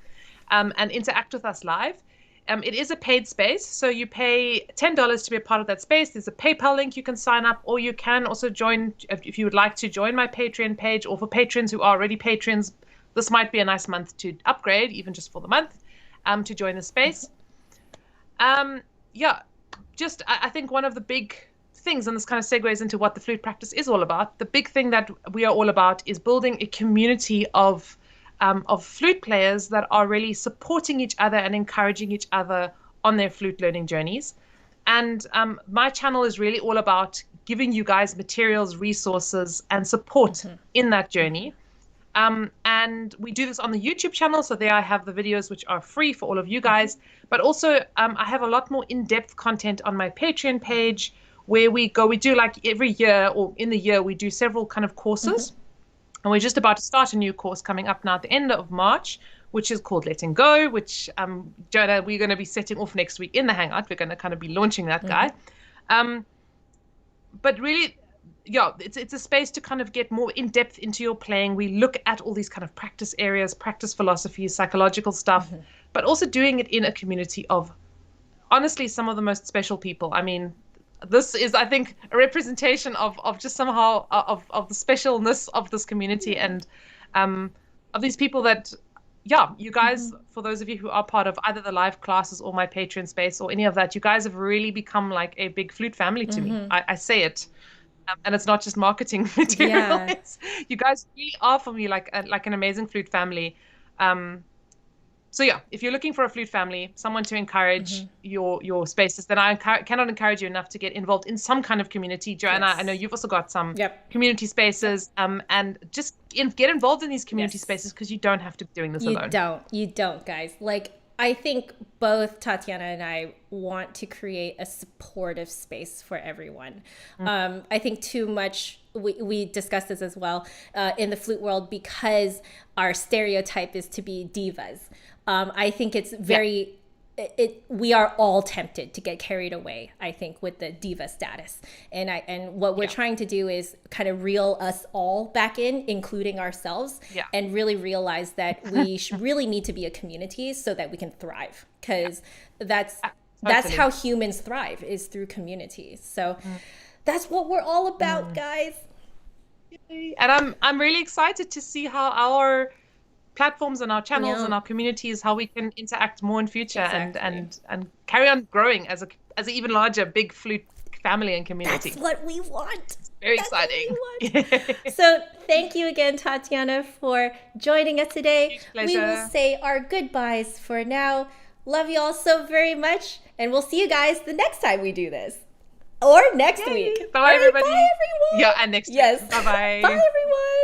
and interact with us live. It is a paid space, so you pay $10 to be a part of that space. There's a PayPal link you can sign up, or you can also join if you would like to join my Patreon page, or for patrons who are already patrons, this might be a nice month to upgrade, even just for the month, to join the space. Yeah, just I think one of the big things, and this kind of segues into what the flute practice is all about. The big thing that we are all about is building a community of flute players that are really supporting each other and encouraging each other on their flute learning journeys. And my channel is really all about giving you guys materials, resources, and support in that journey. And we do this on the YouTube channel. So there I have the videos which are free for all of you guys. But also I have a lot more in-depth content on my Patreon page where we do like every year, or in the year, we do several kind of courses. And we're just about to start a new course coming up now at the end of March, which is called Letting Go, which Jonah, we're going to be setting off next week in the Hangout. We're going to kind of be launching that guy. But really, yeah, it's a space to kind of get more in depth into your playing. We look at all these kind of practice areas, practice philosophies, psychological stuff, but also doing it in a community of, honestly, some of the most special people. I mean, this is, I think, a representation of just somehow of the specialness of this community, and of these people that, yeah, you guys, for those of you who are part of either the live classes or my Patreon space or any of that, you guys have really become like a big flute family to me. I say it, and it's not just marketing material. You guys really are for me like an amazing flute family. So yeah, if you're looking for a flute family, someone to encourage your spaces, then I cannot encourage you enough to get involved in some kind of community. Joanna, I know you've also got some community spaces, and just get involved in these community spaces, because you don't have to be doing this alone. You don't, guys. Like, I think both Tatiana and I want to create a supportive space for everyone. I think too much, we discussed this as well in the flute world, because our stereotype is to be divas. I think it's very, we are all tempted to get carried away, I think, with the diva status. And what we're trying to do is kind of reel us all back in, including ourselves, and really realize that we really need to be a community so that we can thrive. Because that's how humans thrive, is through community. So that's what we're all about, guys. And I'm really excited to see how our platforms and our channels and our communities, how we can interact more in future, and carry on growing as an even larger big flute family and community. That's what we want. It's very exciting. So thank you again, Tatiana, for joining us today. We will say our goodbyes for now. Love you all so very much, and we'll see you guys the next time we do this, or next week. Bye, everybody. Bye, everyone. Yeah, and next week. Yes. Bye-bye. Bye, everyone.